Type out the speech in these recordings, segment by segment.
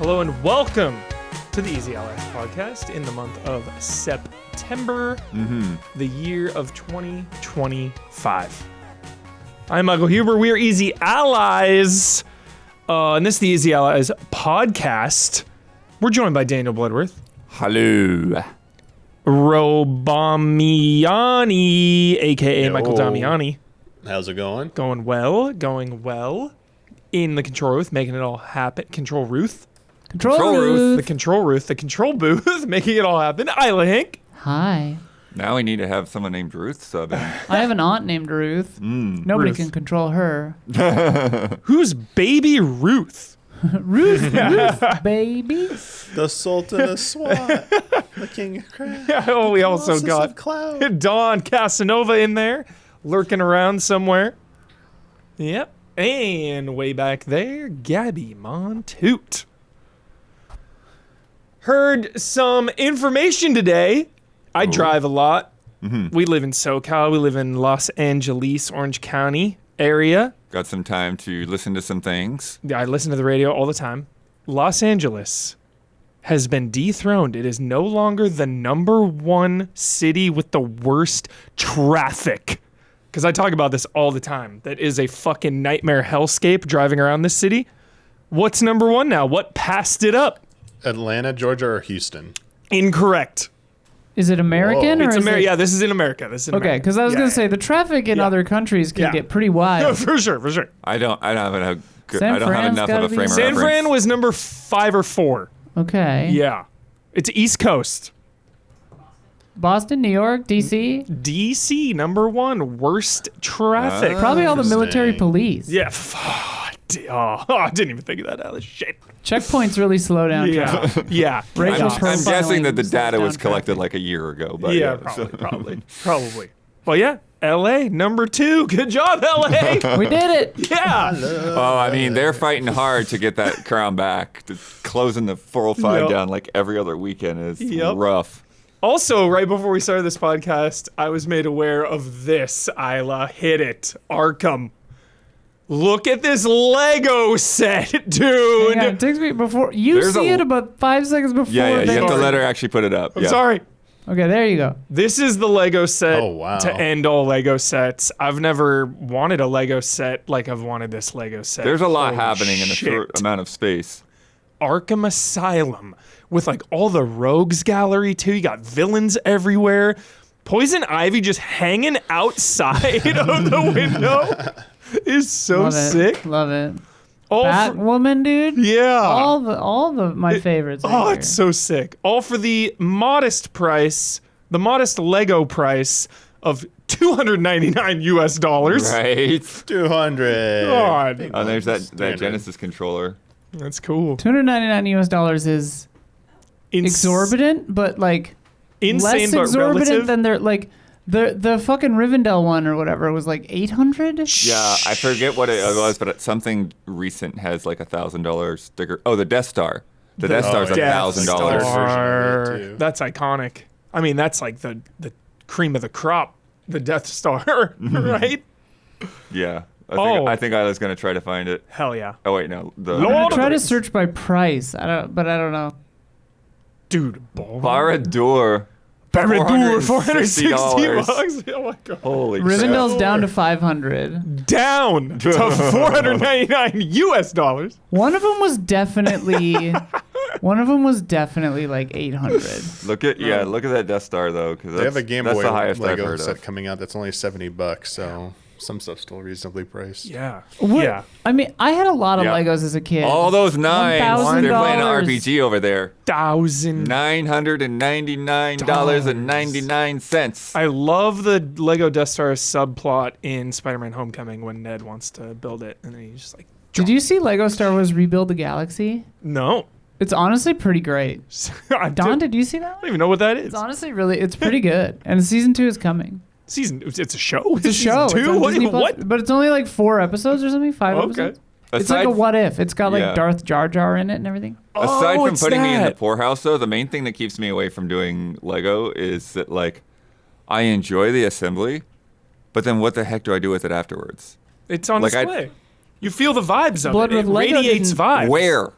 Hello and welcome to the Easy Allies podcast in the month of September, the year of 2025. I'm Michael Huber. We are Easy Allies, and this is the Easy Allies podcast. We're joined by Daniel Bloodworth. Hello. Robamiani, a.k.a. Michael Damiani. How's it going? Going well. In the control booth, making it all happen. Control Ruth. The control booth, making it all happen. Isla Hink. Hi. Now we need to have someone named Ruth sub in. I have an aunt named Ruth. Nobody Ruth. can control her. Who's baby Ruth? Ruth, baby. The Sultan of SWAT. The King of Crab. Oh, we also got Cloud. Don Casanova in there, lurking around somewhere. Yep. And way back there, Gabby Montoot. Heard some information today. I drive a lot. We live in SoCal. We live in Los Angeles, Orange County area. Got some time to listen to some things. Yeah, I listen to the radio all the time. Los Angeles has been dethroned. It is no longer the number one city with the worst traffic. Because I talk about this all the time. That is a fucking nightmare hellscape driving around this city. What's number one now? What passed it up? Atlanta, Georgia, or Houston? Incorrect. Is it American or It's is America. it... Yeah, this is in America. Okay, because I was going to say the traffic in other countries can get pretty wild. For sure. I don't have enough San Fran's of gotta a be- frame of San reference. Fran was number 5 or 4. Okay. Yeah. It's East Coast. Boston, New York, D.C. DC, number 1, worst traffic. Probably all the military Interesting. police. Yeah. I didn't even think of that. Oh, shit. Checkpoints really slow down traffic. Yeah. Racial I'm guessing that the profiling data was slows down collected traffic. like a year ago. But Yeah, probably. Well, yeah. LA, number 2. Good job, LA. We did it. Yeah. Oh, I mean, they're fighting hard to get that crown back. Closing the 405 Yep. down like every other weekend is Yep. rough. Also, right before we started this podcast, I was made aware of this, Isla. Hit it. Arkham. Look at this Lego set, dude. Yeah, it takes me before you There's see a- it about 5 seconds before. Yeah, you they- have to let her actually put it up. I'm sorry. Okay, there you go. This is the Lego set Oh, wow. to end all Lego sets. I've never wanted a Lego set like I've wanted this Lego set. There's a lot Holy happening in a shit. short amount of space. Arkham Asylum with like all the rogues gallery too. You got villains everywhere. Poison Ivy just hanging outside of the window is so Love it. sick. Love it. All for, Batwoman, dude. yeah. All the my favorites. Oh, right it's here. so sick. All for the modest price, the modest Lego price of $299 US. Right. 200. God. Oh, there's that Standard. Genesis controller. That's cool. $299 is exorbitant, but like Insane, less but exorbitant relative. than their like the fucking Rivendell one or whatever was like 800. Yeah, I forget what it was, but something recent has like $1,000 sticker. Oh, the Death Star. The Death Star's Death $1,000. Star. Star. version of it, too. That's iconic. I mean, that's like the cream of the crop, the Death Star, right? Yeah. Oh. I think I was gonna try to find it. Hell yeah. Oh wait, no. The I'm gonna Lord of try the to Rings. search by price. I don't know. Dude, Barad-dûr. Barad-dûr, $460. $460. Oh my god. Holy shit. Rivendell's down to 500. Down to $499 US. One of them was definitely like 800. Look at that Death Star though, because They have a Game that's Boy the highest I've Lego heard set of. coming out that's only $70, so some stuff's still reasonably priced. Yeah. What- Yeah. I mean, I had a lot of Yeah. Legos as a kid. All those nines. $1,000. They're playing an RPG over there. 1,000. $999.99. I love the Lego Death Star subplot in Spider-Man Homecoming when Ned wants to build it and then he's just like, Did you see Lego Star Wars Rebuild the Galaxy? no. It's honestly pretty great. I Don, don't did you see that one? even know what that is. It's honestly it's pretty good. And season 2 is coming. It's a show? It's a show. Season It's 2? on What? Disney Plus, What? but it's only like 4 episodes or something, 5 Okay. episodes. It's like a what if. It's got like Yeah. Darth Jar Jar in it and everything. Aside Oh, from it's putting me in the that. poorhouse, though, the main thing that keeps me away from doing Lego is that, like, I enjoy the assembly, but then what the heck do I do with it afterwards? It's on Like, display. You feel the vibes of Blood it. with It Lego radiates didn't- vibes. Where?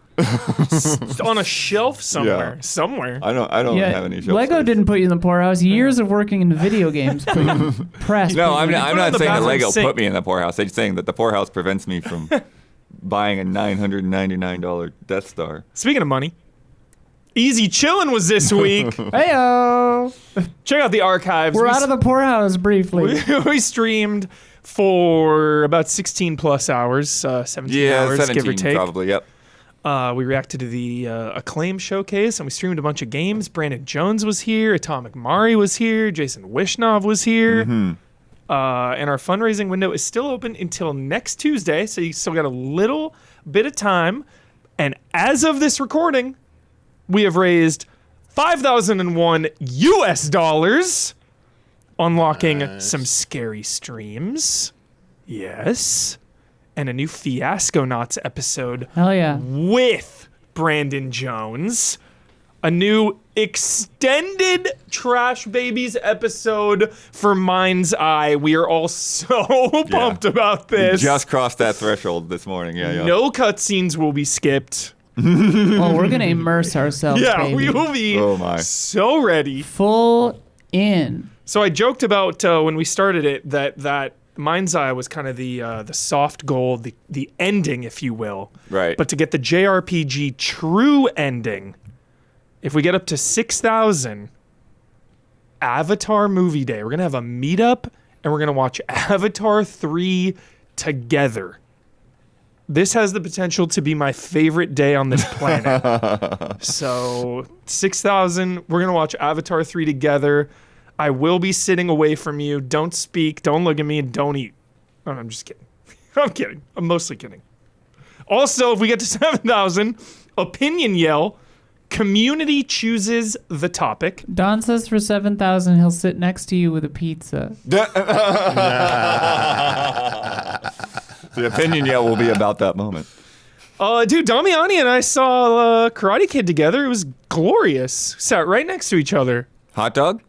on a shelf somewhere. Yeah. Somewhere. I don't have any shelf Lego space. didn't put you in the poorhouse. Years of working in video games put you pressed. No, I'm put it not in saying the that bathroom Lego sink. put me in the poorhouse. I'm saying that the poorhouse prevents me from buying a $999 Death Star. Speaking of money, Easy Chillin' was this week. Heyo! Check out the archives. We're out of the poorhouse briefly. We streamed for about 16 plus hours, 17 hours, 17 give or take. probably. Yep. We reacted to the Acclaim showcase, and we streamed a bunch of games. Brandon Jones was here. Atomic Mari was here. Jason Wishnov was here. And our fundraising window is still open until next Tuesday, so you still got a little bit of time. And as of this recording, we have raised $5,001 US, unlocking some scary streams. Yes. And a new Fiasconauts episode Hell yeah. with Brandon Jones. A new extended Trash Babies episode for Mind's Eye. We are all so pumped about this. Just crossed that threshold this morning. Yeah. No cutscenes will be skipped. Oh, we're gonna immerse ourselves. Yeah, baby. we will be Oh my. so ready. Full in. So I joked about when we started it that Mind's Eye was kind of the soft goal, the ending, if you will. Right. But to get the JRPG true ending, if we get up to 6,000, Avatar Movie Day. We're gonna have a meetup and we're gonna watch Avatar 3 together. This has the potential to be my favorite day on this planet. So 6,000, we're going to watch Avatar 3 together. I will be sitting away from you. Don't speak, don't look at me, and don't eat. No, I'm just kidding. I'm kidding. I'm mostly kidding. Also, if we get to 7,000, opinion yell, community chooses the topic. Don says for 7,000 he'll sit next to you with a pizza. The opinion yell will be about that moment. Dude, Damiani and I saw Karate Kid together. It was glorious. Sat right next to each other. Hot dog?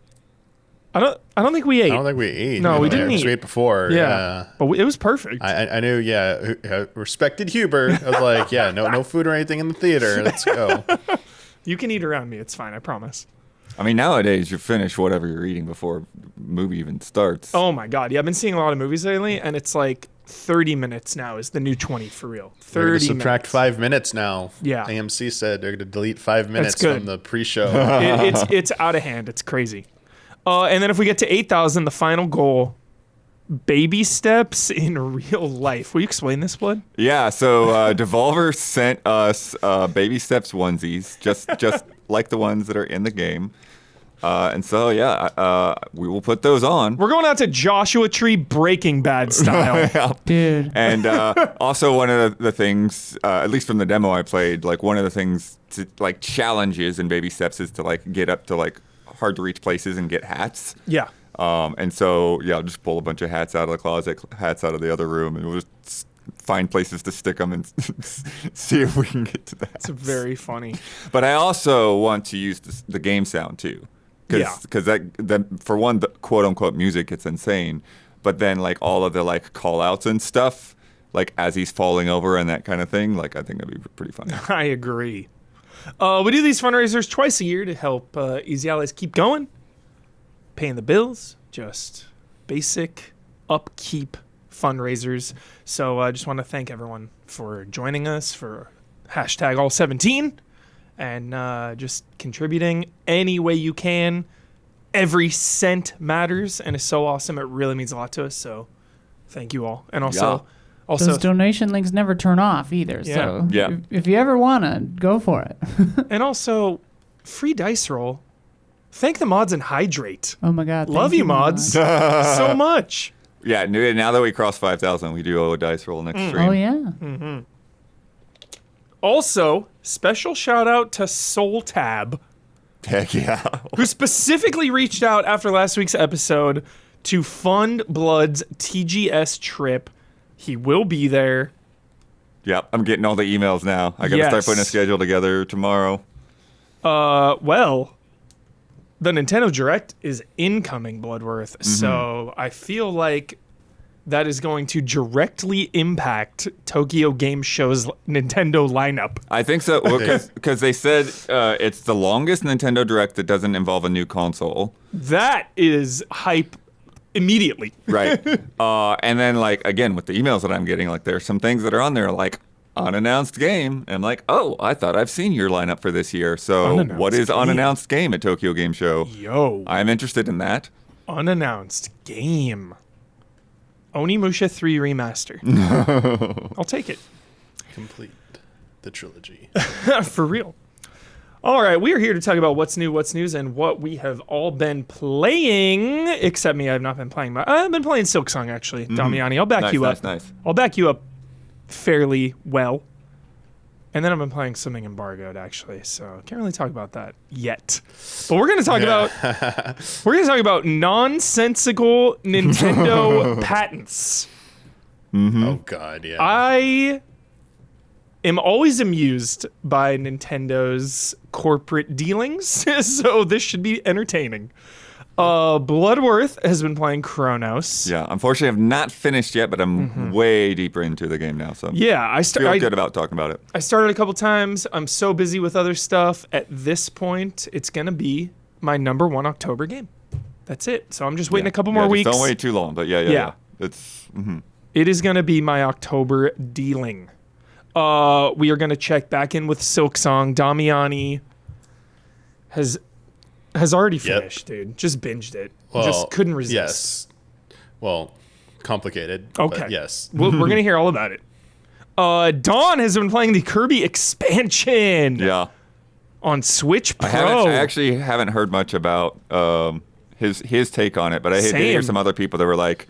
I don't think we ate. I don't think we ate. No, we didn't eat. We ate before. Yeah, but it was perfect. I knew, respected Huber. I was like, no food or anything in the theater. Let's go. You can eat around me. It's fine. I promise. I mean, nowadays you finish whatever you're eating before the movie even starts. Oh my God. Yeah, I've been seeing a lot of movies lately, and it's like 30 minutes now is the new 20 for real. 30 They're going to subtract minutes. 5 minutes now. Yeah. AMC said they're going to delete 5 minutes good. from the pre-show. It's out of hand. It's crazy. And then if we get to 8,000, the final goal, baby steps in real life. Will you explain this, Blood? Yeah, so Devolver sent us Baby Steps onesies, just like the ones that are in the game. And so, we will put those on. We're going out to Joshua Tree Breaking Bad style. Yeah. Dude. And also one of the things, at least from the demo I played, like one of the things to like challenges in Baby Steps is to like get up to like hard to reach places and get hats. Yeah. And so, I'll just pull a bunch of hats out of the closet, hats out of the other room, and we'll just find places to stick them and see if we can get to that. It's very funny. But I also want to use the game sound too. Because that for one, the quote unquote music, it's insane. But then like all of the like call outs and stuff, like as he's falling over and that kind of thing, like I think that'd be pretty fun. I agree. We do these fundraisers twice a year to help Easy Allies keep going, paying the bills, just basic upkeep fundraisers. So I just want to thank everyone for joining us for hashtag all17 and just contributing any way you can. Every cent matters and is so awesome. It really means a lot to us. So thank you all. And also, Those donation links never turn off either. Yeah. So Yeah. if you ever want to, go for it. and also, free dice roll. Thank the mods and hydrate. Oh my God. Love thank you, mods, so much. Yeah, now that we cross 5,000, we do owe a dice roll next stream. Oh yeah. Also, special shout out to Soul Tab, Heck yeah. who specifically reached out after last week's episode to fund Blood's TGS trip. He will be there. Yep, I'm getting all the emails now. I gotta start putting a schedule together tomorrow. Well, the Nintendo Direct is incoming, Bloodworth. So I feel like that is going to directly impact Tokyo Game Show's Nintendo lineup. I think so, because they said it's the longest Nintendo Direct that doesn't involve a new console. That is hype immediately. Right. And then, like, again, with the emails that I'm getting, like, there's some things that are on there, like, unannounced game. And I'm like, oh, I thought I've seen your lineup for this year. So Unannounced what is game. unannounced game at Tokyo Game Show? Yo. I'm interested in that. Unannounced game. Onimusha 3 Remaster. I'll take it. Complete the trilogy. For real. All right, we are here to talk about what's new, what's news, and what we have all been playing. Except me, I've not been playing. I've been playing Silksong, actually. Damiani, I'll back you up. Nice. I'll back you up fairly well. And then I've been playing something embargoed, actually, so can't really talk about that yet. But we're going to talk about nonsensical Nintendo patents. Oh God, yeah. I am always amused by Nintendo's corporate dealings, so this should be entertaining. Bloodworth has been playing Cronos. Yeah, unfortunately, I've not finished yet, but I'm way deeper into the game now, so Yeah, I feel good about talking about it. I started a couple times. I'm so busy with other stuff. At this point, it's going to be my number 1 October game. That's it. So I'm just waiting a couple more just weeks. Don't wait too long, but yeah. It's It is going to be my October dealing. We are going to check back in with Silksong. Damiani has already finished, dude. Just binged it. Well, just couldn't resist. Yes. Well, complicated. Okay. But yes. We're going to hear all about it. Dawn has been playing the Kirby expansion yeah. on Switch Pro. I actually haven't heard much about his take on it, but I did hear some other people that were like,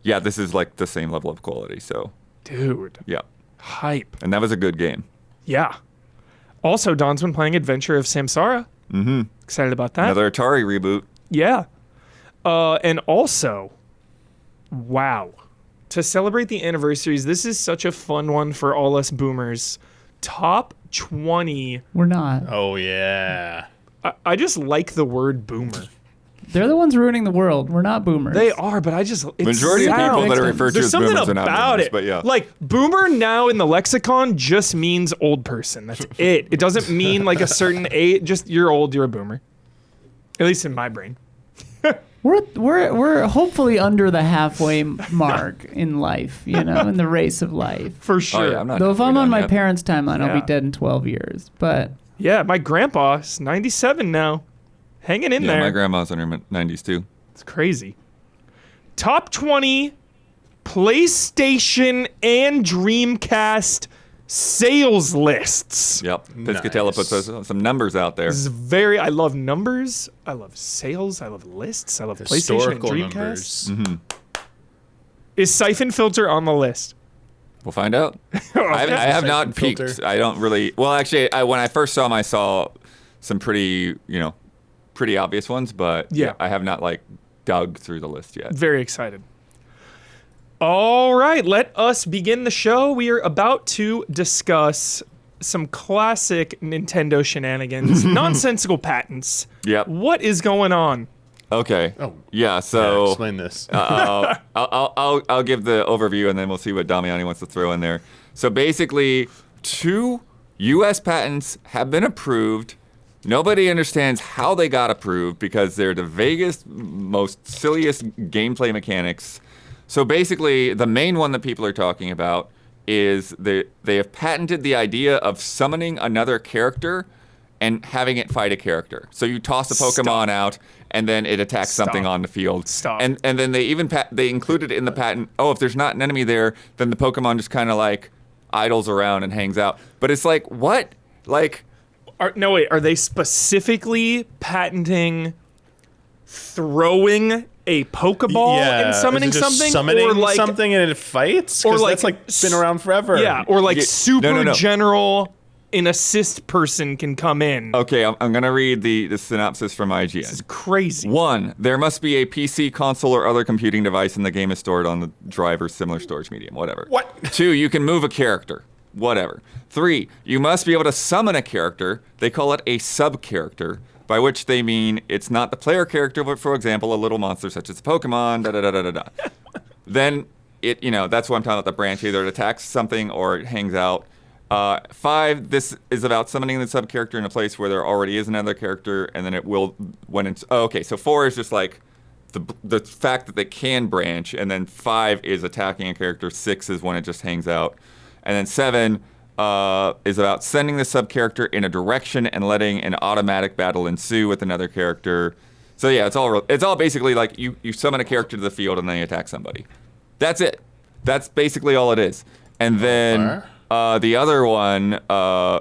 yeah, this is like the same level of quality. So, Dude. yeah. Hype. And that was a good game. Yeah. Also, Dawn's been playing Adventure of Samsara. Mm-hmm. Excited about that. Another Atari reboot. Yeah. And also, wow. To celebrate the anniversaries, this is such a fun one for all us boomers. Top 20. We're not. Oh yeah. I just like the word boomer. They're the ones ruining the world. We're not boomers. They are, but I just... Majority of people that are referred to There's as something boomers are not about boomers, it. but yeah. Like, boomer now in the lexicon just means old person. That's it. It doesn't mean like a certain age. Just you're old, you're a boomer. At least in my brain. We're hopefully under the halfway mark in life, in the race of life. For sure. Oh, yeah, I'm not Though if I'm halfway on done my yet. parents' timeline, I'll Yeah. be dead in 12 years. But Yeah, my grandpa's 97 now. Hanging in Yeah, there. my grandma's in her 90s too. It's crazy. Top 20 PlayStation and Dreamcast sales lists. Yep. Piscatella Nice. puts some numbers out there. This is I love numbers. I love sales. I love lists. I love PlayStation and Historical Dreamcast. numbers. Is Siphon Filter on the list? We'll find out. I have not Filter. peeked. I don't really. Well, actually, when I first saw them, I saw some pretty obvious ones, but Yeah. I have not dug through the list yet. Very excited. All right, let us begin the show. We are about to discuss some classic Nintendo shenanigans, nonsensical patents. Yep. What is going on? Okay. Oh. Yeah. Yeah, So explain this. I'll give the overview and then we'll see what Damiani wants to throw in there. So basically, 2 U.S. patents have been approved. Nobody understands how they got approved because they're the vaguest, most silliest gameplay mechanics. So basically, the main one that people are talking about is they have patented the idea of summoning another character and having it fight a character. So you toss a Pokemon out, and then it attacks something on the field. Stop. And then they even they included in the patent, if there's not an enemy there, then the Pokemon just kind of idles around and hangs out. But it's like, what? Are they specifically patenting throwing a Pokeball and summoning is it just something? Summoning or something and it fights? or 'Cause like that's been around forever. Yeah, or Yeah, super no. general, an assist person can come in. Okay, I'm going to read the synopsis from IGN. It's crazy. 1, there must be a PC, console, or other computing device and the game is stored on the drive or similar storage medium, whatever. What? 2, you can move a character, whatever. 3, you must be able to summon a character. They call it a sub-character, by which they mean it's not the player character, but for example, a little monster such as Pokemon, da-da-da-da-da-da. Then that's what I'm talking about, the branch. Either it attacks something or it hangs out. 5, this is about summoning the sub-character in a place where there already is another character, and then it will, when it's, okay, so 4 is just like the fact that they can branch, and then 5 is attacking a character, 6 is when it just hangs out. And then 7 is about sending the sub-character in a direction and letting an automatic battle ensue with another character. So yeah, it's all basically like you summon a character to the field and then you attack somebody. That's it. That's basically all it is. And then... the other one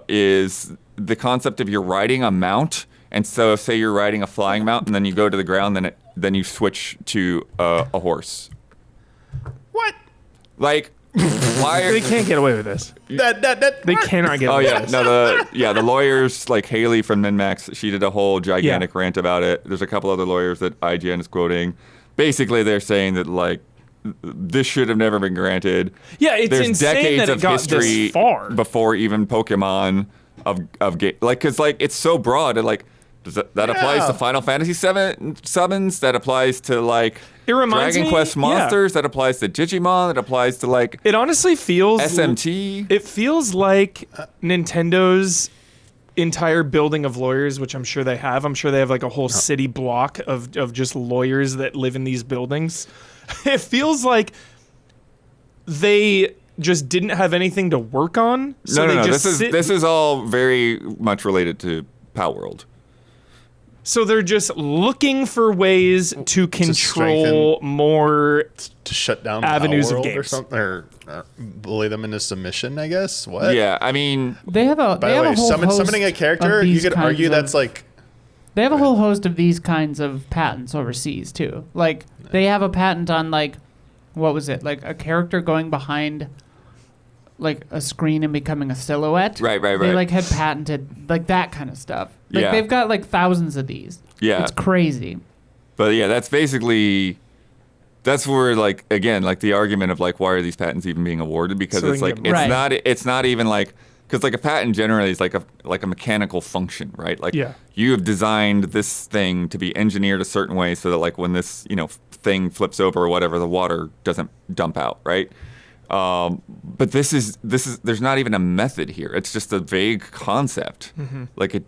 is the concept of you're riding a mount, and so say you're riding a flying mount, and then you go to the ground, then you switch to a horse. What? Like, why? They can't get away with this. They cannot get away with this. No, the lawyers like Haley from MinMax, she did a whole gigantic rant about it. There's a couple other lawyers that IGN is quoting. Basically, they're saying that like, this should have never been granted. Yeah, it's There's insane decades that it of got history this far before even Pokemon of game. Like, cause like it's so broad. And like, that applies to Final Fantasy VII summons. That applies to like Dragon Quest monsters. That applies to Digimon. That applies to like. It honestly feels SMT. It feels like Nintendo's entire building of lawyers, which I'm sure they have. I'm sure they have like a whole city block of just lawyers that live in these buildings. It feels like they just didn't have anything to work on. So No. This is all very much related to Power World. So they're just looking for ways to control more to shut down avenues Power of World games or something, or bully them into submission. I guess. What? Yeah, I mean, They have a. By they the have way, a whole host summoning a character, of you these could kinds argue of- that's like. They have a whole host of these kinds of patents overseas too. Like they have a patent on like, what was it? Like a character going behind like a screen and becoming a silhouette. Right. They like had patented like that kind of stuff. Like Yeah. they've got like thousands of these. Yeah. It's crazy. But yeah, that's where like again like the argument of like why are these patents even being awarded, because So it's they like can it's get- not even like, because like a patent generally is like a mechanical function, right? Like you have designed this thing to be engineered a certain way so that like when this thing flips over or whatever, the water doesn't dump out, right? But this is there's not even a method here. It's just a vague concept. Like it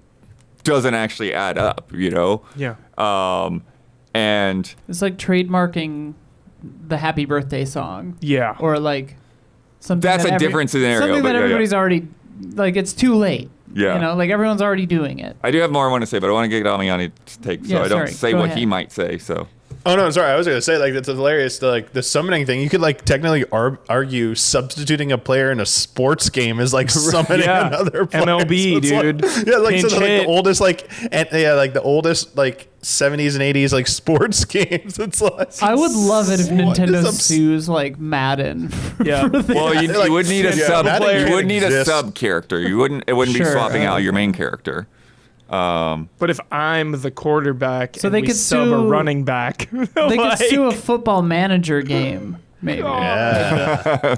doesn't actually add up, Yeah. And It's like trademarking the Happy Birthday song. Yeah. Or like something That's a different scenario, Something but that yeah, everybody's already like it's too late. Yeah. Like everyone's already doing it. I do have more I want to say, but I want to get Damiani to take, so Yeah, I don't sorry. say Go what ahead. he might say. So Oh no, sorry. I was gonna say like it's hilarious. The summoning thing. You could like technically argue substituting a player in a sports game is like summoning Yeah. another player. MLB, it's dude. Like, yeah, like so Pinch like hit. the oldest like the oldest like 70s and 80s like sports games. It's like I would love it if What Nintendo is abs- sues like Madden. Yeah. well, you like, would need a yeah, sub. Madden You can't would need a exist. sub character. It wouldn't be Sure. swapping out your main character. But if I'm the quarterback So and they we could sub a sue- running back, They could sue a football manager game, maybe. Yeah.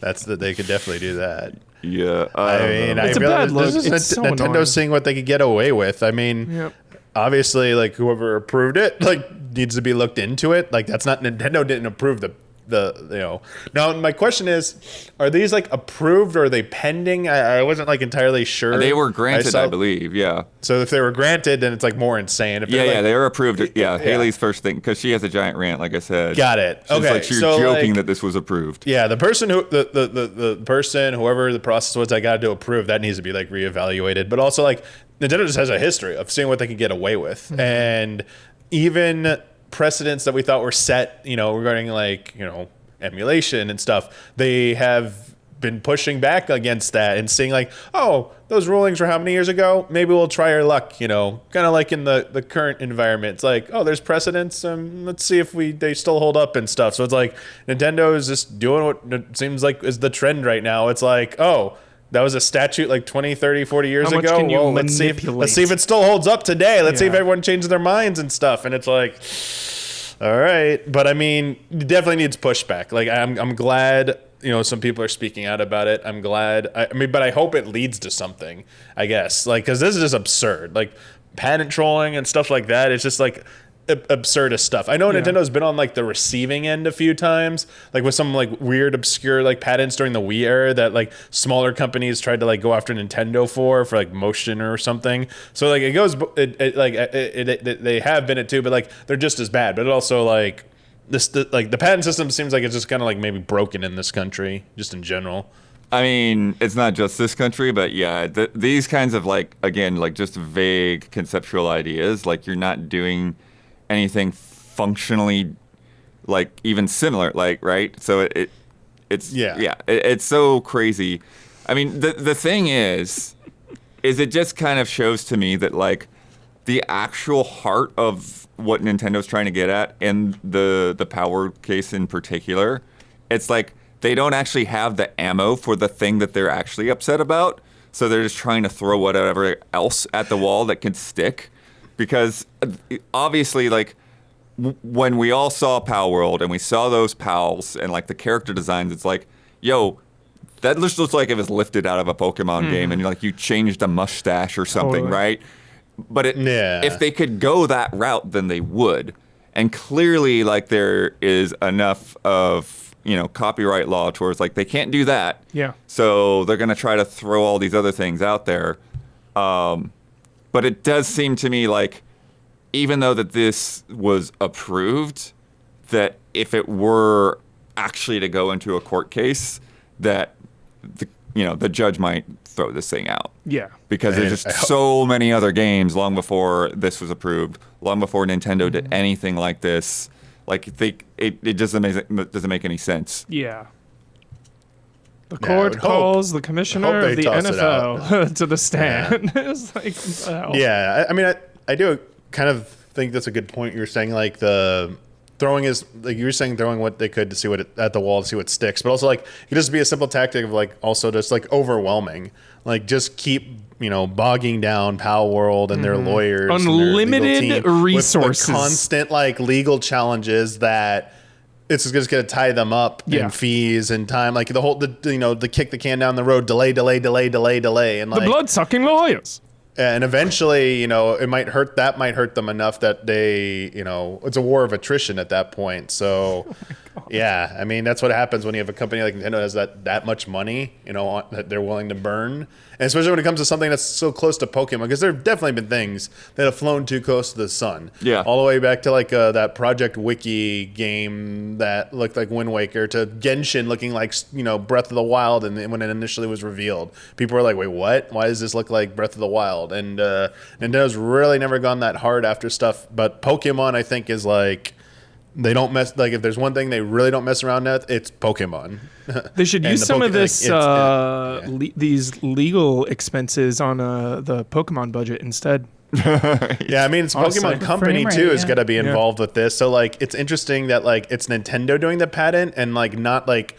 They could definitely do that. Yeah. I mean, It's I a realize bad look. this is It's so Nintendo annoying. seeing what they could get away with. I mean, Yep. obviously, like whoever approved it, like needs to be looked into it. Like that's not Nintendo didn't approve the. Now my question is, are these like approved or are they pending? I wasn't like entirely sure. They were granted, saw- I believe. Yeah. So if they were granted, then it's like more insane. If they're, Yeah, like, they were approved. Yeah, Haley's first thing, because she has a giant rant, like I said. Got it. She's Okay, like, you're so, joking like- that this was approved. Yeah, the person who the person, whoever the process was, I got to approve, that needs to be like reevaluated. But also like Nintendo just has a history of seeing what they can get away with, and even precedents that we thought were set, regarding like emulation and stuff, they have been pushing back against that and saying like, oh, those rulings were how many years ago? Maybe we'll try our luck, kind of like in the current environment. It's like, oh, there's precedents, let's see if they still hold up and stuff. So it's like Nintendo is just doing what it seems like is the trend right now. It's like, oh, that was a statute like 20, 30, 40 years How much ago. can you Well, let's see manipulate? if it still holds up today. Let's see if Yeah. everyone changes their minds and stuff. And it's like, all right, but I mean, it definitely needs pushback. Like I'm glad, some people are speaking out about it. I'm glad. But I hope it leads to something. I guess, like, because this is just absurd. Like patent trolling and stuff like that. It's just like absurdist stuff. I know Nintendo's been on like the receiving end a few times, like with some like weird obscure like patents during the Wii era that like smaller companies tried to like go after Nintendo for like motion or something. So like it goes they have been it too, but like they're just as bad. But it also like the patent system seems like it's just kind of like maybe broken in this country just in general. I mean, it's not just this country, but yeah, these kinds of like, again, like just vague conceptual ideas, like you're not doing anything functionally like even similar, like, right? So it's so crazy. I mean, the thing is it just kind of shows to me that like the actual heart of what Nintendo's trying to get at, and the power case in particular, it's like they don't actually have the ammo for the thing that they're actually upset about. So they're just trying to throw whatever else at the wall that can stick. Because obviously, like, when we all saw Pal World and we saw those pals and, like, the character designs, it's like, yo, that just looks like it was lifted out of a Pokemon game and, like, you changed a mustache or something, right? But if they could go that route, then they would. And clearly, like, there is enough of, you know, copyright law towards like they can't do that. Yeah. So they're gonna try to throw all these other things out there. But it does seem to me like, even though that this was approved, that if it were actually to go into a court case, that the judge might throw this thing out. Yeah. Because there's just so many other games long before this was approved, long before Nintendo did anything like this. Like it just doesn't make any sense. Yeah. The court calls the commissioner of the NFL to the stand. It's like, yeah. I mean, I do kind of think that's a good point. You're saying like the throwing is like you were saying throwing what they could to see what at the wall to see what sticks, but also like it could just be a simple tactic of like also just like overwhelming. Like just keep bogging down Pal World and their lawyers, unlimited and their legal team resources, with constant like legal challenges that it's just going to tie them up in fees and time. Like the kick the can down the road, delay, and like the blood sucking lawyers. And eventually, it might hurt. That might hurt them enough that they, it's a war of attrition at that point. So, yeah, I mean, that's what happens when you have a company like Nintendo has that much money, that they're willing to burn. And especially when it comes to something that's so close to Pokemon, because there have definitely been things that have flown too close to the sun. Yeah. All the way back to like that Project Wiki game that looked like Wind Waker, to Genshin looking like, Breath of the Wild, and when it initially was revealed. People were like, wait, what? Why does this look like Breath of the Wild? And Nintendo's really never gone that hard after stuff. But Pokemon, I think, is like, they don't mess, like if there's one thing they really don't mess around with, it's Pokemon. They should use some of this these legal expenses on the Pokemon budget instead. Yeah, I mean, it's Honestly. Pokemon Company too is going to be involved with this. So like it's interesting that like it's Nintendo doing the patent and like not like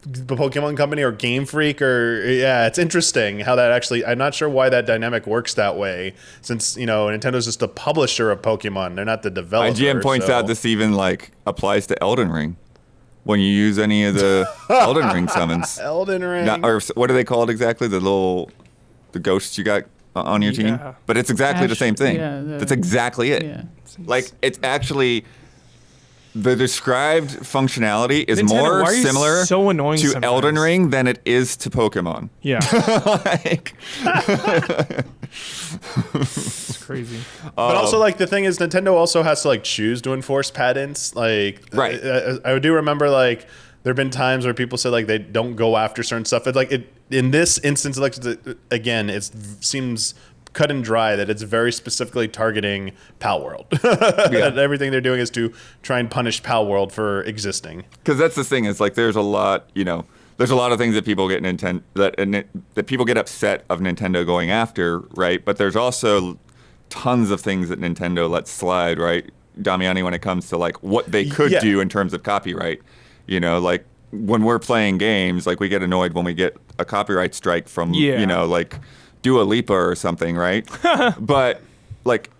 the Pokemon Company or Game Freak it's interesting how that actually, I'm not sure why that dynamic works that way, since Nintendo's just the publisher of Pokemon, they're not the developer. IGN points out this even like applies to Elden Ring when you use any of the Elden Ring summons. Elden Ring, or what are they called exactly? The ghosts you got on your team, but it's exactly the same thing. That's exactly it. Yeah. Like it's actually. The described functionality is Nintendo, more why are you similar so annoying to sometimes? Elden Ring than it is to Pokemon. Yeah. Like, It's crazy. but also like the thing is Nintendo also has to like choose to enforce patents. Like Right. I do remember like there have been times where people said like they don't go after certain stuff. It's like in this instance, like again, it seems cut and dry that it's very specifically targeting Pal World. Everything they're doing is to try and punish Pal World for existing. Because that's the thing is like there's a lot of things that people get that people get upset of Nintendo going after, right? But there's also tons of things that Nintendo lets slide, right? Damiani, when it comes to like what they could do in terms of copyright, like when we're playing games, like we get annoyed when we get a copyright strike from like Dua Lipa or something, right? But like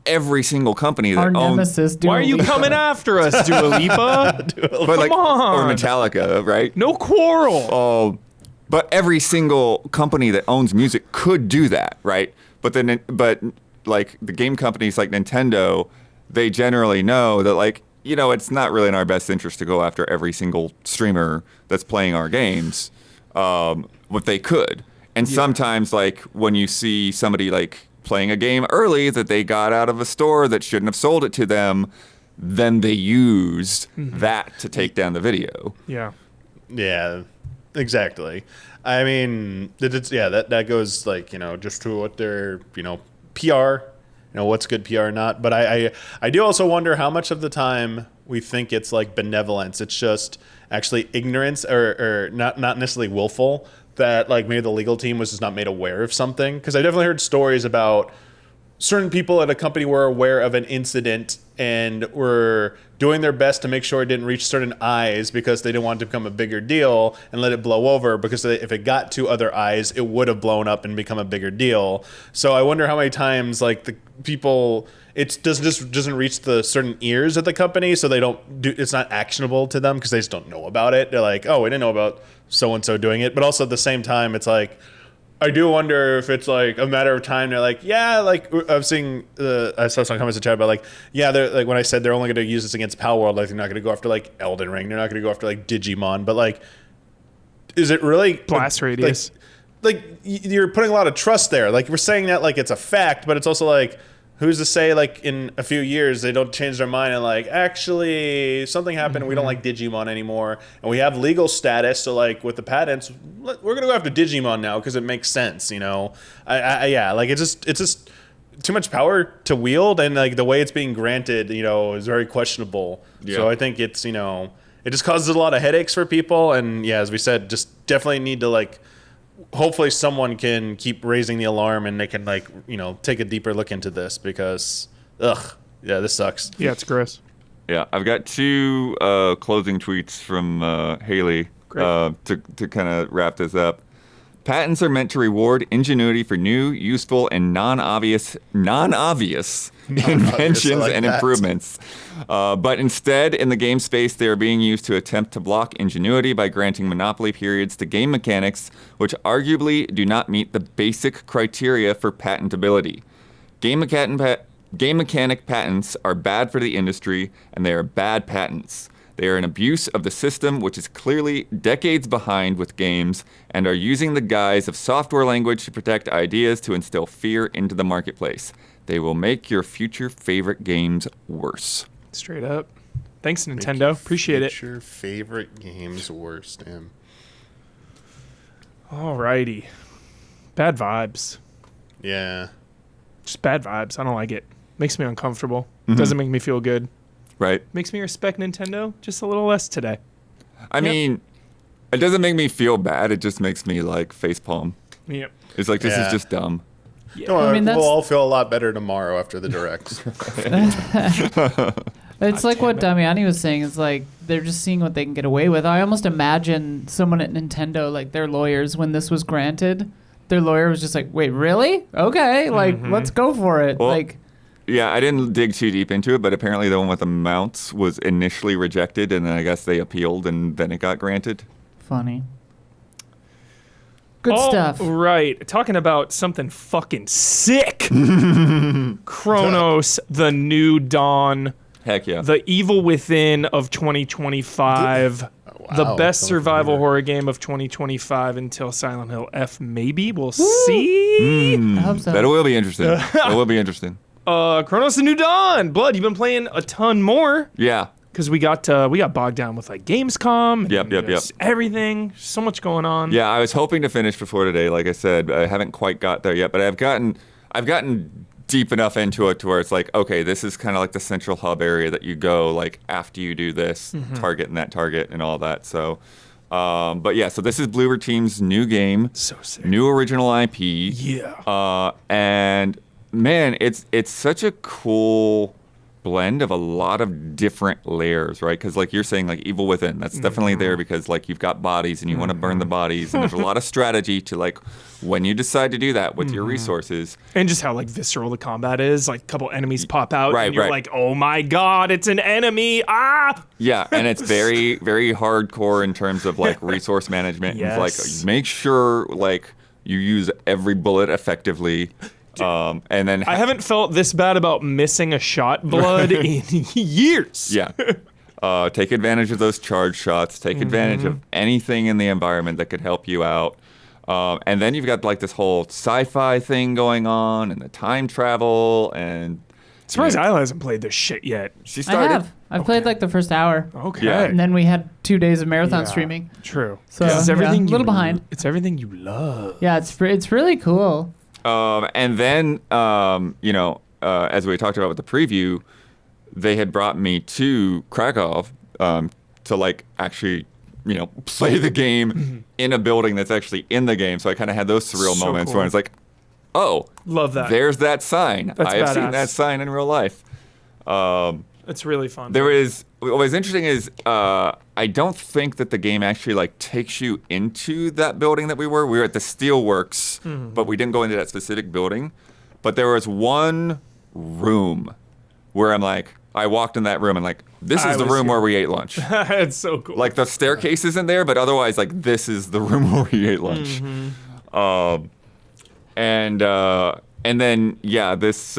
every single company that Our owns, nemesis, Dua Why are you Lipa. coming after us, Dua Lipa? but like, Come on. or Metallica, right? No quarrel. But every single company that owns music could do that, right? But like the game companies like Nintendo, they generally know that, like, you know, it's not really in our best interest to go after every single streamer that's playing our games. What they could. And sometimes, like, when you see somebody, like, playing a game early that they got out of a store that shouldn't have sold it to them, then they used that to take down the video. Yeah. Yeah, exactly. I mean, that goes, like, you know, just to what their, you know, PR, you know, what's good PR or not. But I do also wonder how much of the time we think it's like benevolence. It's just actually ignorance or not necessarily willful, that like maybe the legal team was just not made aware of something. Because I definitely heard stories about certain people at a company were aware of an incident and were doing their best to make sure it didn't reach certain eyes because they didn't want it to become a bigger deal and let it blow over, because if it got to other eyes, it would have blown up and become a bigger deal. So I wonder how many times like the people, it doesn't reach the certain ears at the company, so they don't do, it's not actionable to them because they just don't know about it. They're like, oh, we didn't know about so-and-so doing it. But also at the same time, it's like, I do wonder if it's like a matter of time. They're like, yeah, like I saw some comments in chat about like, yeah, they're like, when I said they're only going to use this against Pal World, like they're not going to go after like Elden Ring, they're not going to go after like Digimon, but like, is it really Blast radius? Like you're putting a lot of trust there. Like we're saying that like it's a fact, but it's also like, who's to say like in a few years they don't change their mind and like, actually something happened and we don't like Digimon anymore and we have legal status, so like with the patents we're gonna go after Digimon now because it makes sense, you know. Yeah, like it's just too much power to wield, and like the way it's being granted, you know, is very questionable. So I think it's, you know, it just causes a lot of headaches for people, and yeah, as we said, just definitely need to like, hopefully someone can keep raising the alarm and they can like, you know, take a deeper look into this, because this sucks. Yeah, it's gross. Yeah, I've got two closing tweets from Haley to kind of wrap this up. Patents are meant to reward ingenuity for new, useful, and non-obvious inventions like and that. improvements. But instead, in the game space, they are being used to attempt to block ingenuity by granting monopoly periods to game mechanics, which arguably do not meet the basic criteria for patentability. Game mechanic patents are bad for the industry, and they are bad patents. They are an abuse of the system, which is clearly decades behind with games, and are using the guise of software language to protect ideas to instill fear into the marketplace. They will make your future favorite games worse. Straight up. Thanks, Nintendo. Appreciate it. Your favorite games worse, damn. Alrighty. Bad vibes. Yeah. Just bad vibes. I don't like it. Makes me uncomfortable. Doesn't make me feel good. Right. Makes me respect Nintendo just a little less today. I mean, it doesn't make me feel bad. It just makes me like facepalm. Yep. It's like, this is just dumb. Yeah. Don't worry, I mean, we'll all feel a lot better tomorrow after the direct. It's like what Damiani was saying. It's like they're just seeing what they can get away with. I almost imagine someone at Nintendo, like their lawyers, when this was granted, their lawyer was just like, "Wait, really? Okay, like let's go for it." Well, like, yeah, I didn't dig too deep into it, but apparently the one with the mounts was initially rejected, and then I guess they appealed, and then it got granted. funny. Good stuff. Right. Talking about something fucking sick. Cronos, the new dawn. Heck yeah. The Evil Within of 2025. The best survival horror game of 2025 until Silent Hill F, maybe. We'll see. I hope so. That will be interesting. That will be interesting. Cronos, the new dawn. Blood, you've been playing a ton more. Yeah. Because we got bogged down with like Gamescom. Yep. Everything. So much going on. Yeah, I was hoping to finish before today. Like I said, I haven't quite got there yet, but I've gotten deep enough into it to where it's like, okay, this is kind of like the central hub area that you go like after you do this target and that target and all that. So, but yeah, so this is Bloober Team's new game, So sick. new original IP. Yeah. And man, it's such a cool blend of a lot of different layers, right? Because like you're saying, like Evil Within, that's definitely there because like you've got bodies and you want to burn the bodies, and there's a lot of strategy to like when you decide to do that with your resources. And just how like visceral the combat is. Like a couple enemies pop out Right, and you're right. like, oh my god, it's an enemy. Ah! Yeah, and it's very, very hardcore in terms of like resource management. Yes. And like make sure like you use every bullet effectively. And then I haven't felt this bad about missing a shot blood in years. Yeah. Take advantage of those charge shots. Take advantage of anything in the environment that could help you out. And then you've got like this whole sci-fi thing going on, and the time travel, and Surprised Isla hasn't played this shit yet. she I started. have. I've played like the first hour, Okay. Yeah. and then we had 2 days of marathon Yeah, streaming. True. So, it's yeah, everything a little behind. It's everything you love. Yeah, it's really cool. And then as we talked about with the preview, they had brought me to Krakow to like actually play the game in a building that's actually in the game. So I kind of had those surreal So moments cool. where I was like, oh, Love that. there's that sign. That's I have seen badass. that sign in real life. It's really fun. What was interesting is I don't think that the game actually like takes you into that building that we were. We were at the Steelworks, but we didn't go into that specific building. But there was one room where I walked in that room and like, this is I the was room here. where we ate lunch. It's so cool. Like the staircase isn't there, but otherwise like this is the room where we ate lunch. And then this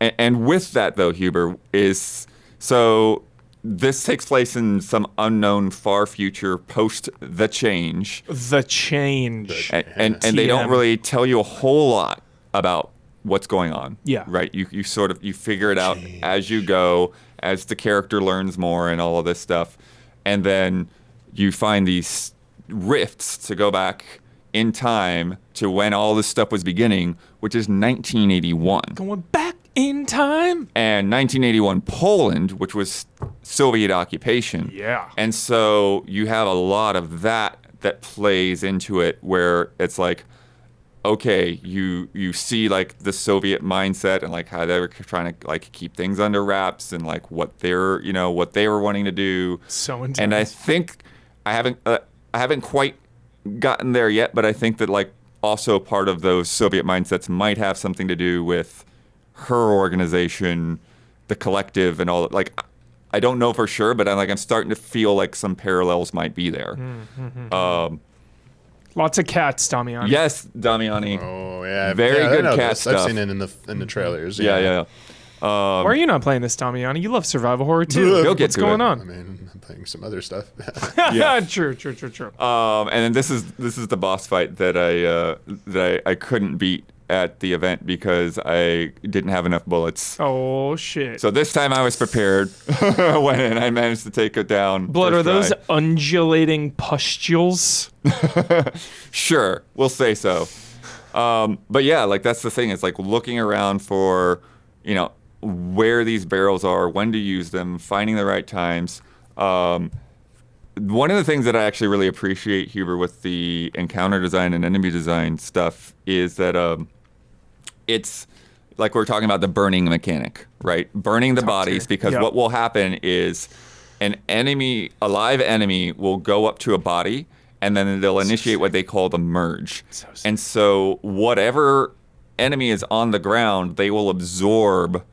and with that though, Huber, is so this takes place in some unknown far future post the change. The change. And they don't TM. really tell you a whole lot about what's going on. Yeah. Right. You sort of figure it out as you go, as the character learns more and all of this stuff. And then you find these rifts to go back in time to when all this stuff was beginning, which is 1981. Going back in time. And 1981 Poland, which was Soviet occupation. Yeah. And so you have a lot of that plays into it, where it's like, okay, you see like the Soviet mindset and like how they were trying to like keep things under wraps and like what they were wanting to do. So intense. And I think I haven't quite gotten there yet, but I think that like also part of those Soviet mindsets might have something to do with her organization, the collective, and all that. Like, I don't know for sure, but I'm starting to feel like some parallels might be there. Lots of cats, Damian. Yes, Damiani. Oh yeah, Very I good know cat this. stuff. I've seen it in the trailers. Yeah. Why are you not playing this, Damiani? You love survival horror too. We'll get What's to going it. I on? mean, I'm playing some other stuff. Yeah. True. And then this is the boss fight that I couldn't beat at the event because I didn't have enough bullets. Oh shit. So this time I was prepared. Went in, I managed to take it down. Blood, are first those try. undulating pustules? Sure, we'll say so. But yeah, like that's the thing. It's like looking around for, where these barrels are, when to use them, finding the right times. One of the things that I actually really appreciate, Huber, with the encounter design and enemy design stuff is that it's like we're talking about the burning mechanic, right? Burning the bodies, because Yep. what will happen is a live enemy will go up to a body, and then they'll initiate what they call the merge. So sick. And so whatever enemy is on the ground, they will absorb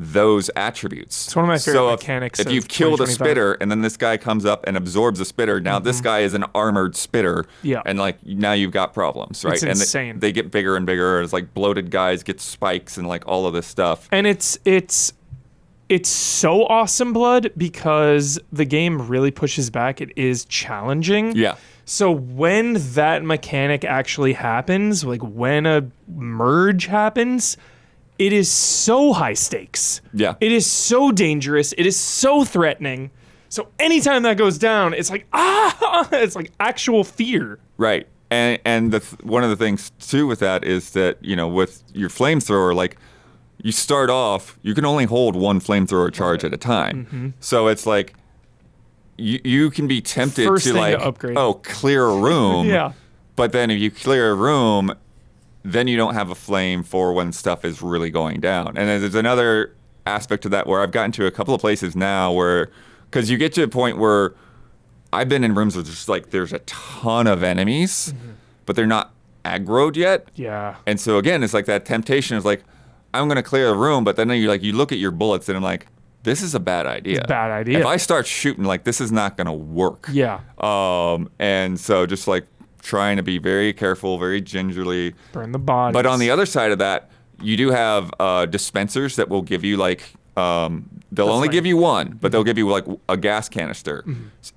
those attributes. It's one of my favorite so mechanics If of you've killed a 2025. spitter and then this guy comes up and absorbs a spitter, now this guy is an armored spitter. Yeah. And like now you've got problems, right? It's and insane. They get bigger and bigger. It's like bloated guys get spikes and like all of this stuff. And it's so awesome, Blood, because the game really pushes back. It is challenging. Yeah. So when that mechanic actually happens, like when a merge happens, it is so high stakes. Yeah. It is so dangerous. It is so threatening. So anytime that goes down, it's like, it's like actual fear. Right. And one of the things too with that is that, with your flamethrower, like you start off, you can only hold one flamethrower charge at a time. So it's like you can be tempted First to thing like, to upgrade. clear a room. Yeah. But then if you clear a room, then you don't have a flame for when stuff is really going down. And then there's another aspect to that where I've gotten to a couple of places now where, because you get to a point where I've been in rooms where there's a ton of enemies, but they're not aggroed yet. Yeah. And so again, it's like that temptation is like, I'm going to clear the room, but then you look at your bullets and I'm like, this is a bad idea. It's a bad idea. If I start shooting, like this is not going to work. Yeah. And so just like trying to be very careful, very gingerly. Burn the bodies. But on the other side of that, you do have dispensers that will give you like they'll only give you one, but they'll give you like a gas canister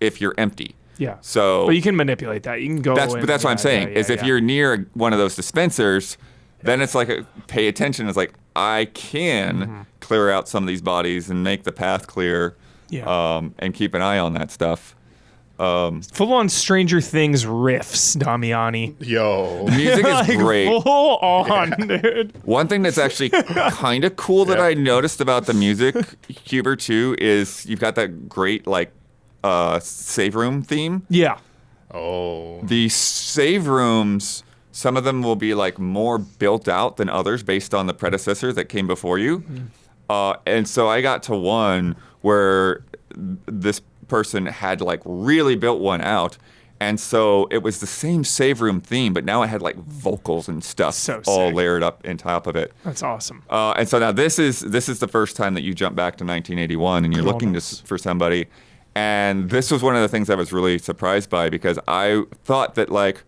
if you're empty. Yeah. So but you can manipulate that. You can go. But that's what I'm saying is if you're near one of those dispensers, then it's like pay attention. It's like I can clear out some of these bodies and make the path clear. Yeah. And keep an eye on that stuff. Full on Stranger Things riffs, Damiani. Yo. Music is Like, great. Full on, dude. One thing that's actually kind of cool that I noticed about the music, Huber, too, is you've got that great like save room theme. Yeah. Oh. The save rooms, some of them will be like more built out than others based on the predecessor that came before you. And so I got to one where this person had like really built one out, and so it was the same save room theme, but now it had like vocals and stuff all sick. layered up in top of it. That's awesome. And so now this is the first time that you jump back to 1981 and you're looking for somebody, and this was one of the things I was really surprised by because I thought that like,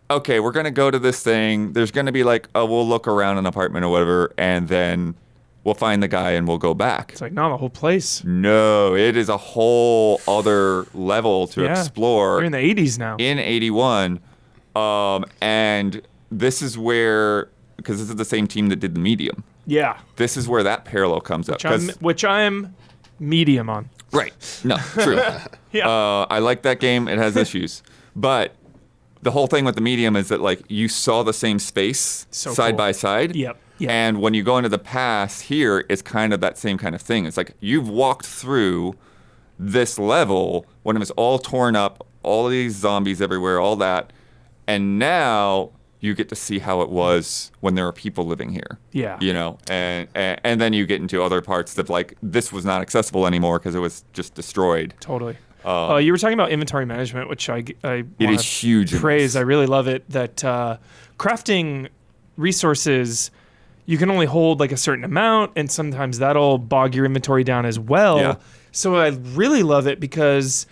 okay, we're gonna go to this thing. There's gonna be like, oh, we'll look around an apartment or whatever, and then we'll find the guy and we'll go back. It's like, no, the whole place. No, it is a whole other level to explore. You're in the 80s now. In 81. And this is where, because this is the same team that did The Medium. Yeah. This is where that parallel comes up. Which I'm medium on. Right. No, true. Yeah. I like that game. It has issues. But the whole thing with The Medium is that, like, you saw the same space side by side. Yep. Yeah. And when you go into the past here, it's kind of that same kind of thing. It's like you've walked through this level when it was all torn up, all of these zombies everywhere, all that. And now you get to see how it was when there were people living here. Yeah. You know, and then you get into other parts that, like, this was not accessible anymore because it was just destroyed. Totally. You were talking about inventory management, which I it is huge. Praise. I really love it. That crafting resources, you can only hold like a certain amount, and sometimes that'll bog your inventory down as well. Yeah. So I really love it because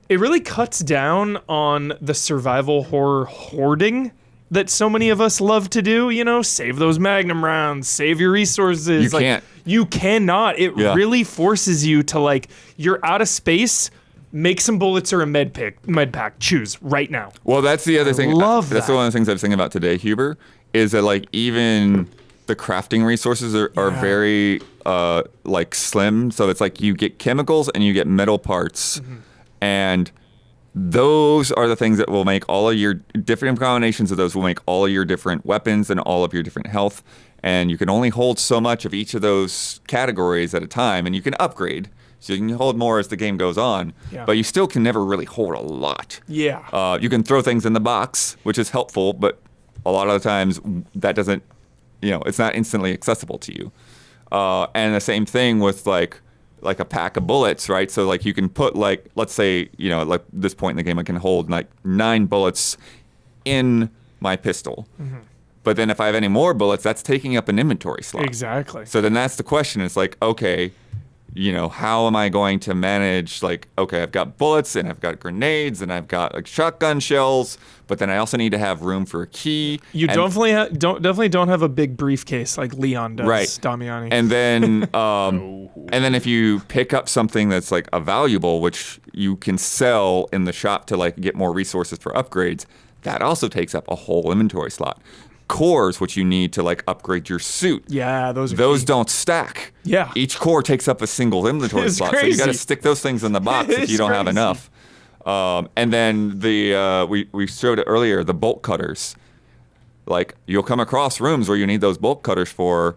it really cuts down on the survival horror hoarding that so many of us love to do. You know, save those magnum rounds, save your resources. You can't. You cannot. It really forces you to, like, you're out of space. Make some bullets or a med pack. Choose right now. Well, that's the other thing. Love That's that. one of the things I was thinking about today, Huber, is that, like, even the crafting resources are very like slim. So it's like you get chemicals and you get metal parts, and those are the things that will make all of your different combinations of those will make all of your different weapons and all of your different health. And you can only hold so much of each of those categories at a time, and you can upgrade. So you can hold more as the game goes on, but you still can never really hold a lot. Yeah. You can throw things in the box, which is helpful, but a lot of the times that doesn't, you know, it's not instantly accessible to you. And the same thing with like a pack of bullets, right? So like you can put, like, let's say, you know, like this point in the game, I can hold like 9 bullets in my pistol. But then if I have any more bullets, that's taking up an inventory slot. Exactly. So then that's the question. It's like, okay, you know, how am I going to manage, like, okay, I've got bullets and I've got grenades and I've got like shotgun shells, but then I also need to have room for a key. You definitely don't have a big briefcase like Leon does, Right. Damiani. And then and then if you pick up something that's like a valuable, which you can sell in the shop to like get more resources for upgrades, that also takes up a whole inventory slot. Cores, which you need to like upgrade your suit. Yeah, those key. don't stack. Yeah. Each core takes up a single inventory It's slot. So you got to crazy. stick those things in the box if It's you don't have crazy. enough. And then we showed it earlier, the bolt cutters. Like, you'll come across rooms where you need those bolt cutters for,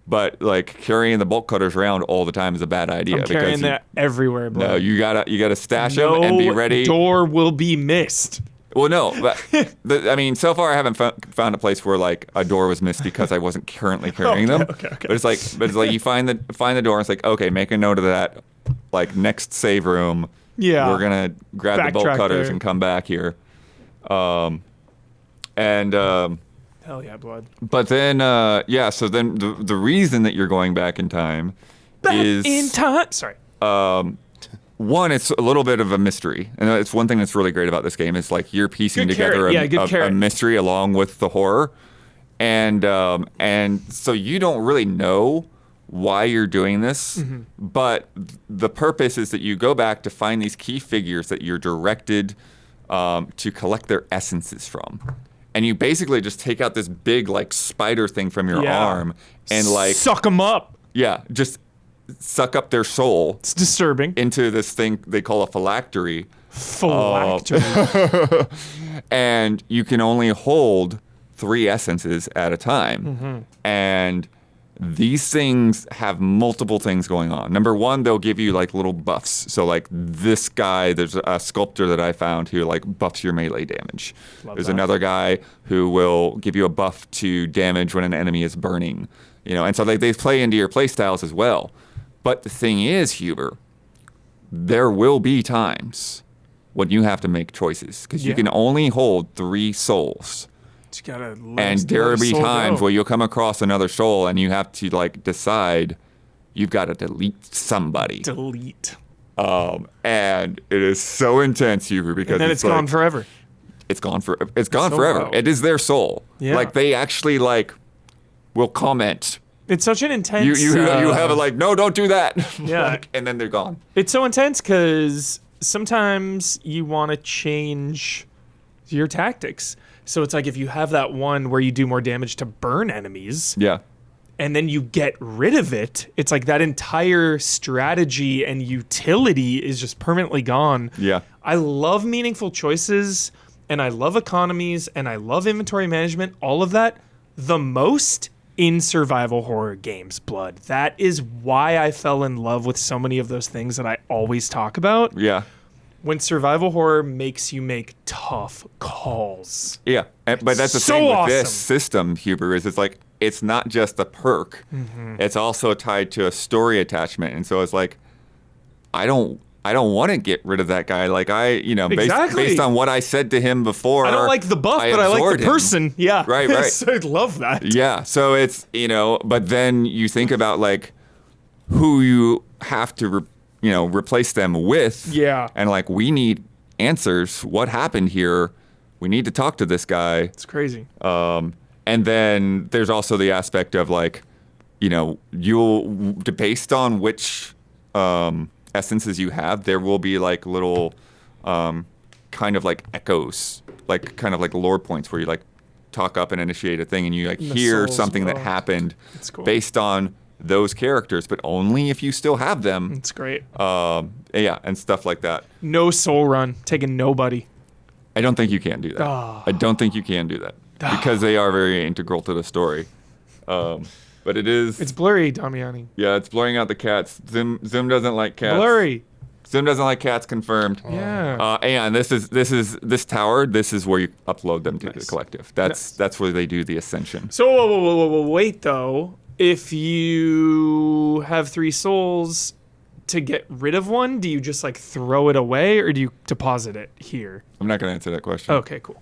but like carrying the bolt cutters around all the time is a bad idea. I'm carrying because that everywhere, bro. no, you gotta stash them and be ready. Door will be missed. Well, no, but I mean, so far I haven't found a place where like a door was missed because I wasn't currently carrying them. Okay. But it's like you find the door. And it's like, okay, make a note of that. Like, next save room. Yeah. We're gonna grab the bolt Backtrack cutters there. and come back here. Hell yeah, blood. But then so then the reason that you're going back in time is in time. Sorry. one, it's a little bit of a mystery, and it's one thing that's really great about this game is like you're piecing Good together carrot. a mystery along with the horror, and so you don't really know why you're doing this, but the purpose is that you go back to find these key figures that you're directed to collect their essences from, and you basically just take out this big like spider thing from your arm and like suck them up. Yeah, just suck up their soul. It's disturbing. Into this thing they call a phylactery. Phylactery. And you can only hold 3 essences at a time. And these things have multiple things going on. Number one, they'll give you like little buffs. So like this guy, there's a sculptor that I found who like buffs your melee damage. There's another guy who will give you a buff to damage when an enemy is burning. You know, and so they play into your play styles as well. But the thing is, Huber, there will be times when you have to make choices because you can only hold 3 souls. You gotta and there will be times where you'll come across another soul and you have to like decide you've got to delete somebody. And it is so intense, Huber, because and then it's gone forever. It's gone forever. Wild. It is their soul. Yeah. Like they actually like will comment. It's such an intense. You have it like, no, don't do that. Yeah. Like, and then they're gone. It's so intense because sometimes you want to change your tactics. So it's like if you have that one where you do more damage to burn enemies. Yeah. And then you get rid of it. It's like that entire strategy and utility is just permanently gone. Yeah. I love meaningful choices and I love economies and I love inventory management, all of that. The most in survival horror games, Blood. That is why I fell in love with so many of those things that I always talk about. Yeah. When survival horror makes you make tough calls. Yeah, but that's the so thing with awesome. this system, Huber, is it's like, it's not just a perk. It's also tied to a story attachment. And so it's like, I don't want to get rid of that guy. Like based on what I said to him before. I don't like the buff, but I like the person. Yeah. Right. So I love that. Yeah. So it's, but then you think about like who you have to, replace them with. Yeah. And like, we need answers. What happened here? We need to talk to this guy. It's crazy. And then there's also the aspect of like, based on which essences you have, there will be like little kind of like echoes, like kind of like lore points where you like talk up and initiate a thing and you like hear something that happened based on those characters, but only if you still have them. It's great. Yeah, and stuff like that. No soul run, taking nobody. I don't think you can do that. I don't think you can do that because they are very integral to the story. But it is. It's blurry, Damiani. Yeah, it's blurring out the cats. Zoom doesn't like cats. Blurry. Zoom doesn't like cats. Confirmed. Yeah. And this tower. This is where you upload them to the collective. That's where they do the ascension. So whoa, wait though. If you have 3 souls, to get rid of one, do you just like throw it away or do you deposit it here? I'm not gonna answer that question. Okay, cool.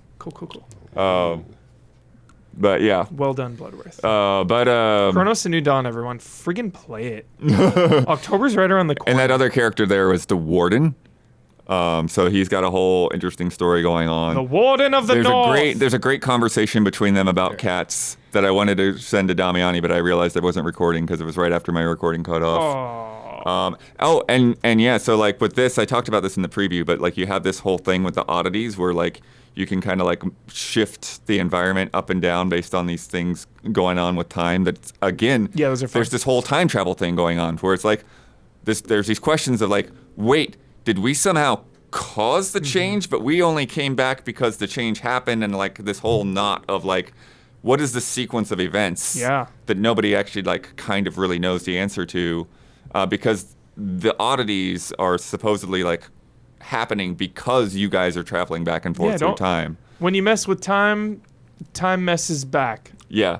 But yeah. Well done, Bloodworth. Cronos: A New Dawn, everyone. Friggin' play it. October's right around the corner. And that other character there was the Warden. So he's got a whole interesting story going on. The Warden of the North. There's a great conversation between them about cats that I wanted to send to Damiani, but I realized I wasn't recording because it was right after my recording cut off. And yeah, so like with this, I talked about this in the preview, but like you have this whole thing with the oddities where like you can kind of like shift the environment up and down based on these things going on with time. That's again, those are fun. There's this whole time travel thing going on where it's like there's these questions of like, wait, did we somehow cause the change, but we only came back because the change happened, and like this whole knot of like, what is the sequence of events that nobody actually like kind of really knows the answer to, because the oddities are supposedly like happening because you guys are traveling back and forth through time. When you mess with time messes back. Yeah.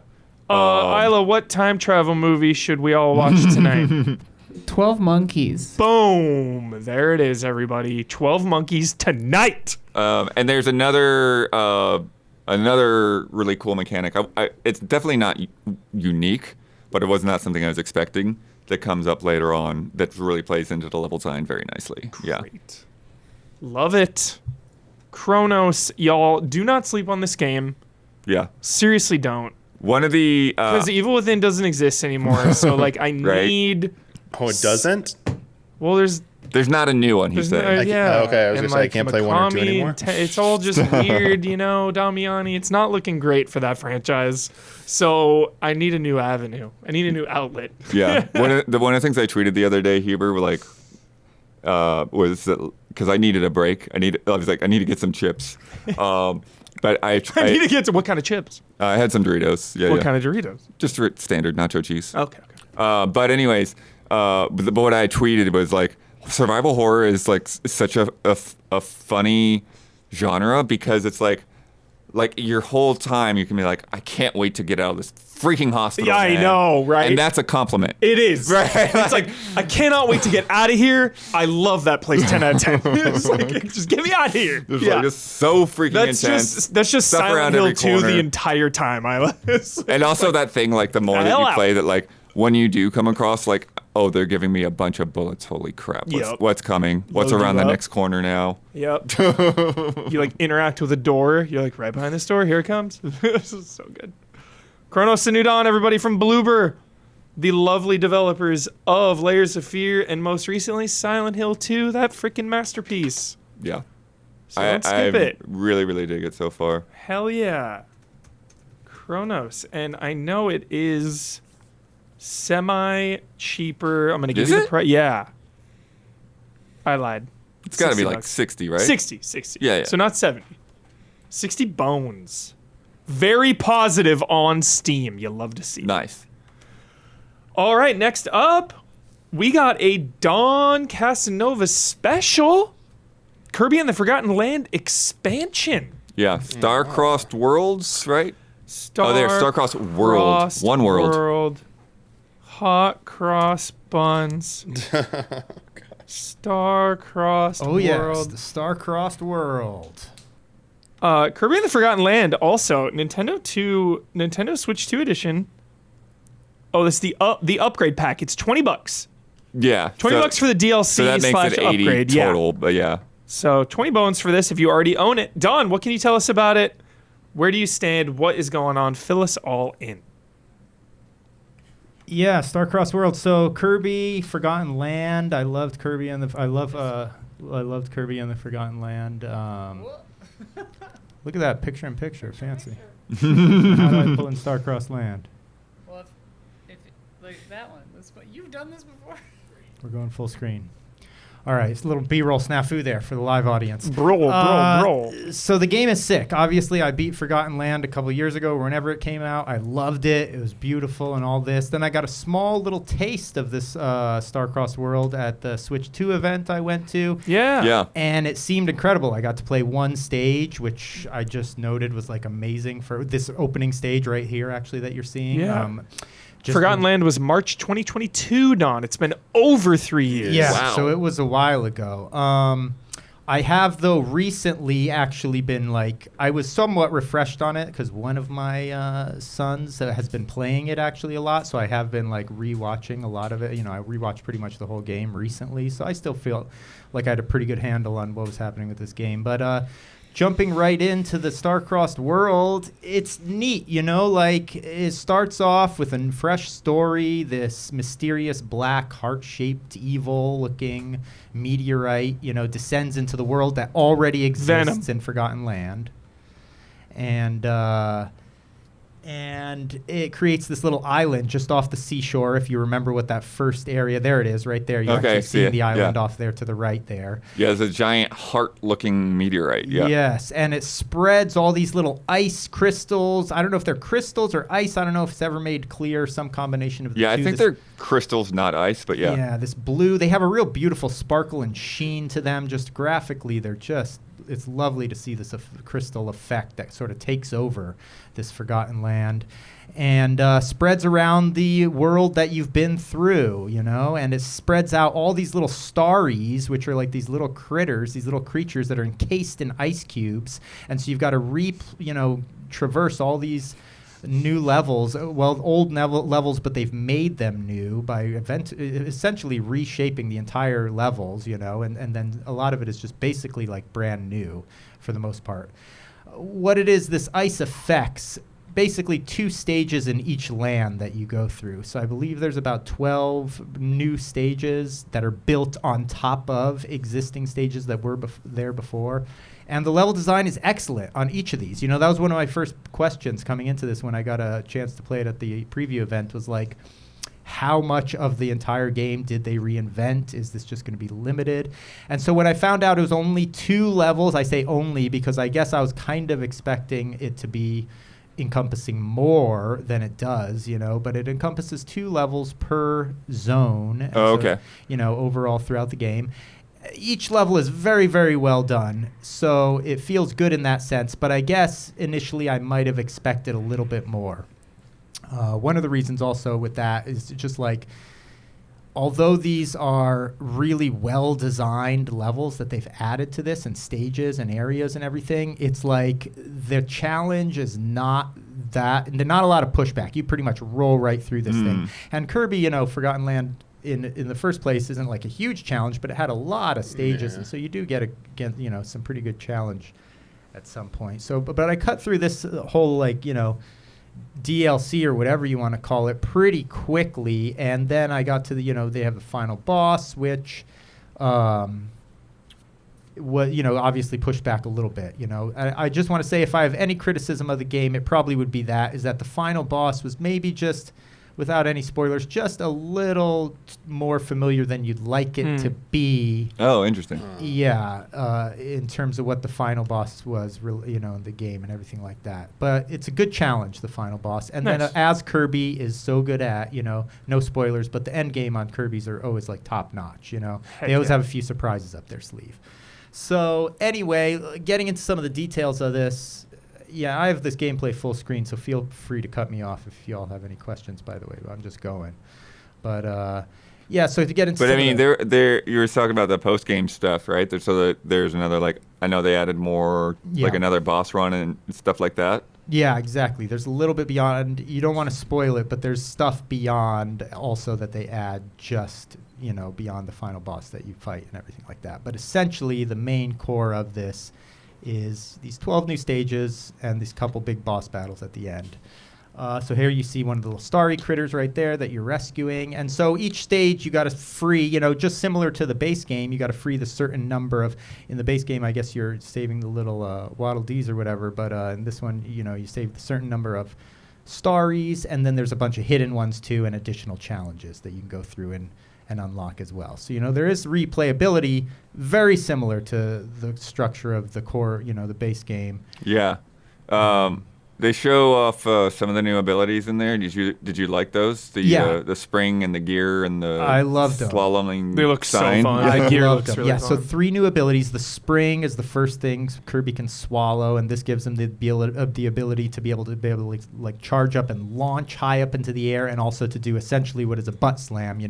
Isla, what time travel movie should we all watch tonight? 12 Monkeys. Boom. There it is, everybody. 12 Monkeys tonight. And there's another really cool mechanic. It's definitely not unique, but it was not something I was expecting. that comes up later on that really plays into the level design very nicely. Yeah. Great. Love it. Cronos, y'all, do not sleep on this game. Yeah. Seriously, don't. One of the Because Evil Within doesn't exist anymore. So, like, I need. Oh, it doesn't? Well, there's not a new one, he said. yeah. Okay, I was And, gonna say I can't play 1 or 2 Mikami anymore. and it's all just weird, Damiani. It's not looking great for that franchise. So I need a new avenue. I need a new outlet. Yeah. One of the things I tweeted the other day, Huber, was because I needed a break. I was like, I need to get some chips. But I need to get to what kind of chips? I had some Doritos. Yeah. What kind of Doritos? Just standard nacho cheese. Okay. But anyways, but what I tweeted was like, survival horror is like such a funny genre because it's like your whole time you can be like, I can't wait to get out of this freaking hospital. Yeah, man. I know, right? And that's a compliment. It is. Right. It's like, I cannot wait to get out of here. I love that place 10 out of 10. It's like, just get me out of here. It's so freaking intense. That's just Stuff Silent around Hill every 2 corner. the entire time. And also that thing, like the more that hell you out. play that, like when you do come across like, oh, they're giving me a bunch of bullets. Holy crap. What's coming? What's Load around you the up. next corner now? Yep. You like interact with a door. You're like, right behind this door. Here it comes. This is so good. Cronos and New Dawn, everybody from Bloober, the lovely developers of Layers of Fear and most recently Silent Hill 2, that freaking masterpiece. Yeah. So don't skip it. Really, really dig it so far. Hell yeah. Cronos. And I know it is semi-cheaper. I'm going to give Is you the it? price. Yeah. I lied. It's got to be 60 like bucks. 60, right? 60. Yeah. So not 70. 60 bones. Very positive on Steam. You love to see. Nice. All right, next up, we got a Don Casanova special. Kirby and the Forgotten Land expansion. Yeah. Star-Crossed Worlds, right? Star-Crossed World. Crossed One world. Hot cross buns. Star-Crossed Oh, yes, World. the Star-Crossed World. Kirby and the Forgotten Land, also Nintendo Switch 2 edition. Oh, this is the upgrade pack. It's $20. Yeah. $20 for the DLC So that makes it 80 upgrade. total, Yeah. but yeah. So 20 bones for this if you already own it. Don, what can you tell us about it? Where do you stand? What is going on? Fill us all in. Yeah, Star-Crossed World. So Kirby, Forgotten Land. I loved Kirby and I loved Kirby and the Forgotten Land. Look at that picture-in-picture, fancy. How do I pull in Star-Crossed Land? Well, if like that one, you've done this before. We're going full screen. All right, it's a little B-roll snafu there for the live audience. Bro. So the game is sick. Obviously, I beat Forgotten Land a couple years ago, whenever it came out. I loved it. It was beautiful and all this. Then I got a small little taste of this Star-Crossed World at the Switch 2 event I went to. Yeah. Yeah. And it seemed incredible. I got to play one stage, which I just noted was like amazing for this opening stage right here, actually, that you're seeing. Yeah. Forgotten Land was March 2022, Don. It's been over 3 years. Yeah, Wow. so it was a while ago. I have, though, recently actually been like, I was somewhat refreshed on it because one of my sons has been playing it actually a lot. So I have been like rewatching a lot of it. I rewatched pretty much the whole game recently. So I still feel like I had a pretty good handle on what was happening with this game. But jumping right into the Star-Crossed World, it's neat, like it starts off with a fresh story, this mysterious black heart-shaped evil-looking meteorite, descends into the world that already exists Venom. in Forgotten Land. And it creates this little island just off the seashore. If you remember what that first area, there it is, right there. You're Okay, actually see seeing it, the island yeah. off there to the right there. Yeah, it's a giant heart-looking meteorite. Yeah. Yes, and it spreads all these little ice crystals. I don't know if they're crystals or ice. I don't know if it's ever made clear. Some combination of the two. Yeah, I think they're crystals, not ice, but yeah. Yeah, this blue. They have a real beautiful sparkle and sheen to them. Just graphically, it's lovely to see this crystal effect that sort of takes over this Forgotten Land and spreads around the world that you've been through, and it spreads out all these little starries, which are like these little critters, these little creatures that are encased in ice cubes. And so you've got to traverse all these new levels, old levels, but they've made them new by essentially reshaping the entire levels, and then a lot of it is just basically like brand new for the most part. What it is, this ice affects basically 2 stages in each land that you go through. So I believe there's about 12 new stages that are built on top of existing stages that were there before. And the level design is excellent on each of these. That was one of my first questions coming into this when I got a chance to play it at the preview event, was like, how much of the entire game did they reinvent? Is this just going to be limited? And so when I found out it was only 2 levels, I say only because I guess I was kind of expecting it to be encompassing more than it does, but it encompasses 2 levels per zone. Okay. Overall throughout the game. Each level is very, very well done, so it feels good in that sense, but I guess initially I might have expected a little bit more. One of the reasons also with that is just like, although these are really well-designed levels that they've added to this and stages and areas and everything, it's like the challenge is not not a lot of pushback. You pretty much roll right through this thing. And Kirby, Forgotten Land in the first place isn't like a huge challenge, but it had a lot of stages, and so you do get some pretty good challenge at some point. So, but I cut through this whole DLC or whatever you want to call it pretty quickly, and then I got to the they have the final boss, which obviously pushed back a little bit. I just want to say, if I have any criticism of the game, it probably would be that the final boss was maybe just, without any spoilers, just a little more familiar than you'd like it to be. Oh, interesting. Yeah, in terms of what the final boss was, in the game and everything like that. But it's a good challenge, the final boss. And nice. then as Kirby is so good at, no spoilers, but the end game on Kirby's are always like top notch. They always have a few surprises up their sleeve. So anyway, getting into some of the details of this. Yeah, I have this gameplay full screen, so feel free to cut me off if you all have any questions, by the way. I'm just going. But, so to get into But, I mean, you were talking about the post-game stuff, right? There's another, I know they added more, another boss run and stuff like that. Yeah, exactly. There's a little bit beyond. You don't want to spoil it, but there's stuff beyond also that they add just, beyond the final boss that you fight and everything like that. But essentially, the main core of this is these 12 new stages and these couple big boss battles at the end. So here you see one of the little starry critters right there that you're rescuing. And so each stage you got to free, just similar to the base game, you got to free the certain number of, in the base game, I guess you're saving the little Waddle Dees or whatever, but in this one, you save a certain number of starries, and then there's a bunch of hidden ones too, and additional challenges that you can go through and unlock as well. So, there is replayability very similar to the structure of the core, the base game. Yeah. They show off some of the new abilities in there. Did you like those? The spring and the gear and the I loved them. Slaloming. They look sign. so fun. The gear looks really fun. So 3 new abilities. The spring is the first thing Kirby can swallow, and this gives him the ability to be able to like charge up and launch high up into the air, and also to do essentially what is a butt slam,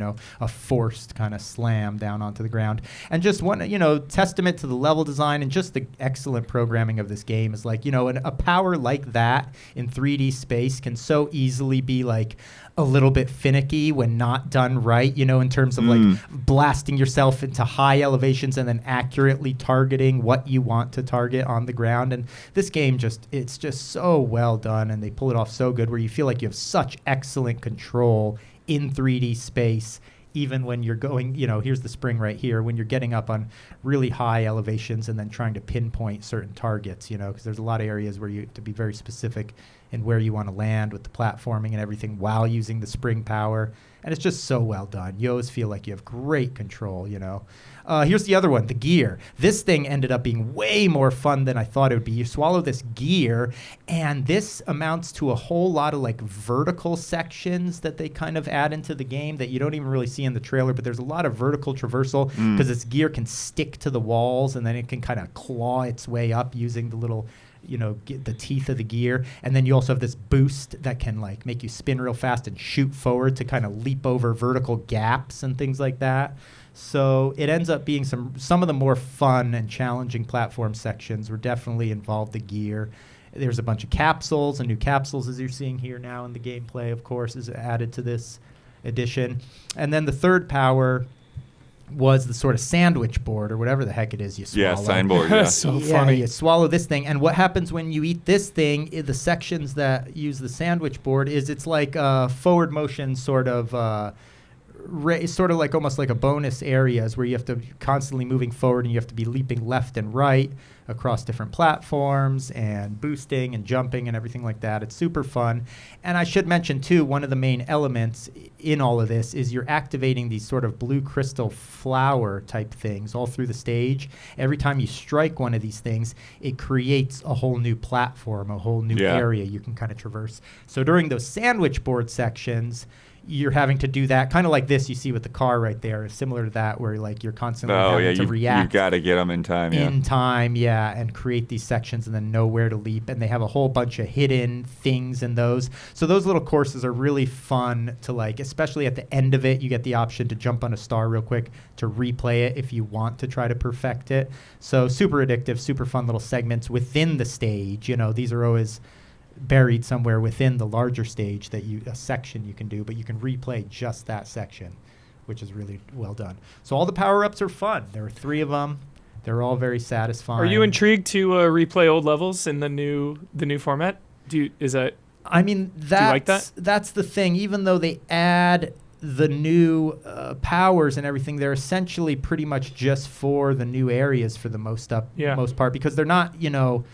a forced kind of slam down onto the ground. And just one, testament to the level design and just the excellent programming of this game is a power like that in 3D space can so easily be like a little bit finicky when not done right, in terms of like blasting yourself into high elevations and then accurately targeting what you want to target on the ground. And this game it's just so well done, and they pull it off so good where you feel like you have such excellent control in 3D space. Even when you're going, here's the spring right here, when you're getting up on really high elevations and then trying to pinpoint certain targets, because there's a lot of areas where you have to be very specific in where you want to land with the platforming and everything while using the spring power. And it's just so well done. You always feel like you have great control, Here's the other one, the gear. This thing ended up being way more fun than I thought it would be. You swallow this gear, and this amounts to a whole lot of like vertical sections that they kind of add into the game that you don't even really see in the trailer, but there's a lot of vertical traversal because this gear can stick to the walls, and then it can kind of claw its way up using the little get the teeth of the gear. And then you also have this boost that can like make you spin real fast and shoot forward to kind of leap over vertical gaps and things like that. So it ends up being some of the more fun and challenging platform sections were definitely involved the gear. There's a bunch of capsules, and new capsules, as you're seeing here now in the gameplay, of course, is added to this edition. And then the third power was the sort of sandwich board or whatever the heck it is you swallow. Yeah, signboard. Yeah. So funny. You swallow this thing, and what happens when you eat this thing, the sections that use the sandwich board, is it's like a forward motion sort of, sort of like almost like a bonus areas where you have to be constantly moving forward and you have to be leaping left and right across different platforms and boosting and jumping and everything like that. It's super fun. And I should mention, too, one of the main elements in all of this is you're activating these sort of blue crystal flower type things all through the stage. Every time you strike one of these things, it creates a whole new platform, a whole new area you can kind of traverse. So during those sandwich board sections, you're having to do that kind of like this you see with the car right there, similar to that, where like you're constantly having to react. You got to get them in time. And create these sections and then know where to leap. And they have a whole bunch of hidden things in those. So those little courses are really fun to like, especially at the end of it, you get the option to jump on a star real quick to replay it if you want to try to perfect it. So super addictive, super fun little segments within the stage. You know, these are always buried somewhere within the larger stage that a section you can do, but you can replay just that section, which is really well done. So all the power-ups are fun. There are 3 of them. They're all very satisfying. Are you intrigued to replay old levels in the new format? I mean, like that? That's the thing. Even though they add the new powers and everything, they're essentially pretty much just for the new areas for the most part, because they're not, you know,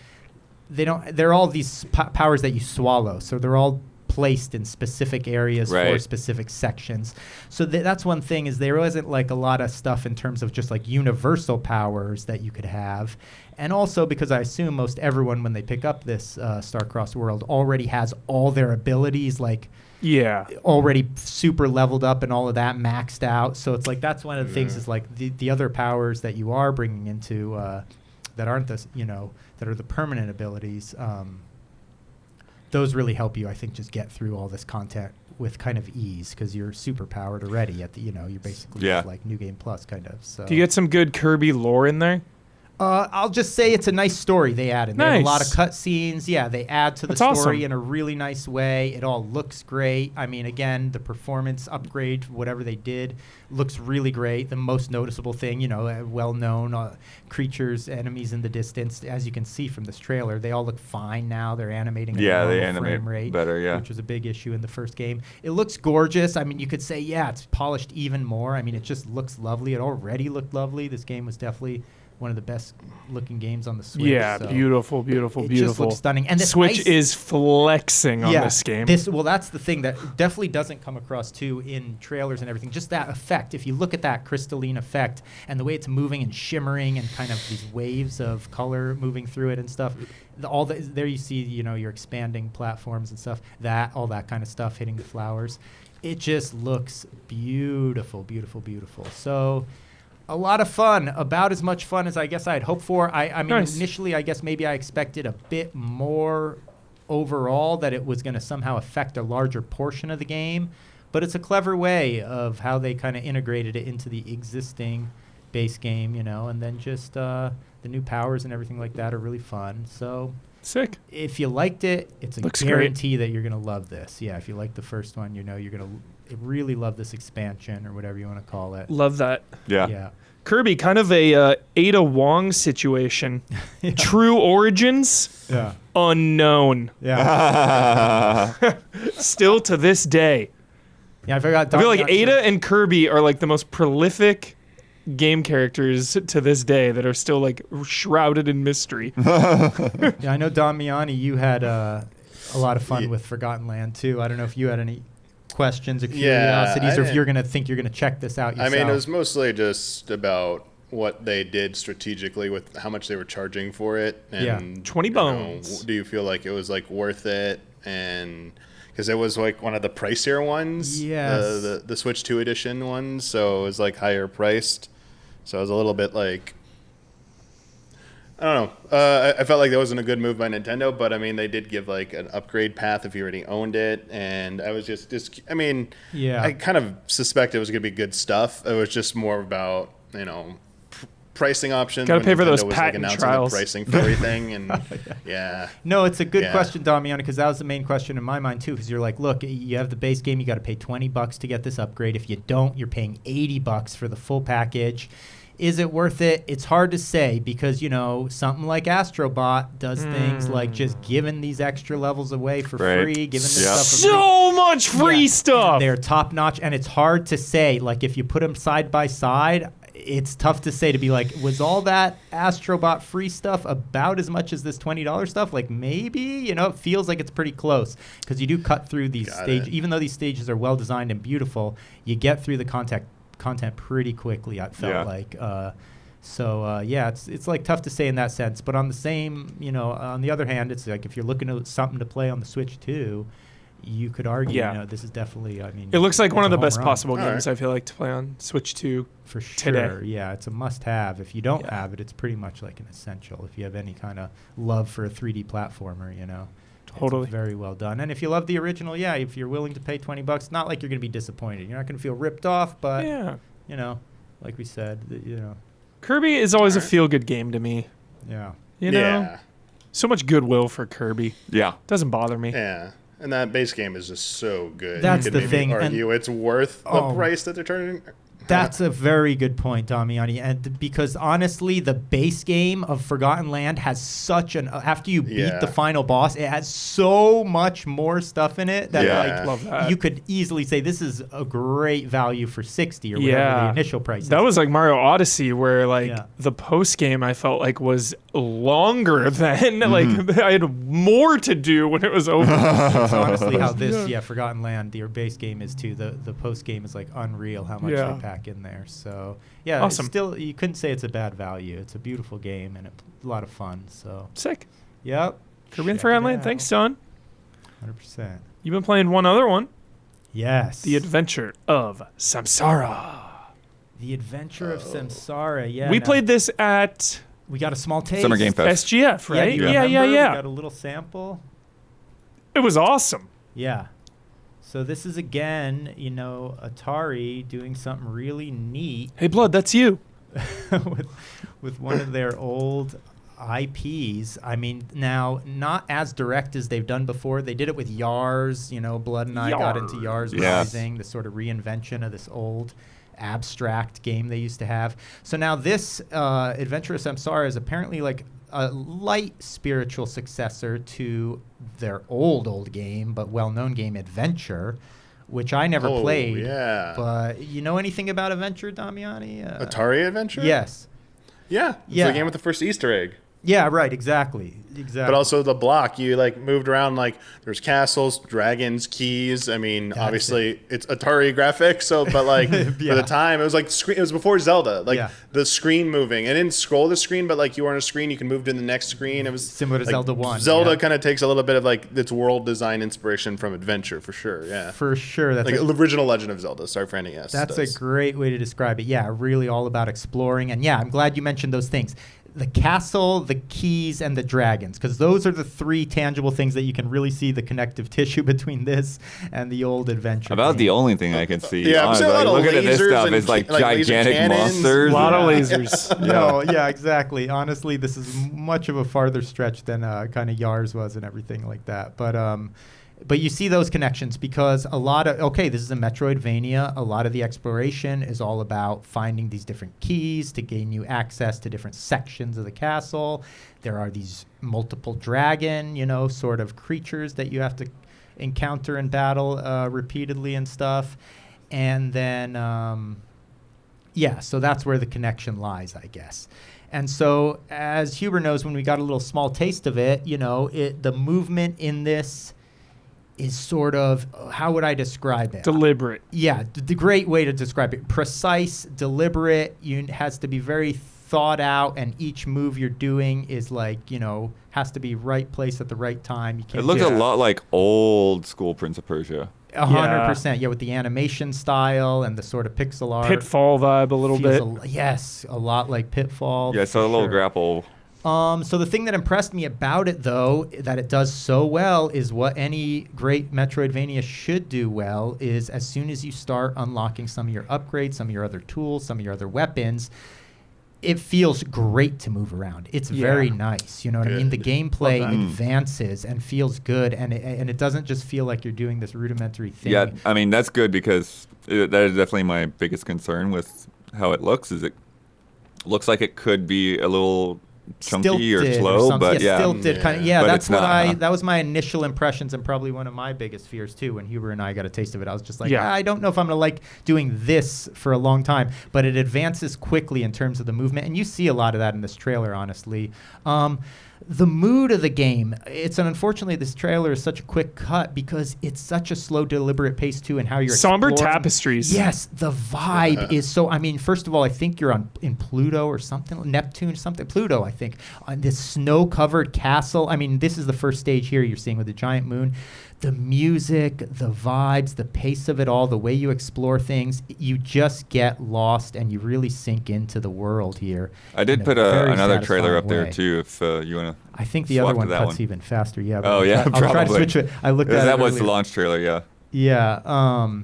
they're all these powers that you swallow. So they're all placed in specific areas for specific sections. So that's one thing, is there wasn't like a lot of stuff in terms of just like universal powers that you could have. And also because I assume most everyone, when they pick up this Starcross World, already has all their abilities like already super leveled up and all of that maxed out. So it's like that's one of the things, is like the other powers that you are bringing into that aren't the, you know, that are the permanent abilities, those really help you, I think, just get through all this content with kind of ease, because you're super powered already at the, you know, you're basically like New Game Plus kind of. So do you get some good Kirby lore in there? I'll just say it's a nice story they added. They have a lot of cutscenes. Yeah, they add to the story in a really nice way. It all looks great. I mean, again, the performance upgrade, whatever they did, looks really great. The most noticeable thing, you know, well-known creatures, enemies in the distance, as you can see from this trailer, they all look fine now. They're animating at a normal frame rate, better, which was a big issue in the first game. It looks gorgeous. I mean, you could say, it's polished even more. I mean, it just looks lovely. It already looked lovely. This game was definitely one of the best looking games on the Switch. Yeah, so beautiful. It just looks stunning. And the Switch is flexing on this game. Well, that's the thing that definitely doesn't come across too in trailers and everything. Just that effect. If you look at that crystalline effect and the way it's moving and shimmering and kind of these waves of color moving through it and stuff, there you see, you know, your expanding platforms and stuff. All that kind of stuff hitting the flowers. It just looks beautiful, beautiful, beautiful. So a lot of fun, about as much fun as I guess I'd hoped for. I mean, initially, I guess maybe I expected a bit more overall, that it was going to somehow affect a larger portion of the game. But it's a clever way of how they kind of integrated it into the existing base game, you know, and then just the new powers and everything like that are really fun. So sick. If you liked it, it's a guarantee that you're going to love this. Yeah, if you liked the first one, you know you're going to really love this expansion or whatever you want to call it. Love that. Yeah. Kirby, kind of a Ada Wong situation. True origins, unknown. Yeah. Still to this day. Yeah, I forgot. I feel like Ada and Kirby are like the most prolific game characters to this day that are still like shrouded in mystery. Yeah, I know Damiani, you had a lot of fun with Forgotten Land too. I don't know if you had any questions or curiosities, or if you're gonna check this out yourself. I mean, it was mostly just about what they did strategically with how much they were charging for it, and 20 bones. Do you feel like it was like worth it? And because it was like one of the pricier ones, the Switch 2 edition ones, so it was like higher priced. So I was a little bit like, I don't know. I felt like that wasn't a good move by Nintendo, but I mean, they did give like an upgrade path if you already owned it, and I was just I mean, I kind of suspect it was gonna be good stuff. It was just more about, you know, pricing options. Gotta when pay for those Nintendo was, patent announcing trials. The pricing for everything, and yeah. No, it's a good Yeah. question, Damiani, because that was the main question in my mind too. Because you're like, look, you have the base game, you got to pay $20 to get this upgrade. If you don't, you're paying $80 for the full package. Is it worth it? It's hard to say because, something like Astrobot does things like just giving these extra levels away for free, giving this stuff for free. So much free Yeah, stuff. and they're top notch, and it's hard to say. Like, if you put them side by side, it's tough to say to be like, was all that Astrobot free stuff about as much as this $20 stuff? Like, maybe, it feels like it's pretty close because you do cut through these stages. Even though these stages are well designed and beautiful, you get through the content pretty quickly, I felt like. It's like tough to say in that sense. But on the same, on the other hand, it's like if you're looking at something to play on the Switch too, you could argue, this is definitely, it looks like one of the best run. possible games I feel like to play on Switch 2 for sure. today. Yeah, it's a must-have. If you don't have it, it's pretty much like an essential. If you have any kind of love for a 3D platformer, Totally. It's very well done. And if you love the original, if you're willing to pay $20, not like you're going to be disappointed. You're not going to feel ripped off, but like we said, Kirby is always a feel-good game to me. Yeah. Yeah. So much goodwill for Kirby. Yeah. Doesn't bother me. Yeah. And that base game is just so good. That's you could the maybe thing, argue it's worth the price that they're charging. That's a very good point, Damiani. And because honestly, the base game of Forgotten Land has such an after you beat the final boss, it has so much more stuff in it that Love that. you could easily say this is a great value for 60 or whatever the initial price is. That was like Mario Odyssey where the post game I felt like was longer than like I had more to do when it was over. That's honestly how this Forgotten Land, your base game is too. The post game is like unreal how much they pack in there. So awesome. Still you couldn't say it's a bad value. It's a beautiful game and a lot of fun. So Sick. Yep. Kirby and Forgotten Land. Thanks, son. 100%. You've been playing one other one. Yes. The Adventure of Samsara. The Adventure of Samsara. Yeah. We played this at We got a small taste. Summer Game Fest. SGF, right? Yeah. Yeah. We got a little sample. It was awesome. Yeah. So this is again, Atari doing something really neat Hey, Blood, that's you. with one of their old IPs. I mean, now not as direct as they've done before. They did it with Yars. Blood and I got into Yars Rising, the sort of reinvention of this old abstract game they used to have. So now this Adventure of Samsara is apparently like a light spiritual successor to their old game, but well-known game Adventure, which I never played. Yeah. But you know anything about Adventure, Damiani? Atari Adventure? Yes. Yeah. It's the game with the first Easter egg. Yeah, right, exactly. But also the block, you moved around, there's castles, dragons, keys. I mean, obviously it's Atari graphics, but for the time it was it was before Zelda. The screen moving. It didn't scroll the screen, but you were on a screen, you can move to the next screen. It was similar to Zelda 1. Zelda kind of takes a little bit of its world design inspiration from Adventure for sure. Yeah. For sure. That's original Legend of Zelda. Sorry for NES. That's a great way to describe it. Yeah, really all about exploring. And I'm glad you mentioned those things. The castle, the keys, and the dragons, because those are the three tangible things that you can really see the connective tissue between this and the old Adventure. About the only thing I can see. Yeah, I'm seeing a lot of looking at this lasers stuff, and it's laser gigantic cannons. monsters. A lot of lasers. No, exactly. Honestly, this is much of a farther stretch than kind of Yars was and everything like that. But you see those connections because this is a Metroidvania. A lot of the exploration is all about finding these different keys to gain you access to different sections of the castle. There are these multiple dragon, sort of creatures that you have to encounter and battle repeatedly and stuff. And then, so that's where the connection lies, I guess. And so, as Huber knows, when we got a little small taste of it, the movement in this is sort of, how would I describe it? Deliberate. Yeah, the great way to describe it. Precise, deliberate, has to be very thought out, and each move you're doing is has to be right place at the right time. You can't It looked a lot like old school Prince of Persia. 100%, with the animation style and the sort of pixel art. Pitfall vibe a little bit. A lot like Pitfall. Yeah, so a little grapple. So the thing that impressed me about it, though, that it does so well is what any great Metroidvania should do well is as soon as you start unlocking some of your upgrades, some of your other tools, some of your other weapons, it feels great to move around. It's very nice. You know what I mean? The gameplay advances and feels good, and it doesn't just feel like you're doing this rudimentary thing. Yeah, I mean, that's good because that is definitely my biggest concern with how it looks. Is it looks like it could be a little chunky or slow, but stilted kind of. Yeah, but that's what not, that was my initial impressions, and probably one of my biggest fears too. When Huber and I got a taste of it, I was just like, I don't know if I'm gonna like doing this for a long time. But it advances quickly in terms of the movement, and you see a lot of that in this trailer, honestly. The mood of the game, unfortunately this trailer is such a quick cut because it's such a slow, deliberate pace too, and how you're somber exploring. tapestries. Yes, the vibe is so. I mean, first of all, I think you're in Pluto or something, Neptune, something. Pluto, I think, on this snow-covered castle. I mean, this is the first stage here you're seeing with the giant moon. The music, the vibes, the pace of it all, the way you explore things, you just get lost and you really sink into the world here. I did put another trailer up there too, if you want to. I think the other one cuts even faster. Yeah. Oh yeah, I'll try to switch it. I looked at it. That was earlier. the launch trailer. Yeah. Yeah.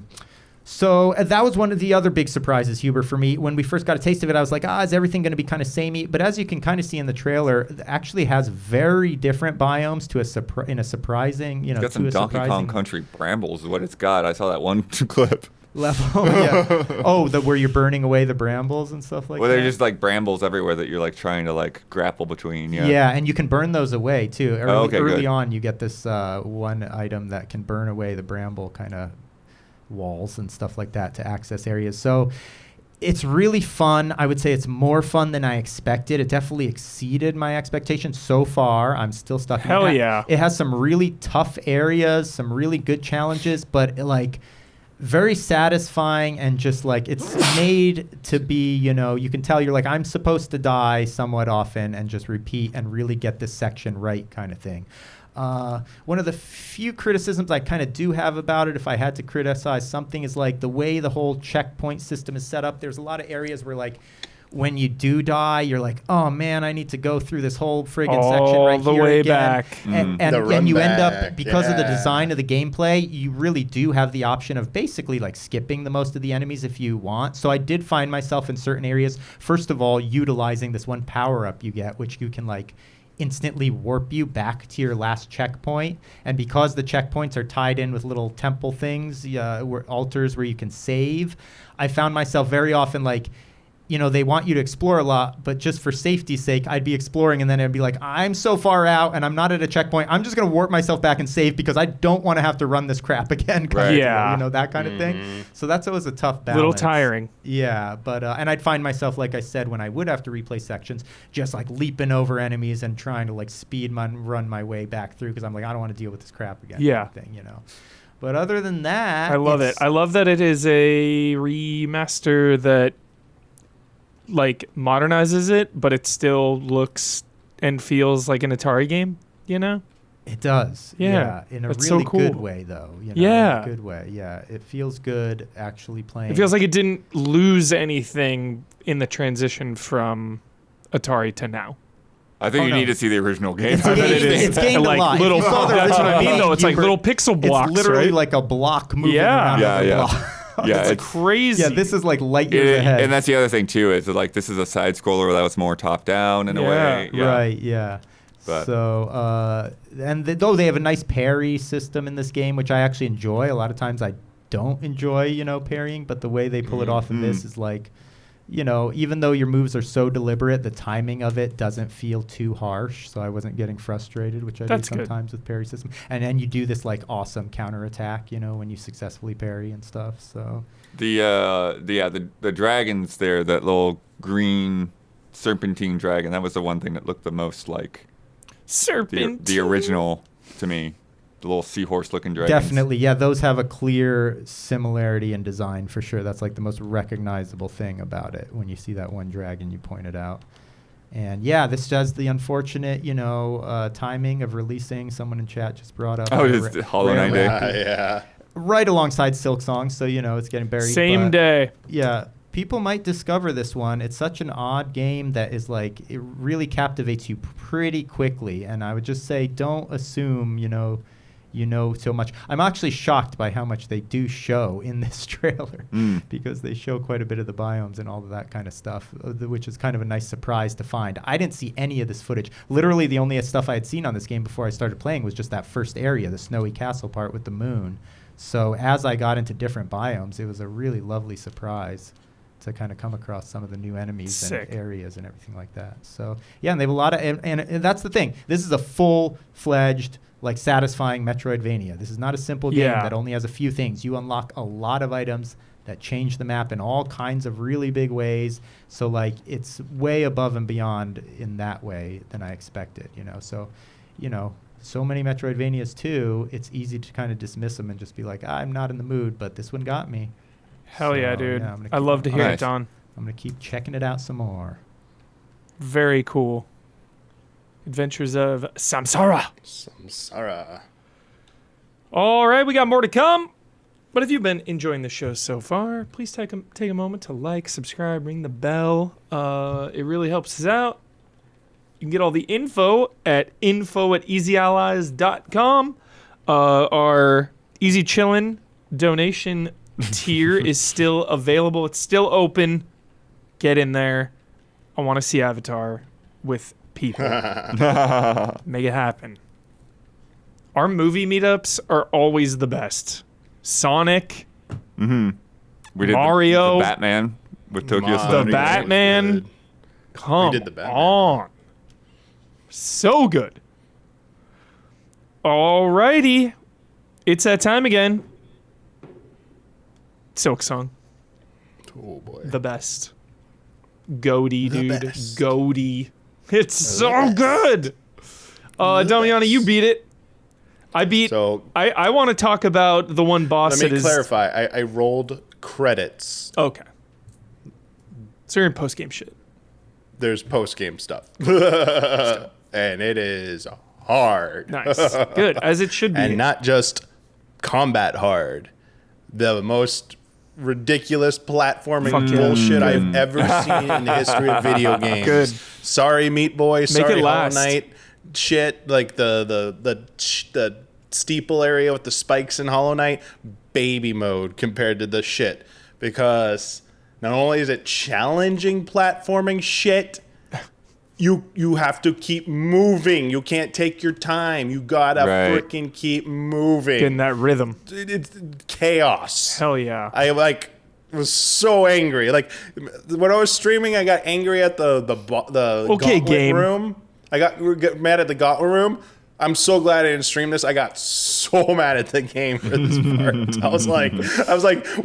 So that was one of the other big surprises, Huber, for me. When we first got a taste of it, I was like, is everything going to be kind of samey? But as you can kind of see in the trailer, it actually has very different biomes in a surprising, It's got some Donkey Kong Country brambles is what it's got. I saw that one clip. Level, yeah. Where you're burning away the brambles and stuff like that? Well, they're just like brambles everywhere that you're like trying to like grapple between. Yeah. Yeah, and you can burn those away too. Early good. on, you get this one item that can burn away the bramble kind of walls and stuff like that to access areas. So it's really fun. I would say it's more fun than I expected. It definitely exceeded my expectations so far. I'm still stuck in Hell yeah. It has some really tough areas, some really good challenges, but like very satisfying, and just like it's made to be, you can tell you're like, I'm supposed to die somewhat often and just repeat and really get this section right kind of thing. One of the few criticisms I kind of do have about it, if I had to criticize something, is like the way the whole checkpoint system is set up. There's a lot of areas where like when you do die, you're like, oh man, I need to go through this whole friggin' section right the here way again. back. And you end up, because of the design of the gameplay, you really do have the option of basically like skipping the most of the enemies if you want. So I did find myself in certain areas, first of all, utilizing this one power-up you get, which you can like instantly warp you back to your last checkpoint. And because the checkpoints are tied in with little temple things, altars where you can save, I found myself very often like, they want you to explore a lot, but just for safety's sake, I'd be exploring and then I'd be like, I'm so far out and I'm not at a checkpoint. I'm just going to warp myself back and save because I don't want to have to run this crap again. Right. Yeah. That kind of thing. So that's always a tough balance. Little tiring. Yeah. But, and I'd find myself, like I said, when I would have to replay sections, just like leaping over enemies and trying to like run my way back through because I'm like, I don't want to deal with this crap again. Yeah. Kind of thing, But other than that, I love it. I love that it is a remaster that like modernizes it, but it still looks and feels like an Atari game, It does. Yeah. In a It's really so cool. good way, though. Yeah. In a good way. Yeah. It feels good actually playing. It feels like it didn't lose anything in the transition from Atari to now. I think you need to see the original game. It's gained a lot. Little, If you saw the that's what I original mean, though. It's like game, little pixel blocks, It's literally right? like a block moving Yeah. around. Yeah, a yeah. block. Yeah, it's crazy. Yeah, this is like light years ahead. And that's the other thing too, is like this is a side scroller that was more top down in a way. Yeah. Right, yeah. But so, though they have a nice parry system in this game, which I actually enjoy. A lot of times I don't enjoy, parrying, but the way they pull it off in this is like, even though your moves are so deliberate, the timing of it doesn't feel too harsh. So I wasn't getting frustrated, which I do sometimes with parry system. And then you do this like awesome counterattack, when you successfully parry and stuff. So the dragons there, that little green serpentine dragon, that was the one thing that looked the most like the original to me. The little seahorse-looking dragons. Definitely, yeah. Those have a clear similarity in design for sure. That's like the most recognizable thing about it when you see that one dragon you pointed out. And yeah, this does the unfortunate, timing of releasing. Someone in chat just brought up. Oh, it's Hollow Knight Day. Yeah. Right alongside Silksong, so it's getting buried. Same day. Yeah. People might discover this one. It's such an odd game that is like, it really captivates you pretty quickly. And I would just say, don't assume, you know so much. I'm actually shocked by how much they do show in this trailer because they show quite a bit of the biomes and all of that kind of stuff, which is kind of a nice surprise to find. I didn't see any of this footage. Literally, the only stuff I had seen on this game before I started playing was just that first area, the snowy castle part with the moon. So as I got into different biomes, it was a really lovely surprise to kind of come across some of the new enemies and areas and everything like that. So yeah, and they have a lot of, and that's the thing. This is a full-fledged, like, satisfying Metroidvania. This is not a simple game that only has a few things. You unlock a lot of items that change the map in all kinds of really big ways. So like, it's way above and beyond in that way than I expected. So, so many Metroidvanias too. It's easy to kind of dismiss them and just be like, I'm not in the mood, but this one got me. Hell yeah, dude. Yeah, I love to hear it, Don. I'm going to keep checking it out some more. Very cool. Adventures of Samsara. All right, we got more to come. But if you've been enjoying the show so far, please take a moment to like, subscribe, ring the bell. It really helps us out. You can get all the info at info@easyallies.com. Our Easy Chillin' donation tier is still available. It's still open. Get in there. I want to see Avatar with people. Make it happen. Our movie meetups are always the best. Sonic. We did Mario. the Batman with Tokyo The Sonic. Batman. Come We did the Batman. on. So good. Alrighty. It's that time again. Silksong. Oh boy. The best. Goaty, The dude. best. Goaty. It's so good. Damiani, you beat it. I beat. So I want to talk about the one boss let that me is. clarify. I rolled credits. Okay. So you're in post game shit. There's post game stuff, and it is hard. Nice. Good. As it should be. And not just combat hard. The most ridiculous platforming bullshit I've ever seen in the history of video games. Good. Sorry, Meat Boy. Sorry, it Hollow last. Knight. Shit, like the steeple area with the spikes in Hollow Knight, baby mode compared to the shit. Because not only is it challenging platforming shit, you have to keep moving. You can't take your time. You gotta freaking keep moving. Getting that rhythm. It's chaos. Hell yeah. I was so angry. Like when I was streaming, I got angry at the Okay, gauntlet game. room. I got mad at the gauntlet room. I'm so glad I didn't stream this. I got so mad at the game for this part. I was like,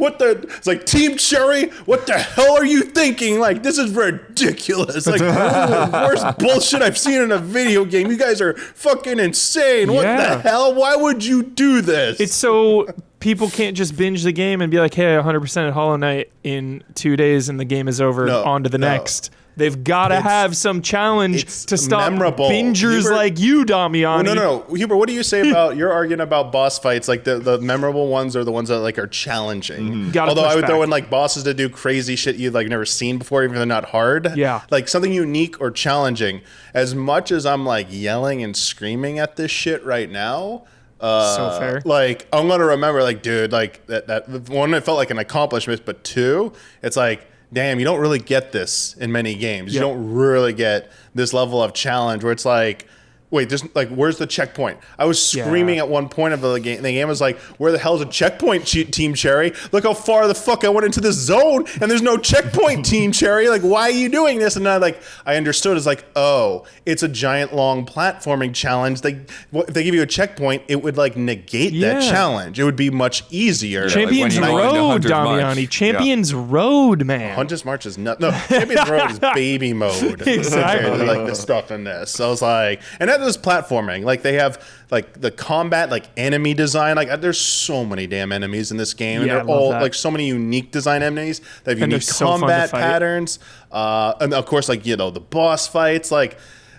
what the? It's like, Team Cherry, what the hell are you thinking? Like, this is ridiculous. Like, the worst bullshit I've seen in a video game. You guys are fucking insane. What Yeah. the hell? Why would you do this? It's so people can't just binge the game and be like, hey, 100% at Hollow Knight in 2 days and the game is over. On to the next. They've got to have some challenge to stop memorable. bingers Hubert, like you, Damiani. Well, no. Hubert, what do you say about you're arguing about boss fights? Like the memorable ones are the ones that like are challenging. Gotta Although push I would throw back. in like bosses that do crazy shit you've like never seen before, even if they're not hard. Yeah. Like something unique or challenging. As much as I'm like yelling and screaming at this shit right now. So fair. Like I'm gonna remember, like, dude, like that one, it felt like an accomplishment, but two, it's like, damn, you don't really get this in many games. You don't really get this level of challenge where it's like, wait, there's like, where's the checkpoint? I was screaming at one point of the game. The game was like, where the hell's a checkpoint, Team Cherry? Look how far the fuck I went into this zone, and there's no checkpoint, Team Cherry. Like, why are you doing this? And I understood. It's like, oh, it's a giant long platforming challenge. If they give you a checkpoint, it would like negate that challenge. It would be much easier. Champions like when you go into Road, Hunter's March. Damiani. Champions Road, man. Hunter's March is not. No, Champions Road is baby mode. Exactly. Compared to, like the stuff in this. So I was like, and that is platforming. Like they have like the combat, like enemy design. Like there's so many damn enemies in this game, and Yeah, I they're love all that. like so many unique design enemies. They have And they're unique so fun to combat fight. patterns, and of course, like the boss fights. Like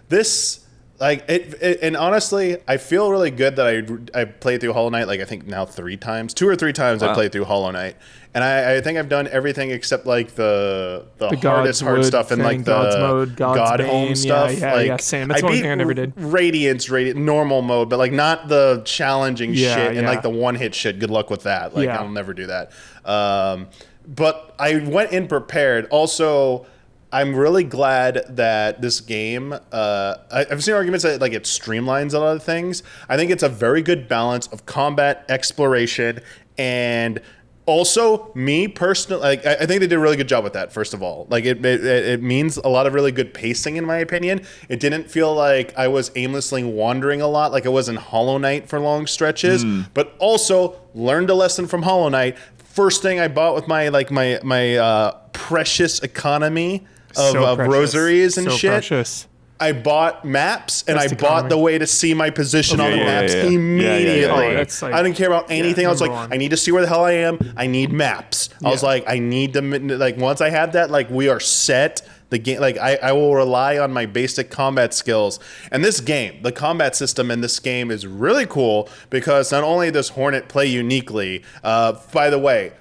this Like and honestly, I feel really good that I played through Hollow Knight. Like I think now 2 or 3 times I played through Hollow Knight, and I think I've done everything except like the hardest hard stuff and like the God's mode, God Bane, Home stuff. Yeah, same. That's one thing I never did. Radiance, normal mode, but like not the challenging shit and yeah. like the one hit shit. Good luck with that. Like I'll never do that. But I went in prepared. Also, I'm really glad that this game, I've seen arguments that like it streamlines a lot of things. I think it's a very good balance of combat, exploration, and also me personally, like I think they did a really good job with that, first of all. Like it means a lot of really good pacing in my opinion. It didn't feel like I was aimlessly wandering a lot like I was in Hollow Knight for long stretches, but also learned a lesson from Hollow Knight. First thing I bought with my precious economy of rosaries and shit. Precious. I bought maps and Best I bought economy. the way to see my position on the maps immediately. Oh, that's like- I didn't care about anything. I was like, number one. I need to see where the hell I am. I need maps. I was like, I need to, like, once I have that, like, we are set. The game, like, I will rely on my basic combat skills. And this game, the combat system in this game is really cool because not only does Hornet play uniquely, by the way,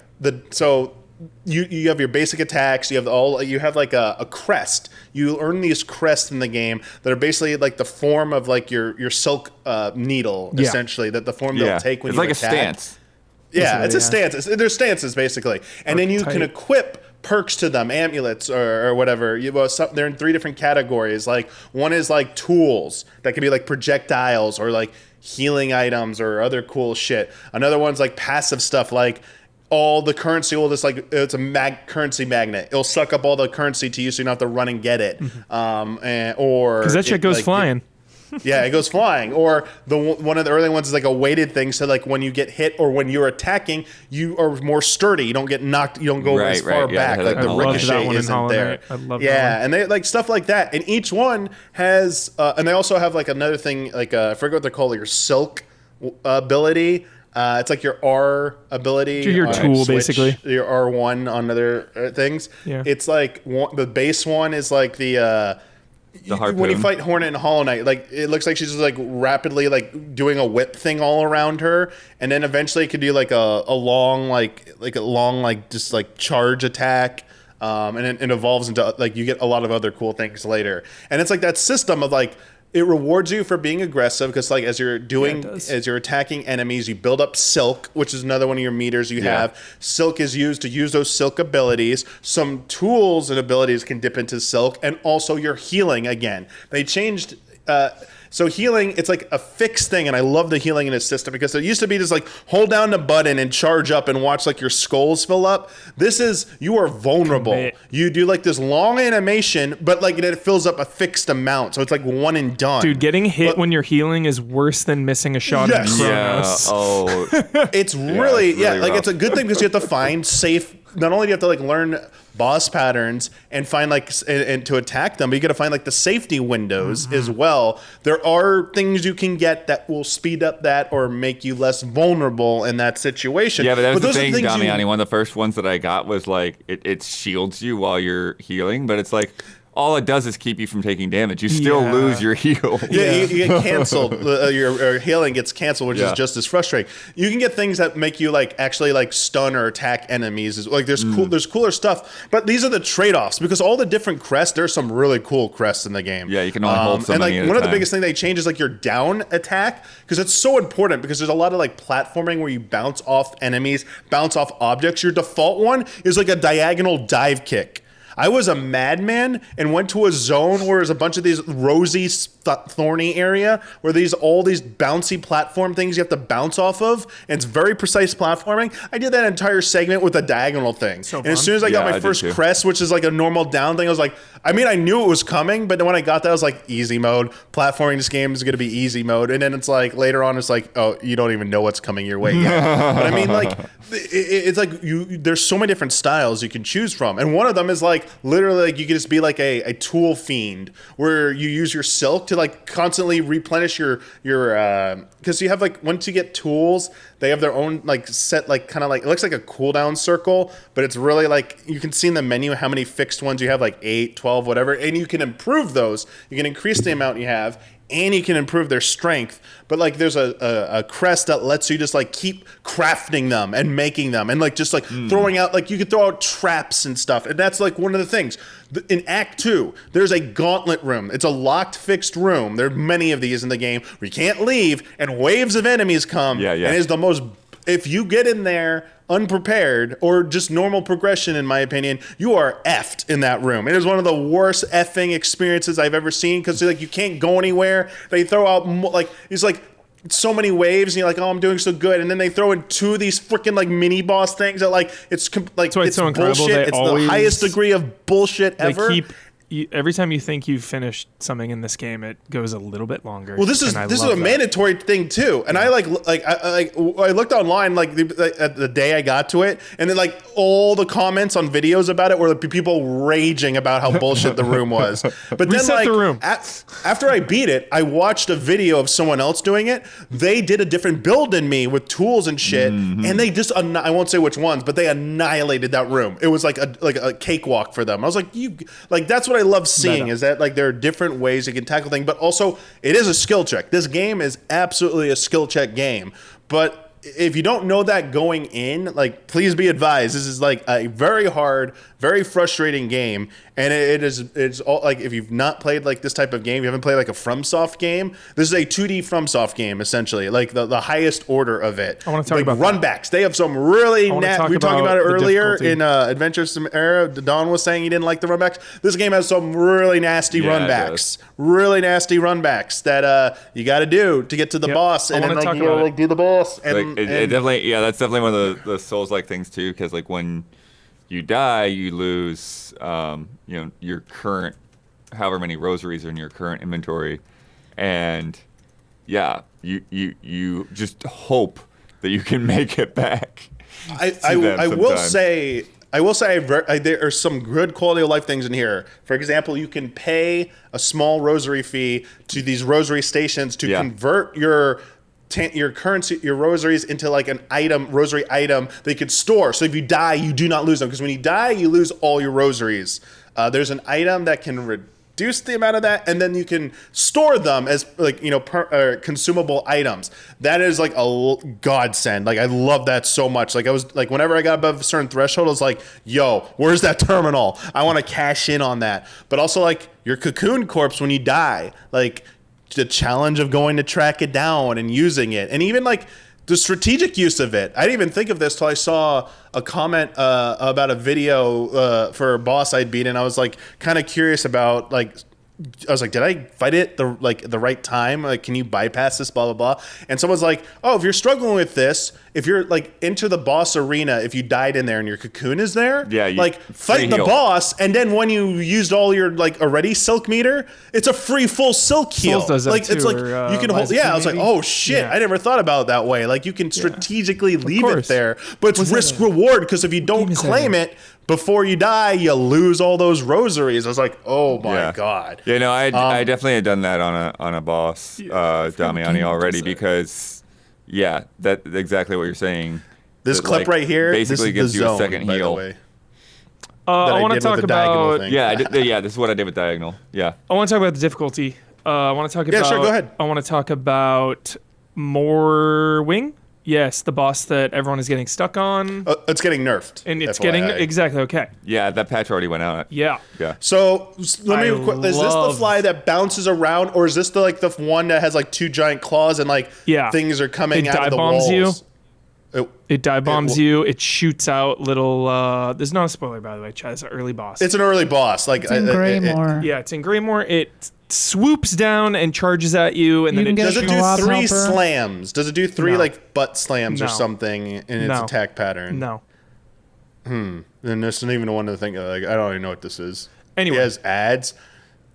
you have your basic attacks. You have like a crest. You earn these crests in the game that are basically like the form of like your silk needle, essentially. That the form they'll take when it's you like attack. a stance. Yeah, it's a stance. There's stances basically, and then you can equip perks to them, amulets or whatever. They're in 3 different categories. Like one is like tools that can be like projectiles or like healing items or other cool shit. Another one's like passive stuff like. All the currency will just like it's a currency magnet. It'll suck up all the currency to you, so you don't have to run and get it. Or Because that shit goes flying. Yeah, it goes flying. Or one of the early ones is like a weighted thing, so like when you get hit or when you're attacking, you are more sturdy. You don't get knocked. You don't go as far back. Like the ricochet isn't there. I love that one. And they like stuff like that. And each one has, and they also have like another thing. Like I forget what they're called. Your silk ability. It's like your R ability. Your tool, basically. Your R1 on other things. Yeah. It's like the base one is like the harpoon. when you fight Hornet and Hollow Knight, like it looks like she's just like rapidly like doing a whip thing all around her, and then eventually it could do like a long just like charge attack. And it evolves into like you get a lot of other cool things later, and it's like that system of like. It rewards you for being aggressive because, like, as you're attacking enemies, you build up silk, which is another one of your meters you have. Silk is used to use those silk abilities. Some tools and abilities can dip into silk, and also your healing again. They changed. So healing, it's like a fixed thing, and I love the healing in this system because it used to be just like hold down the button and charge up and watch like your skulls fill up. This is, you are vulnerable. Commit. You do like this long animation, but like it fills up a fixed amount, so it's like one and done. Dude, getting hit when you're healing is worse than missing a shot in Cronos. It's really like it's a good thing because you have to find safe. Not only do you have to like learn boss patterns and find like and to attack them, but you got to find like the safety windows as well. There are things you can get that will speed up that or make you less vulnerable in that situation. Yeah, but that was the thing, Damiani. One of the first ones that I got was like it shields you while you're healing, but it's like all it does is keep you from taking damage. You still lose your heal. You get canceled. Your healing gets canceled, which is just as frustrating. You can get things that make you like actually like stun or attack enemies. Like there's cooler stuff, but these are the trade-offs because all the different crests. There's some really cool crests in the game. Yeah, you can only hold so and many like at one a of the time. biggest thing they change is like your down attack because it's so important because there's a lot of like platforming where you bounce off enemies, bounce off objects. Your default one is like a diagonal dive kick. I was a madman and went to a zone where there's a bunch of these rosy, thorny area where all these bouncy platform things you have to bounce off of, and it's very precise platforming. I did that entire segment with a diagonal thing. And as soon as I got my first crest, which is like a normal down thing, I was like, I mean, I knew it was coming, but then when I got that, I was like, easy mode. Platforming this game is going to be easy mode. And then it's like, later on, it's like, oh, you don't even know what's coming your way yet. But I mean, like, it's like there's so many different styles you can choose from. And one of them is like, literally, like, you can just be like a tool fiend where you use your silk to like constantly replenish your because you have like, once you get tools, they have their own like set, like kind of like, it looks like a cooldown circle, but it's really like, you can see in the menu how many fixed ones you have, like 8, 12, whatever, and you can improve those. You can increase the amount you have, and you can improve their strength. But like there's a crest that lets you just like keep crafting them and making them and like just like throwing out, like you could throw out traps and stuff. And that's like one of the things. In Act 2, there's a gauntlet room. It's a locked, fixed room. There are many of these in the game where you can't leave and waves of enemies come. Yeah. And it's the most, if you get in there unprepared or just normal progression, in my opinion, you are effed in that room. It is one of the worst effing experiences I've ever seen because like you can't go anywhere. They throw out like it's like so many waves and you're like, oh, I'm doing so good, and then they throw in two of these freaking like mini boss things that like it's like it's so incredible. bullshit. It's the highest degree of bullshit ever. Every time you think you've finished something in this game, it goes a little bit longer. Well, this is a mandatory thing too, and I looked online like at the day I got to it, and then like all the comments on videos about it were like, people raging about how bullshit the room was. But then like the room. After I beat it, I watched a video of someone else doing it. They did a different build than me with tools and shit, and they just I won't say which ones, but they annihilated that room. It was like a cakewalk for them. I was like, that's what I love seeing is that like there are different ways you can tackle things, but also it is a skill check. This game is absolutely a skill check game, but if you don't know that going in, like please be advised, this is like a very hard, very frustrating game, and it's all like if you've not played like this type of game, you haven't played like a FromSoft game. This is a 2D FromSoft game essentially, like the highest order of it. I want to talk like about runbacks. They have some really we were talking about it earlier in Adventure of Samsara. Don was saying he didn't like the runbacks. This game has some really nasty runbacks. Really nasty runbacks that you got to do to get to the boss, and then like, you gotta, like do the boss. And, like, it definitely, that's definitely one of the Souls-like things too, because like when you die, you lose, your current, however many rosaries are in your current inventory, and you just hope that you can make it back. I will say there are some good quality of life things in here. For example, you can pay a small rosary fee to these rosary stations to convert your currency, your rosaries into like an rosary item they could store. So if you die, you do not lose them, because when you die, you lose all your rosaries. There's an item that can reduce the amount of that, and then you can store them as like consumable items. That is like a godsend. Like I love that so much. Like I was like, whenever I got above a certain threshold, I was like, yo, where's that terminal? I want to cash in on that. But also like your cocoon corpse when you die, like the challenge of going to track it down and using it, and even like the strategic use of it. I didn't even think of this till I saw a comment about a video for a boss I'd beat, and I was like kind of curious about like, I was like, did I fight it the right time? Like, can you bypass this? Blah blah blah. And someone's like, oh, if you're struggling with this, if you're like into the boss arena, if you died in there and your cocoon is there, like fight the boss, and then when you used all your like already silk meter, it's a free full silk heal. Souls does that like too, it's like or, you can hold. Yeah, I was like, oh shit, I never thought about it that way. Like you can strategically leave it there, but it's risk reward, because if you don't claim it before you die, you lose all those rosaries. I was like, oh my god. Yeah, no, I definitely had done that on a boss, Damiani, already, because that's exactly what you're saying. This clip right here basically gives you a second heal. I want to talk about this is what I did with Diagonal. Yeah, I want to talk about the difficulty. I want to talk about. Yeah, sure, go ahead. I want to talk about Morwing. Yes, the boss that everyone is getting stuck on. It's getting nerfed. And it's getting exactly okay. Yeah, that patch already went out. Yeah. So let me. Is this the fly that bounces around, or is this the one that has like two giant claws and like things are coming out of the walls? It dive bombs you. It shoots out little. There's not a spoiler, by the way, Chad. It's an early boss. It's an early boss. Like it's in Greymore. It's in Greymore. It swoops down and charges at you, and then it does it do three slams? Does it do three like butt slams or something in its attack pattern? No. And there's not even one to think of. Like, I don't even know what this is. Anyway, it has ads.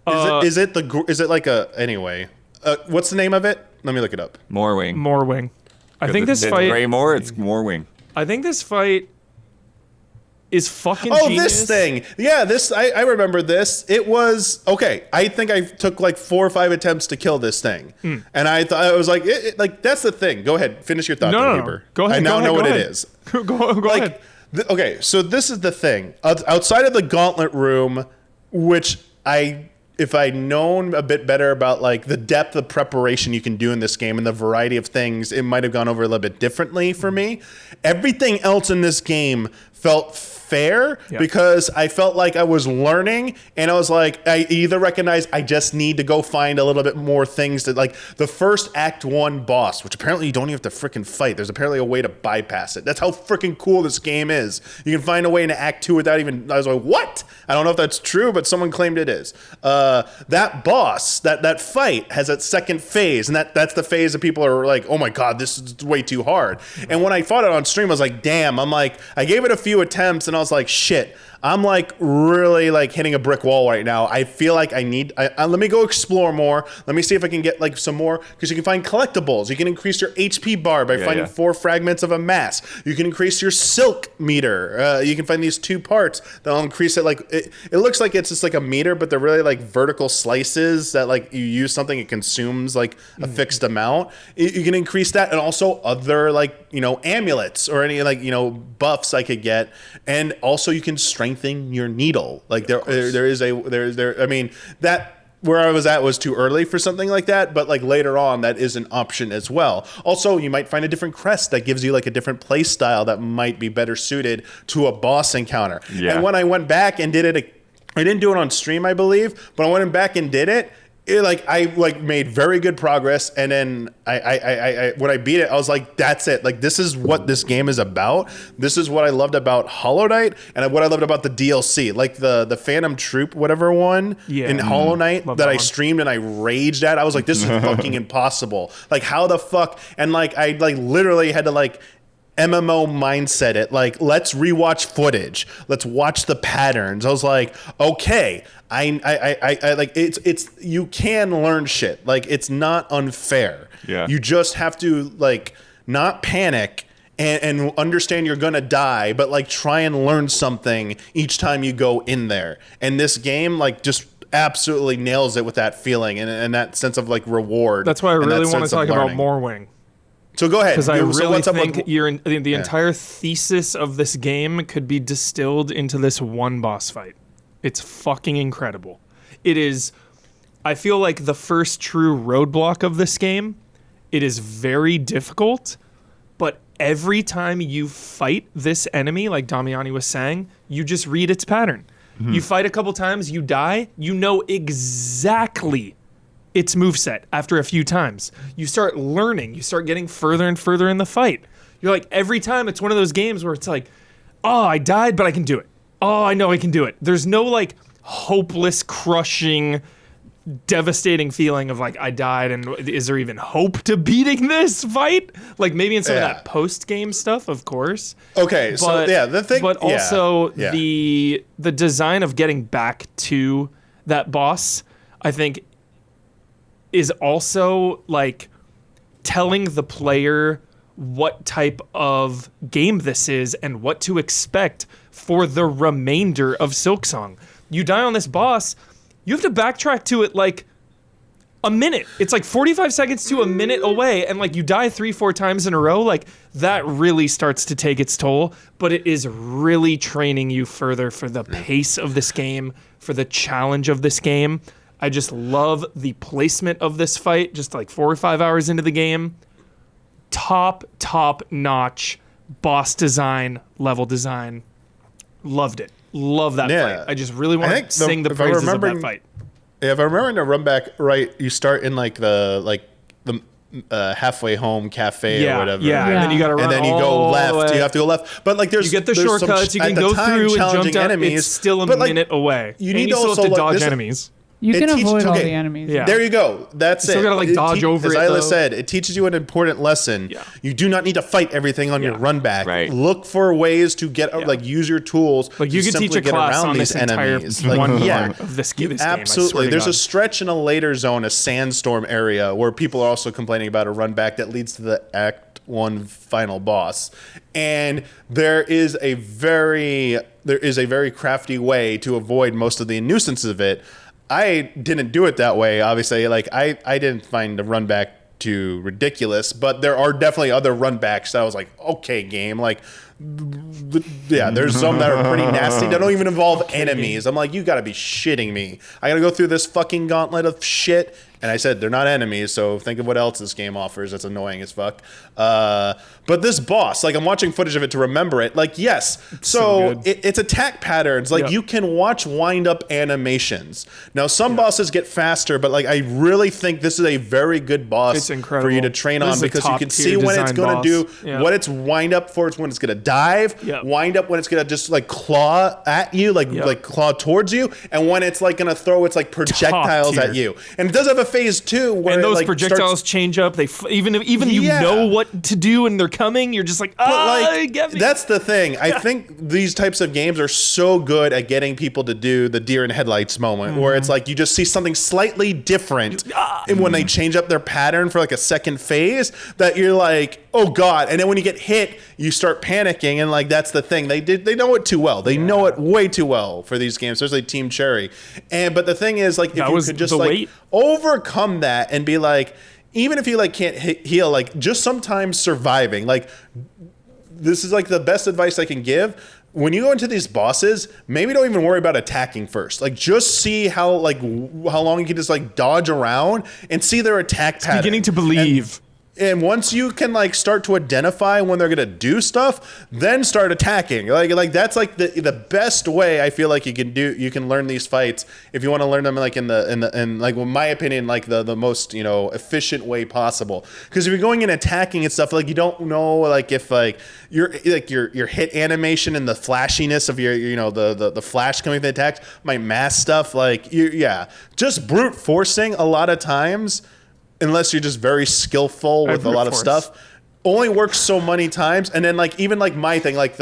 Is it like a anyway? What's the name of it? Let me look it up. Morwing. I think this fight. Greymore, it's Morwing. I think this fight is fucking genius. This thing. Yeah, this I remember this. It was okay. I think I took like 4 or 5 attempts to kill this thing, and I thought I was like, like that's the thing. Go ahead, finish your thought, No. Go ahead. I now know what it is. Go ahead. Okay, so this is the thing. Outside of the gauntlet room, which I if I'd known a bit better about like the depth of preparation you can do in this game and the variety of things, it might have gone over a little bit differently for me. Everything else in this game felt fair because I felt like I was learning, and I was like, I either recognize I just need to go find a little bit more things that, like the first Act 1 boss, which apparently you don't even have to freaking fight. There's apparently a way to bypass it. That's how freaking cool this game is. You can find a way into Act 2 without even, I was like, what? I don't know if that's true, but someone claimed it is. That boss, that fight has that second phase, and that's the phase that people are like, oh my God, this is way too hard. And when I fought it on stream, I was like, damn, I gave it a few attempts, and I was like, shit, I'm like really like hitting a brick wall right now. I feel like I let me go explore more. Let me see if I can get like some more, because you can find collectibles. You can increase your HP bar by finding 4 fragments of a mass. You can increase your silk meter. You can find these 2 parts that'll increase it. Like it looks like it's just like a meter, but they're really like vertical slices that like you use something, it consumes like a fixed amount. You can increase that, and also other like, you know, amulets or any like, you know, buffs I could get. And also you can strengthen your needle. Like I mean, that where I was at was too early for something like that, but like later on that is an option as well. Also, you might find a different crest that gives you like a different play style that might be better suited to a boss encounter. And when I went back and did it, I didn't do it on stream, I believe, but I went back and did it. I made very good progress, and then I when I beat it, I was like, that's it. Like, this is what this game is about. This is what I loved about Hollow Knight, and what I loved about the DLC, like the Phantom Troop, whatever one in Hollow Knight that I streamed and I raged at. I was like, this is fucking impossible. Like, how the fuck? And like, I like literally had to like MMO mindset it, like, let's rewatch footage, let's watch the patterns. I was like, okay, I like, it's you can learn shit, like, it's not unfair. You just have to like not panic and understand you're gonna die, but like try and learn something each time you go in there. And this game like just absolutely nails it with that feeling and that sense of like reward. That's why I really want to talk about Morwing. So go ahead. Because I really think the entire thesis of this game could be distilled into this one boss fight. It's fucking incredible. It is, I feel like, the first true roadblock of this game. It is very difficult, but every time you fight this enemy, like Damiani was saying, you just read its pattern. You fight a couple times, you die, you know exactly its moveset after a few times. You start learning, you start getting further and further in the fight. You're like, every time it's one of those games where it's like, oh, I died, but I can do it. Oh, I know I can do it. There's no like hopeless, crushing, devastating feeling of like, I died, and is there even hope to beating this fight? Like maybe in some of that post-game stuff, of course. Okay, so the thing, but also the design of getting back to that boss, I think, is also like telling the player what type of game this is and what to expect for the remainder of Silksong. You die on this boss, you have to backtrack to it like a minute. It's like 45 seconds to a minute away, and like you die 3-4 times in a row. Like that really starts to take its toll, but it is really training you further for the pace of this game, for the challenge of this game. I just love the placement of this fight, just like 4 or 5 hours into the game. Top notch boss design, level design. Loved it. Love that fight. I just really want to sing the praises of that fight. Yeah, if I remember to run back right, you start in like the halfway home cafe or whatever. Yeah, and then you got to run, and then you go left. You have to go left, but like you get the shortcuts. You can go through and jump down. Enemies, it's still a minute away. You need to also have to dodge enemies. You can avoid all the enemies. Yeah. There you go. That's it. You still gotta like dodge over it. As Isla said, it teaches you an important lesson. Yeah. You do not need to fight everything on your run back. Right. Look for ways to get like use your tools. Like you can teach a class on this entire one part of this game. Absolutely. There's a stretch in a later zone, a sandstorm area, where people are also complaining about a run back that leads to the Act 1 final boss. And there is a very crafty way to avoid most of the nuisance of it. I didn't do it that way, obviously. Like I didn't find the run back too ridiculous, but there are definitely other run backs that I was like, okay, game, like there's some that are pretty nasty that don't even involve enemies. I'm like, you gotta be shitting me. I gotta go through this fucking gauntlet of shit. And I said, they're not enemies, so think of what else this game offers that's annoying as fuck. But this boss, like, I'm watching footage of it to remember it. Like, yes, so it's attack patterns. Like, you can watch wind-up animations. Now, some bosses get faster, but, like, I really think this is a very good boss for you to train on because you can see when it's going to do what it's wind up for. It's when it's going to dive, wind up when it's going to just, like, claw at you, like claw towards you, and when it's, like, going to throw its, like, projectiles at you. And it does have a phase 2 where and those like projectiles change up. They even you know what to do and they're coming. You're just like, get me. That's the thing. I think these types of games are so good at getting people to do the deer in headlights moment, where it's like you just see something slightly different, and when they change up their pattern for like a second phase, that you're like, oh god. And then when you get hit, you start panicking, and like that's the thing. They know it too well. They know it way too well for these games, especially Team Cherry. But the thing is, like, if you could just like overcome that and be like, even if you like can't heal, like just sometimes surviving, like this is like the best advice I can give. When you go into these bosses, maybe don't even worry about attacking first. Like just see how long you can just like dodge around and see their attack pattern. Beginning to believe. And once you can like start to identify when they're gonna do stuff, then start attacking. Like that's like the best way I feel like you can learn these fights if you want to learn them like in like in my opinion like the most efficient way possible. Because if you're going in attacking and stuff, like you don't know like if like your hit animation and the flashiness of your the flash coming from the attacks might mask stuff. Like just brute forcing a lot of times. Unless you're just very skillful with a lot of stuff, only works so many times. And then like even like my thing, like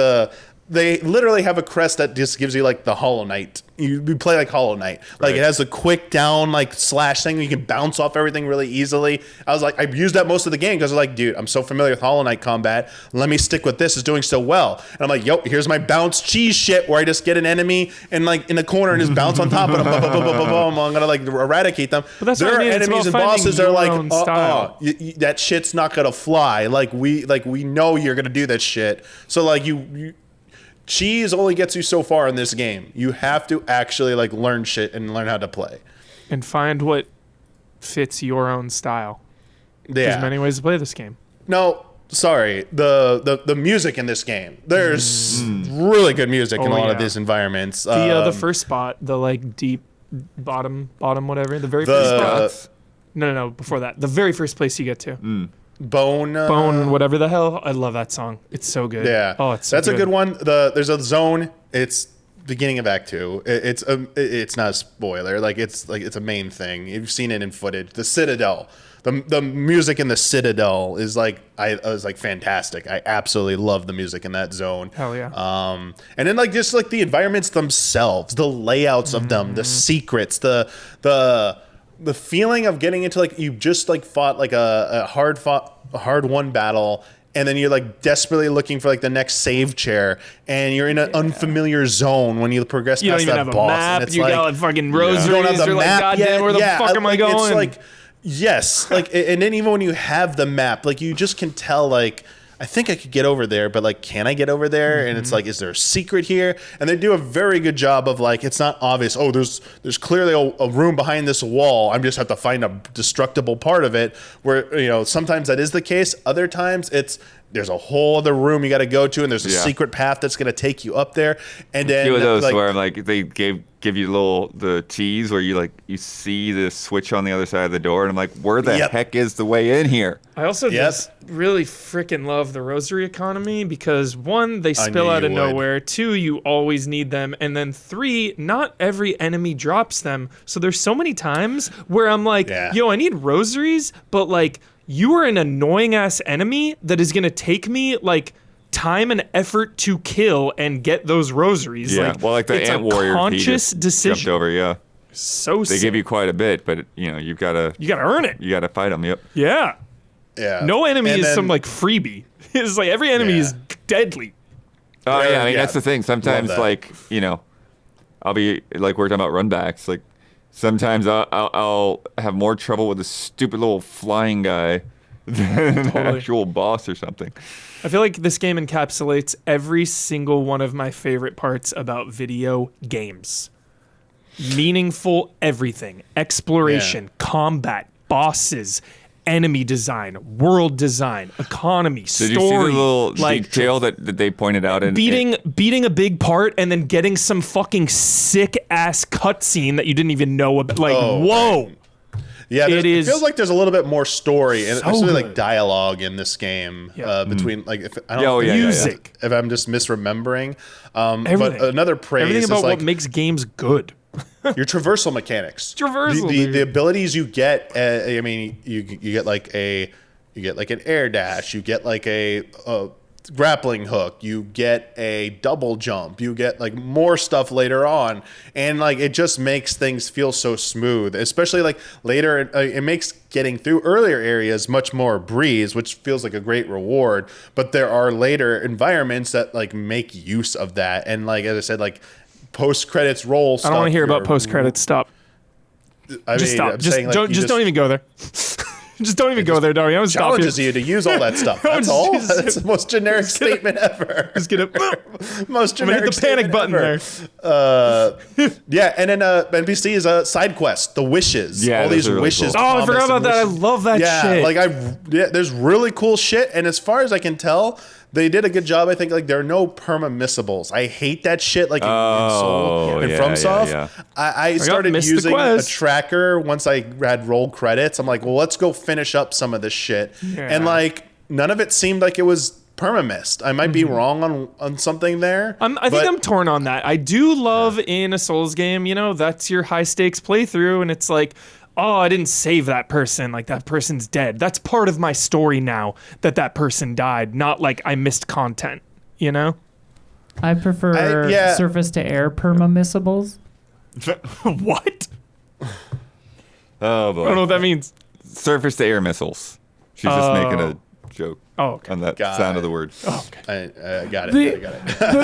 they literally have a crest that just gives you like the Hollow Knight. You play like Hollow Knight. Like it has a quick down like slash thing. You can bounce off everything really easily. I was like, I used that most of the game because I was like, dude, I'm so familiar with Hollow Knight combat. Let me stick with this. It's doing so well. And I'm like, yo, here's my bounce cheese shit where I just get an enemy and like in the corner and just bounce on top of them. I'm gonna like eradicate them. But that's there what are I mean. enemies and bosses that are like, that shit's not gonna fly. Like we know you're gonna do that shit. So like you cheese only gets you so far in this game. You have to actually like learn shit and learn how to play. And find what fits your own style. Yeah. There's many ways to play this game. No, sorry. The music in this game. There's really good music in a lot of these environments. The first spot, the like deep bottom whatever. The very first spot. No, before that. The very first place you get to. Bone, whatever the hell. I love that song. It's so good. Yeah. Oh, it's so that's good. a good one. There's a zone. It's beginning of Act 2. It's not a spoiler. Like it's a main thing. You've seen it in footage. The Citadel. The music in the Citadel is like was like fantastic. I absolutely love the music in that zone. Hell yeah. And then like just like the environments themselves, the layouts of them, the secrets, the feeling of getting into like you just like fought like a hard won battle, and then you're like desperately looking for like the next save chair, and you're in an unfamiliar zone when you progress you past don't even that have boss. A map. And it's you like, got like fucking rosaries. You don't have the you're map like, God yet. damn, where the fuck am I going? It's like yes, like and then even when you have the map, like you just can tell like, I think I could get over there, but like, can I get over there? And it's like, is there a secret here? And they do a very good job of like, it's not obvious. Oh, there's clearly a room behind this wall. I just have to find a destructible part of it. Where sometimes that is the case. Other times there's a whole other room you got to go to, and there's a secret path that's going to take you up there. And then a few of those where like they give you the tease where you see the switch on the other side of the door, and I'm like, where the heck is the way in here? I also just really freaking love the rosary economy because 1, they spill out of nowhere. 2, you always need them, and then 3, not every enemy drops them. So there's so many times where I'm like, yo, I need rosaries, but like you are an annoying ass enemy that is gonna take me like time and effort to kill and get those rosaries. Yeah, like the Ant Warrior. Conscious decision. Jumped over, So they give you quite a bit, but you've got to earn it. You got to fight them. Yep. Yeah. Yeah. No enemy is some like freebie. It's like every enemy is deadly. Oh yeah, I mean that's the thing. Sometimes like I'll be like we're talking about runbacks. Like sometimes I'll have more trouble with this stupid little flying guy than an Totally. actual boss or something. I feel like this game encapsulates every single one of my favorite parts about video games. Meaningful everything. Exploration, combat, bosses, enemy design, world design, economy, story. Did you see the little like detail that they pointed out in beating a big part and then getting some fucking sick ass cutscene that you didn't even know about? Like, whoa. Right. Yeah, it it feels like there's a little bit more story and so especially good. like dialogue in this game between like if I don't Oh, yeah, music. if I'm just misremembering. But Everything. another praise Everything is about like what makes games good. your traversal mechanics. Traversal, the abilities you get. I mean, you get like an air dash. You get like a grappling hook. You get a double jump. You get like more stuff later on, and like it just makes things feel so smooth. Especially like later, it makes getting through earlier areas much more breeze, which feels like a great reward. But there are later environments that like make use of that, and like as I said, like post credits roll. I don't want to hear about post credits. Stop. Just stop. I'm Just saying, like, don't even go there. Just don't even go there, Darby. I'm stop you. Challenges you to use all that stuff. That's all. That's the most generic statement ever. Just get it. Most I'm gonna generic hit the panic statement button ever. there. Yeah, and then NPC is a side quest, the wishes. Yeah, all those these are really wishes. cool. Oh, I forgot promise, about and that. I wishes. love that Yeah, shit. like there's really cool shit, and as far as I can tell, they did a good job. I think like there are no perma-missables. I hate that shit. Like in Soul and yeah, FromSoft, yeah. I started missed the using a quest. tracker once I had rolled credits. I'm like, well, let's go finish up some of this shit, and like none of it seemed like it was perma-missed. I might be wrong on something there. I think I'm torn on that. I do love in a Souls game, you know, that's your high stakes playthrough, and it's like, oh, I didn't save that person. Like, that person's dead. That's part of my story now, that person died, not like I missed content, you know? I prefer surface-to-air perma-missables. What? Oh boy. I don't know what that means. Surface to air missiles. She's just making a joke Oh, okay. on that Got sound it. of the word. Oh, okay. I got it. The- I got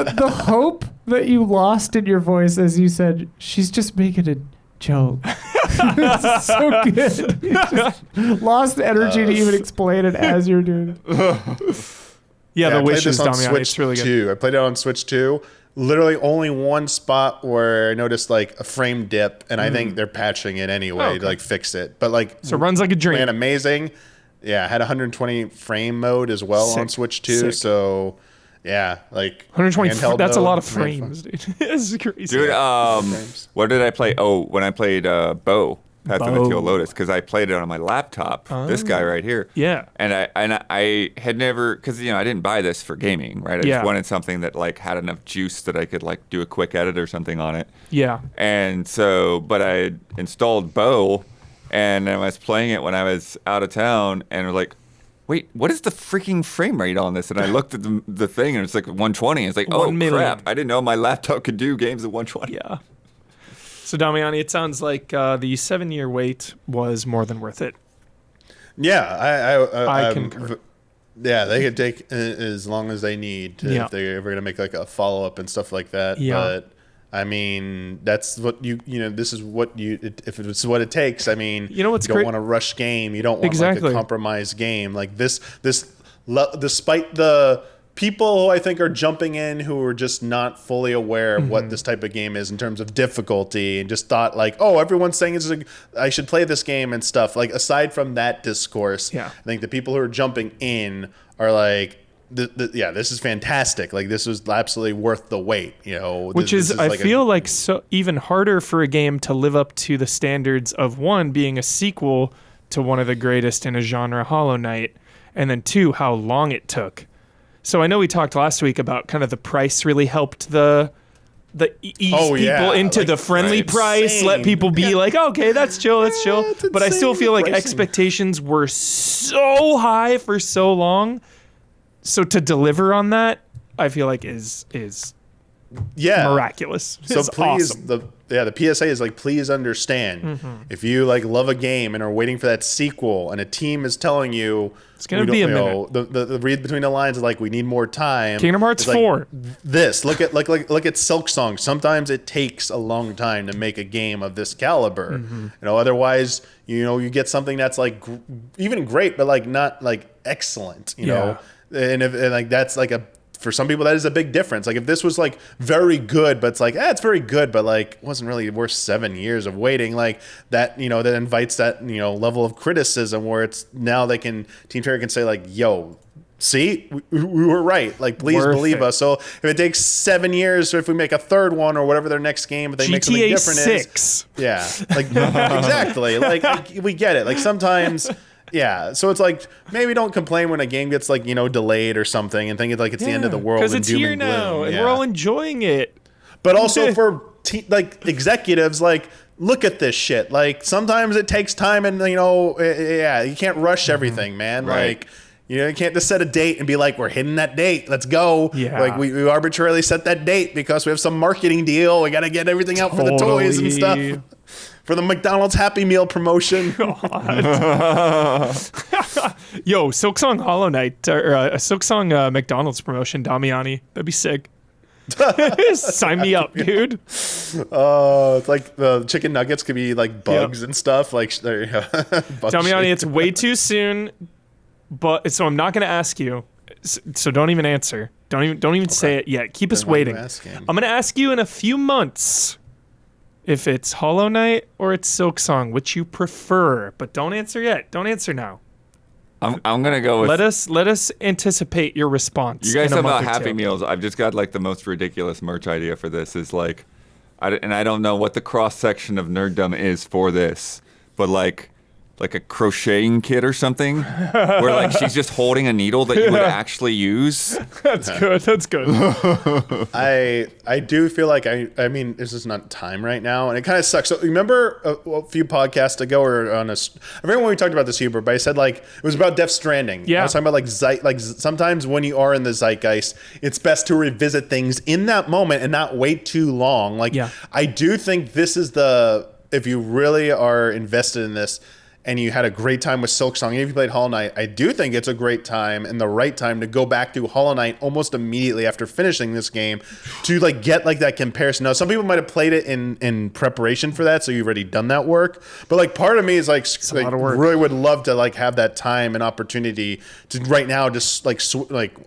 it. The hope that you lost in your voice as you said, she's just making a joke. It's so good. You just lost energy to even explain it as you're doing it. Yeah, I the played wishes, this on Damiani. Switch It's really good. 2. I played it on Switch 2. Literally only one spot where I noticed like a frame dip, and I think they're patching it anyway to like fix it. But like, So it runs like a dream. ran amazing. Yeah, I had 120 frame mode as well on Sick. Switch 2. Sick. So yeah, like 120, handheld that's a mode, lot of ran frames, dude. This is crazy. Dude, what did I play? Oh, when I played Bo, Path of the Bo. Teal Lotus, because I played it on my laptop. This guy right here. Yeah. And I had never, because I didn't buy this for gaming, right? I Yeah. just wanted something that like had enough juice that I could like do a quick edit or something on it. Yeah. And so, but I had installed Bo, and I was playing it when I was out of town, and was like, wait, what is the freaking frame rate on this? And I looked at the thing, and it's like 120. It's like, oh 1 million. crap! I didn't know my laptop could do games at 120. Yeah. So, Damiani, it sounds like the 7-year wait was more than worth it. Yeah, I I'm concur. Yeah, they could take as long as they need Yeah. if they're ever going to make like a follow up and stuff like that. Yeah. But I mean, that's what this is what if it's what it takes. I mean, You know what's you don't great- want a rush game. You don't want Exactly. like a compromised game. Like this, despite the people who I think are jumping in who are just not fully aware of what this type of game is in terms of difficulty and just thought like, oh, everyone's saying I should play this game and stuff. Like aside from that discourse, Yeah. I think the people who are jumping in are like, yeah, this is fantastic. Like this was absolutely worth the wait. Which this is, I like feel like so even harder for a game to live up to the standards of one, being a sequel to one of the greatest in a genre, Hollow Knight, and then two, how long it took. So I know we talked last week about kind of the price really helped the ease people into like, the friendly right. price, Insane. let people be like, okay, that's chill, that's chill. it's But I still insane, feel like pricing. expectations were so high for so long. So to deliver on that, I feel like is yeah, miraculous. So It's please, awesome. the PSA is like, please understand, if you like love a game and are waiting for that sequel, and a team is telling you It's gonna be a minute. The read between the lines is like, we need more time. Kingdom Hearts It's like, 4. This look at Silksong. Sometimes it takes a long time to make a game of this caliber. Otherwise, you get something that's like even great, but like not like excellent. You know, and like that's like for some people, that is a big difference. Like if this was like very good, but it's like, it's very good, but like wasn't really worth 7 years of waiting. Like that, that invites that, level of criticism where it's now Team Cherry can say like, yo, see, we were right. Like, please believe us. So if it takes 7 years, or if we make a third one or whatever their next game, if they make something different, like exactly. Like we get it. Like sometimes. Yeah, so it's like, maybe don't complain when a game gets like, delayed or something and think it's like it's the end of the world. Because it's here now and we're all enjoying it. But also for executives, like, look at this shit. Like sometimes it takes time and, you can't rush everything, man. Right. Like, you can't just set a date and be like, we're hitting that date. Let's go. Yeah. Like we arbitrarily set that date because we have some marketing deal. We got to get everything out for the toys and stuff. For the McDonald's Happy Meal promotion. Yo, Silksong Hollow Knight or Silksong McDonald's promotion, Damiani. That'd be sick. Sign me up, dude. It's like the chicken nuggets could be like bugs and stuff. Like there you go. Damiani, it's way too soon, but so I'm not going to ask you. So don't even answer. Don't even say it yet. Keep us waiting. I'm going to ask you in a few months. If it's Hollow Knight or it's Silksong, which you prefer, but don't answer yet. Don't answer now. I'm gonna go with. Let us anticipate your response. You guys in a have about month or Happy two. Meals. I've just got like the most ridiculous merch idea for this. Is like, I don't know what the cross section of nerddom is for this, but like a crocheting kit or something, where like she's just holding a needle that you would actually use. That's good. That's good. I do feel like I mean this is not time right now, and it kind of sucks. So remember a few podcasts ago, or I remember when we talked about this, Hubert, but I said like it was about Death Stranding. Yeah. I was talking about like sometimes when you are in the zeitgeist, it's best to revisit things in that moment and not wait too long. Like I do think this is if you really are invested in this. And you had a great time with Silksong, and if you played Hollow Knight, I do think it's a great time and the right time to go back to Hollow Knight almost immediately after finishing this game to like get like that comparison. Now, some people might have played it in preparation for that, so you've already done that work. But like part of me is like really would love to like have that time and opportunity to right now just like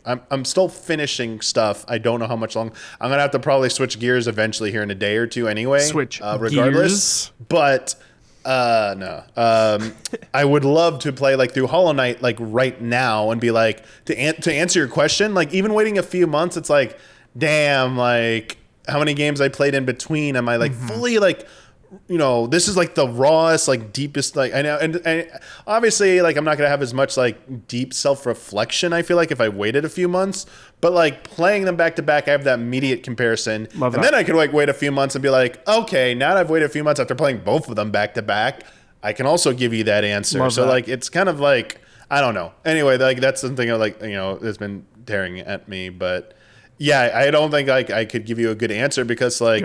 I'm still finishing stuff. I don't know how much long. I'm gonna have to probably switch gears eventually here in a day or two anyway. Regardless, but. No. I would love to play like through Hollow Knight like right now and be like to answer your question. Like even waiting a few months, it's like, damn, like how many games I played in between? Am I like fully like, this is like the rawest, like deepest, like I know, and obviously like I'm not gonna have as much like deep self-reflection. I feel like if I waited a few months, but like playing them back to back, I have that immediate comparison, then I could like wait a few months and be like, okay, now that I've waited a few months after playing both of them back to back, I can also give you that answer. Like it's kind of like I don't know. Anyway, like that's something like that's been tearing at me, but yeah, I don't think like I could give you a good answer because like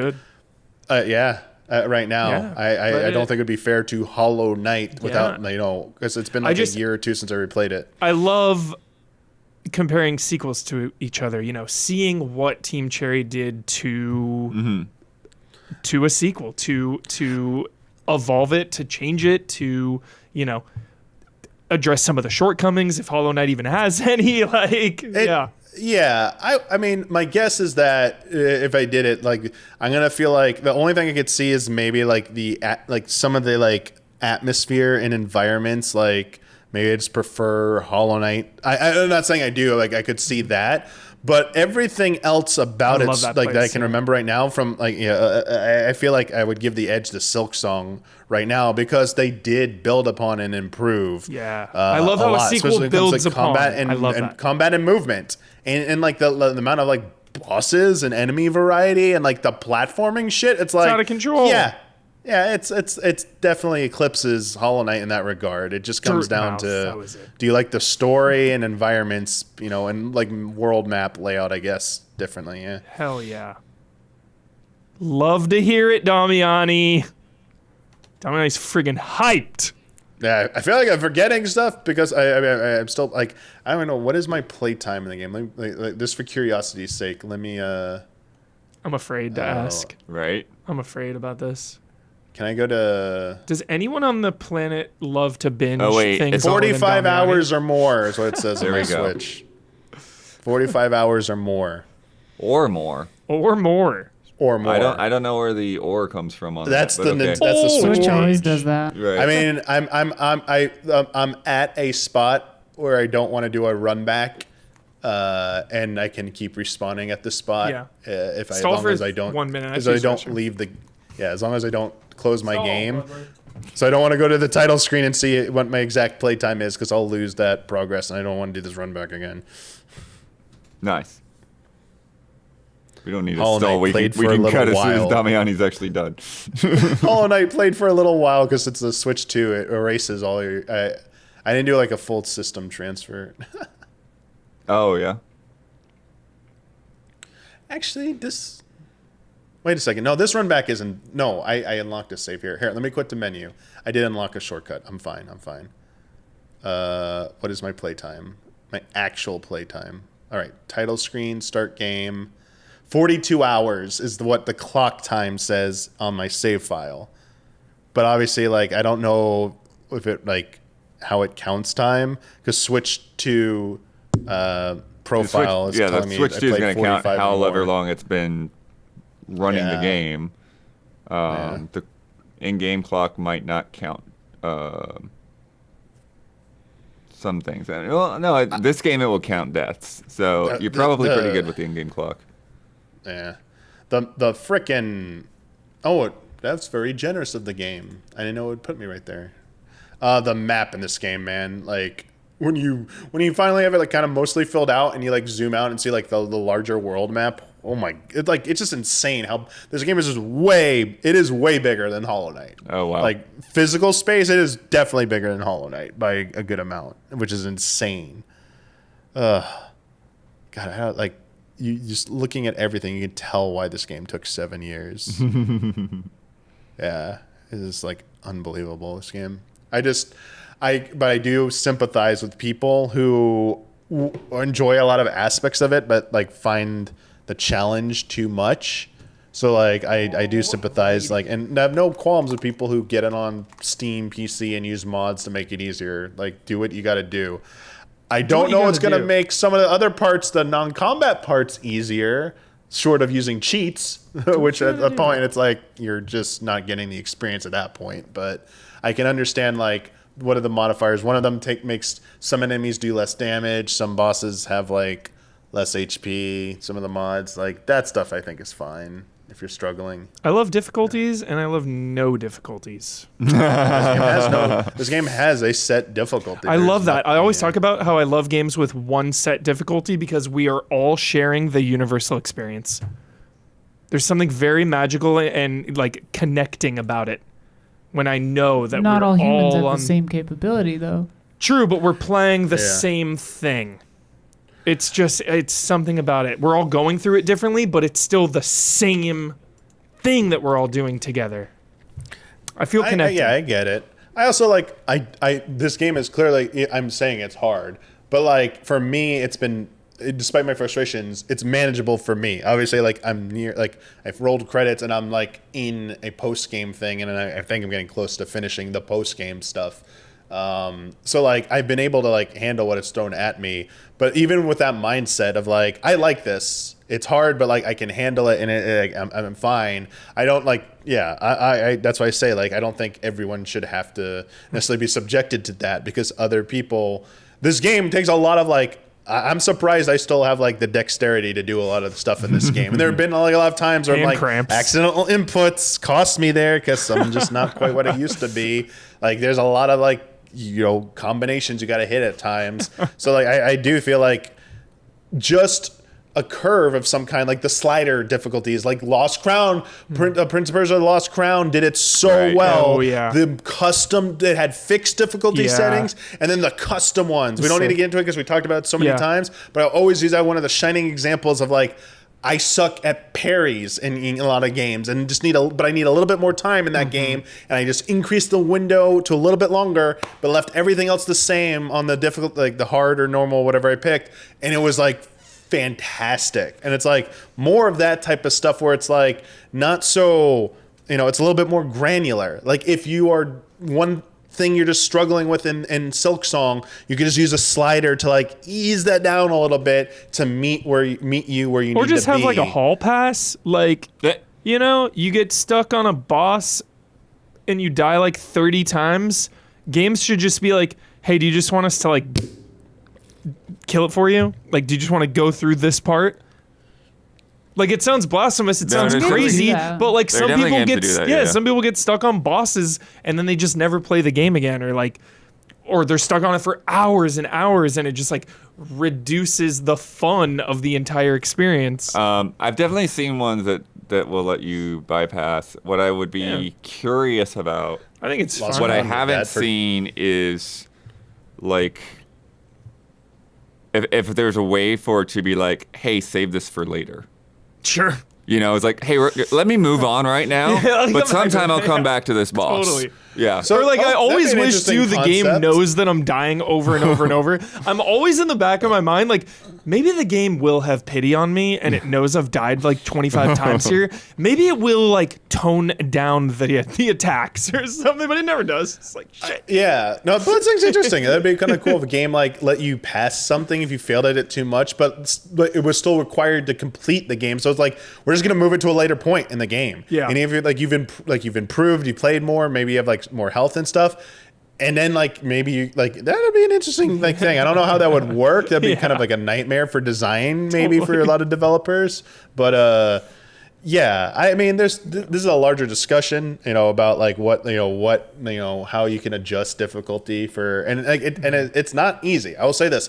right now, I don't think it would be fair to Hollow Knight without, because it's been like a year or two since I replayed it. I love comparing sequels to each other, seeing what Team Cherry did to a sequel, to evolve it, to change it, to, address some of the shortcomings, if Hollow Knight even has any, Yeah, I mean, my guess is that if I did it, like, I'm gonna feel like the only thing I could see is maybe like some of the like atmosphere and environments. Like, maybe I just prefer Hollow Knight. I'm not saying I do. Like, I could see that, but everything else about it, like that I can remember right now from like, I feel like I would give the edge to Silksong right now because they did build upon and improve. Yeah, I love how a sequel builds upon combat and combat and movement. And like the amount of like bosses and enemy variety and like the platforming shit, it's like out of control. Yeah, it's definitely eclipses Hollow Knight in that regard. It just comes down to do you like the story and environments, and like world map layout, I guess differently. Yeah. Hell yeah. Love to hear it, Damiani. Damiani's friggin' hyped. Yeah, I feel like I'm forgetting stuff because I'm still like, I don't know, what is my playtime in the game? Like, just for curiosity's sake, let me. I'm afraid to ask. Right? I'm afraid about this. Can I go to? Does anyone on the planet love to binge things? 45 hours or more is what it says on There my we go. Switch. 45 hours or more. Or more. Or more. Or more. I don't know where the or comes from on That's that. the but okay. that's the Switch. Switch always page. does that. Right. I mean, I'm at a spot where I don't want to do a run back, and I can keep respawning at the spot. Yeah. As long as I don't 1 minute. as I don't leave the as long as I don't close my game. So I don't want to go to the title screen and see what my exact playtime is because I'll lose that progress, and I don't want to do this run back again. Nice. We don't need Hollow to stall. Knight We played can for a cut little as soon as while. Damiani's actually done. Hollow Knight played for a little while because it's the Switch 2. It erases all your. I didn't do like a full system transfer. Oh, yeah. Actually, this. Wait a second. No, this run back isn't. No, I unlocked a save here. Here, let me quit the menu. I did unlock a shortcut. I'm fine. What is my playtime? My actual playtime. All right. Title screen, start game. 42 hours is what the clock time says on my save file. But obviously, like, I don't know if it, like, how it counts time. Because Switch to profile is telling the me Switch I 2 is played going to count 45 or however more. long it's been running the Yeah. game. The in-game clock might not count some things. Well, no, this game it will count deaths. So you're probably pretty good with the in-game clock. Yeah. The frickin'... Oh, that's very generous of the game. I didn't know it would put me right there. The map in this game, man. Like, when you finally have it like kind of mostly filled out and you like zoom out and see like the larger world map, oh my... It's just insane how... This game is just way bigger than Hollow Knight. Oh, wow. Like, physical space, it is definitely bigger than Hollow Knight by a good amount, which is insane. God, like... You just looking at everything, you can tell why this game took 7 years. Yeah, it is like unbelievable. This game. But I do sympathize with people who enjoy a lot of aspects of it, but like find the challenge too much. So like I do sympathize, like, and I have no qualms with people who get it on Steam PC and use mods to make it easier. Like, do what you got to do. I don't know what's going to make some of the other parts, the non-combat parts, easier, short of using cheats, which at a point it's like you're just not getting the experience at that point. But I can understand, like, what are the modifiers? One of them makes some enemies do less damage. Some bosses have, like, less HP. Some of the mods, like, that stuff I think is fine if you're struggling. I love difficulties, and I love no difficulties. This game has a set difficulty. I love There's that. I always talk about how I love games with one set difficulty because we are all sharing the universal experience. There's something very magical and like connecting about it when I know that Not we're all humans have on the same capability, though. True, but we're playing the Yeah. same thing. It's something about it. We're all going through it differently, but it's still the same thing that we're all doing together. I feel connected. I get it. I also like this game is clearly, I'm saying it's hard, but like for me, it's been, despite my frustrations, it's manageable for me. Obviously, like I'm near, like I've rolled credits and I'm like in a post game thing, and I think I'm getting close to finishing the post game stuff. So like I've been able to like handle what it's thrown at me, but even with that mindset of like I like this, it's hard, but like I can handle it and I'm fine. I don't like I that's why I say like I don't think everyone should have to necessarily be subjected to that because other people. This game takes a lot of like. I'm surprised I still have like the dexterity to do a lot of the stuff in this game. And there have been like a lot of times where I'm like cramps. accidental inputs cost me there because I'm just not quite what I used to be. Like there's a lot of like combinations you got to hit at times. So like I do feel like just a curve of some kind, like the slider difficulties, like Lost Crown, Prince of Persia: The Lost Crown did it so Right. well. Oh, yeah. The custom, it had fixed difficulty Yeah. settings, and then the custom ones. We don't need to Sick. get into it because we talked about it so many Yeah. times, but I always use that one of the shining examples of like, I suck at parries in a lot of games, and but I need a little bit more time in that game, and I just increased the window to a little bit longer, but left everything else the same on the difficult, like the hard or normal, whatever I picked, and it was like fantastic. And it's like more of that type of stuff where it's like not so, it's a little bit more granular. Like if you are one thing you're just struggling with in Silksong, you can just use a slider to like ease that down a little bit to meet you where you need to be. Or just have like a hall pass. Like, you get stuck on a boss and you die like 30 times. Games should just be like, hey, do you just want us to like kill it for you? Like, do you just want to go through this part? Like, it sounds blasphemous, it sounds crazy, but like some people get some people get stuck on bosses and then they just never play the game again, or they're stuck on it for hours and hours, and it just like reduces the fun of the entire experience. I've definitely seen ones that will let you bypass. What I would be curious about, I think it's fun. What I haven't seen is like if there's a way for it to be like, hey, save this for later. Sure. It's like, hey, let me move on right now, but sometime I'll come back to this boss. Totally. Yeah. So, or like, I always wish, too, the game knows that I'm dying over and over and over. I'm always in the back of my mind, like, maybe the game will have pity on me and it knows I've died like 25 times here. Maybe it will, like, tone down the attacks or something, but it never does. It's like, shit. Yeah. No, blitzing's interesting. That'd be kind of cool if a game, like, let you pass something if you failed at it too much, but it was still required to complete the game. So it's like, we're just going to move it to a later point in the game. Yeah. And if you've improved, you played more, maybe you have, like, more health and stuff, and then like maybe you like that'd be an interesting like thing. I don't know how that would work. That'd be kind of like a nightmare for design, maybe for a lot of developers. But I mean, this is a larger discussion, about like how you can adjust difficulty for, and it's not easy. I will say this: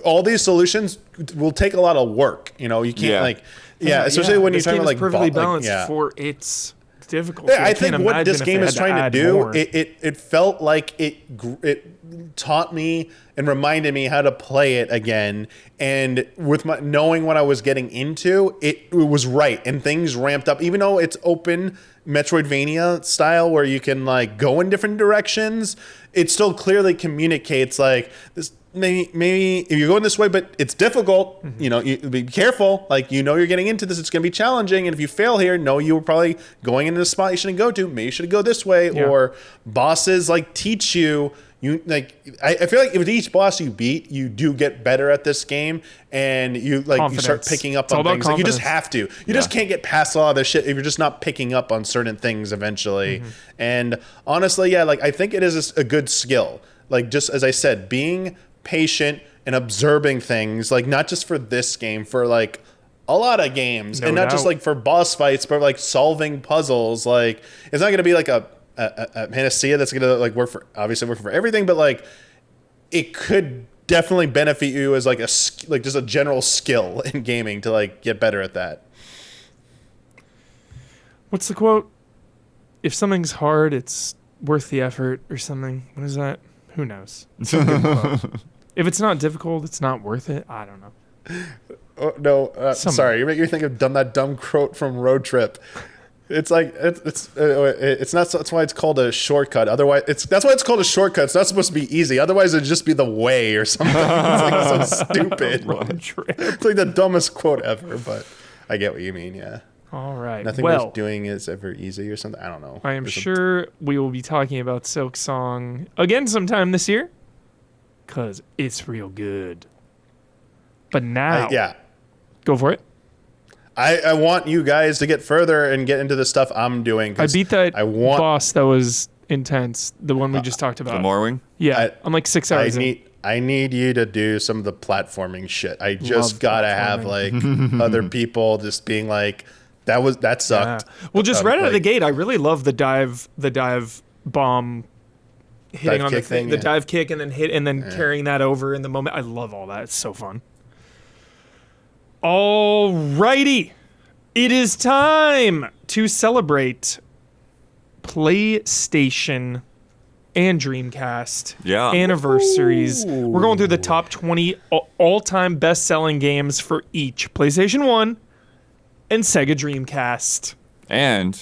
all these solutions will take a lot of work. You can't especially when you're talking about like perfectly balanced for its difficult. Yeah, I think what this game is trying to do, it felt like it taught me and reminded me how to play it again. And with knowing what I was getting into, it was right. And things ramped up, even though it's open Metroidvania style where you can like go in different directions, it still clearly communicates like this. Maybe if you're going this way, but it's difficult, you be careful. Like, you're getting into this, it's going to be challenging. And if you fail here, you were probably going into a spot you shouldn't go to. Maybe you should go this way. Yeah. Or bosses like teach you. I feel like with each boss you beat, you do get better at this game, and you start picking up on things. Like, you just have to. You just can't get past a lot of this shit if you're just not picking up on certain things eventually. And honestly, I think it is a good skill. Like, just as I said, being patient and observing things, like not just for this game, for like a lot of games, and not just like for boss fights, but like solving puzzles. Like, it's not going to be like a panacea that's going to like working for everything, but like it could definitely benefit you as like just a general skill in gaming to like get better at that. What's the quote? If something's hard, it's worth the effort, or something. What is that? Who knows? If it's not difficult, it's not worth it. I don't know. Oh, no, sorry. You're making me think of that dumb quote from Road Trip. It's like it's not. That's why it's called a shortcut. Otherwise, that's why it's called a shortcut. It's not supposed to be easy. Otherwise, it'd just be the way or something. It's like so stupid. Road Trip. It's like the dumbest quote ever. But I get what you mean. Yeah. All right. Nothing worth doing is ever easy or something. I don't know. I am sure we will be talking about Silksong again sometime this year, because it's real good. But now, go for it. I want you guys to get further and get into the stuff I'm doing. I beat that boss that was intense, the one we just talked about. The Morwing? Yeah, I'm like 6 hours in. I need you to do some of the platforming shit. I just gotta have like other people just being like, that sucked. Yeah. Well, just right out of the gate, I really love the dive bomb hitting on the thing, the dive kick, and then carrying that over in the moment. I love all that. It's so fun. Alrighty, it is time to celebrate PlayStation and Dreamcast anniversaries. Ooh. We're going through the top 20 all-time best-selling games for each. PlayStation 1, and Sega Dreamcast. And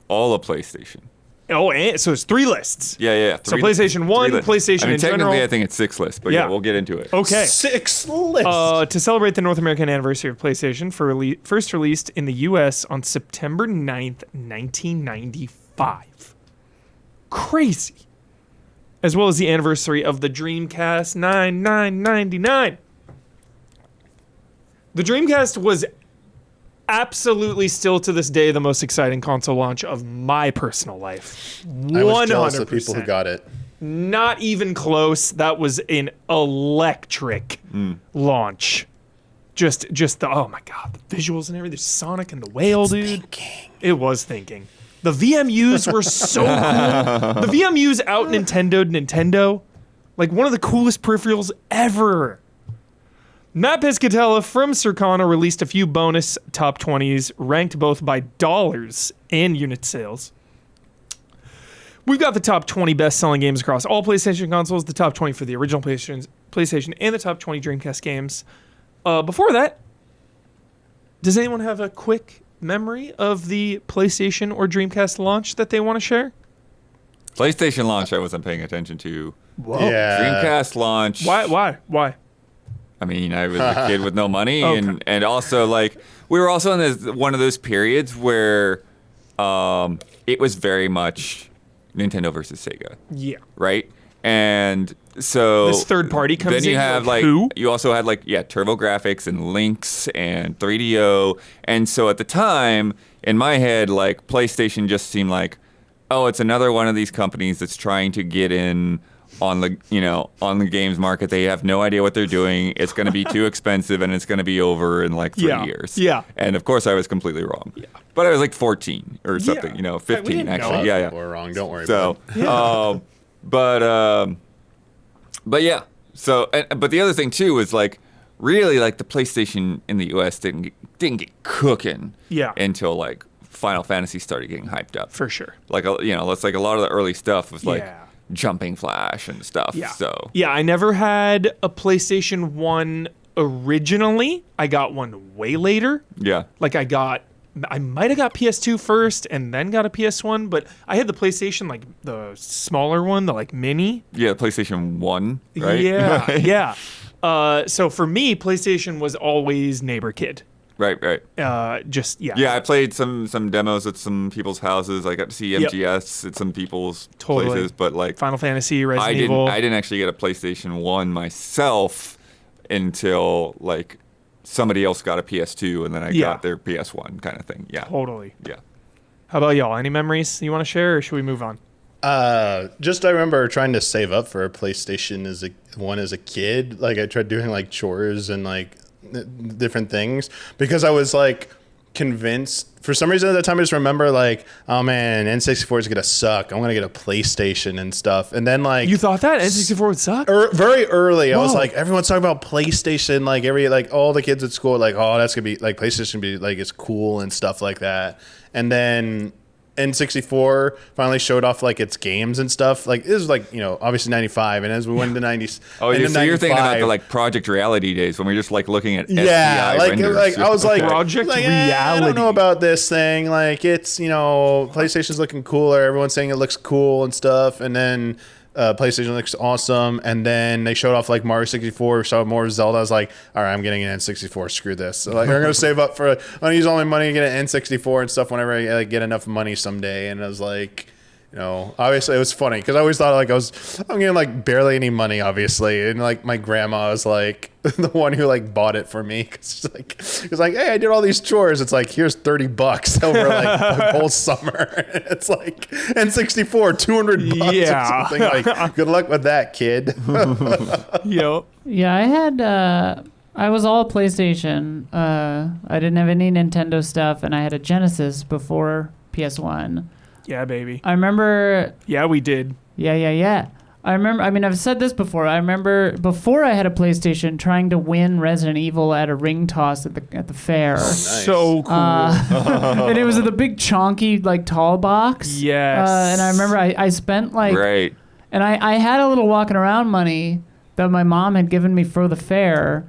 all of PlayStation. Oh, and so it's 3 lists. Yeah. So PlayStation 1, PlayStation in technically, general. I think it's 6 lists, but yeah, we'll get into it. Okay. 6 lists. To celebrate the North American anniversary of PlayStation, first released in the U.S. on September 9th, 1995. Crazy. As well as the anniversary of the Dreamcast 9999. The Dreamcast was absolutely still to this day the most exciting console launch of my personal life. 100%. I was jealous of people who got it. Not even close. That was an electric launch. Just the, oh my God, the visuals and everything. There's Sonic and the whale, dude. It was thinking. The VMUs were so cool. The VMUs out Nintendo. Like one of the coolest peripherals ever. Matt Piscatella from Circana released a few bonus top 20s ranked both by dollars and unit sales. We've got the top 20 best-selling games across all PlayStation consoles, the top 20 for the original PlayStation, and the top 20 Dreamcast games. Before that, does anyone have a quick memory of the PlayStation or Dreamcast launch that they want to share? PlayStation launch I wasn't paying attention to. Whoa. Yeah. Dreamcast launch. Why? I mean, I was a kid with no money, and also like we were also in one of those periods where it was very much Nintendo versus Sega. Yeah. Right? And so this third party comes in. Then you have like who? You also had like TurboGrafx and Lynx and 3DO, and so at the time in my head like PlayStation just seemed like, oh, it's another one of these companies that's trying to get in on the on the games market. They have no idea what they're doing. It's going to be too expensive, and it's going to be over in like 3 years. Yeah. And of course, I was completely wrong. Yeah. But I was like 14 or something. Yeah. 15 actually. know. Yeah. We're wrong. Don't worry. So, about it. but yeah. So, but the other thing too was like, really like the PlayStation in the US didn't get cooking. Yeah. Until like Final Fantasy started getting hyped up. For sure. Like that's like a lot of the early stuff was like. Yeah. Jumping Flash and stuff. Yeah. So yeah, I never had a PlayStation 1 originally. I got one way later. Yeah. Like I might have got PS2 first and then got a PS1, but I had the PlayStation, like the smaller one, the like mini. Yeah, PlayStation 1, right? Yeah, yeah. So for me, PlayStation was always neighbor kid. Right. Yeah, I played some demos at some people's houses. I got to see MGS at some people's places, but like Final Fantasy, Resident Evil. I didn't actually get a PlayStation 1 myself until like somebody else got a PS2 and then I got their PS1 kind of thing. Yeah. Totally. Yeah. How about y'all? Any memories you want to share, or should we move on? Just I remember trying to save up for a PlayStation as a kid. Like I tried doing like chores and like different things because I was like convinced for some reason at the time. I just remember like, oh man, N64 is gonna suck. I'm gonna get a PlayStation and stuff. And then like you thought that N64 would suck? Very early, I was Whoa. like, everyone's talking about PlayStation. Like all the kids at school, like, oh, that's gonna be like PlayStation be like it's cool and stuff like that. And then N64 finally showed off like its games and stuff. Like this was like obviously 95, and as we went into 90s. Oh, so you're thinking about the like Project Reality days when we were just like looking at SDI renders. Like I was like Project like, Reality. I don't know about this thing. Like it's PlayStation's looking cooler. Everyone's saying it looks cool and stuff, and then. PlayStation looks awesome, and then they showed off like Mario 64, showed more Zelda. I was like, all right, I'm getting an N64. Screw this. So, like, I'm gonna save up for. I'm gonna use all my money to get an N64 and stuff whenever I get enough money someday. And I was like, obviously it was funny because I always thought like I'm getting like barely any money, obviously, and like my grandma was like the one who like bought it for me because like, hey, I did all these chores. It's like here's $30 over like the whole summer. It's like N64 $200 or something. Like good luck with that, kid. Yo. Yeah, I had. I was all PlayStation. I didn't have any Nintendo stuff, and I had a Genesis before PS1. Yeah, baby. I remember. Yeah, we did. Yeah. I remember. I mean, I've said this before. I remember before I had a PlayStation, trying to win Resident Evil at a ring toss at the fair. Oh, nice. So cool. And it was the big chonky like tall box. Yes. And I remember I spent like. Right. And I had a little walking around money that my mom had given me for the fair.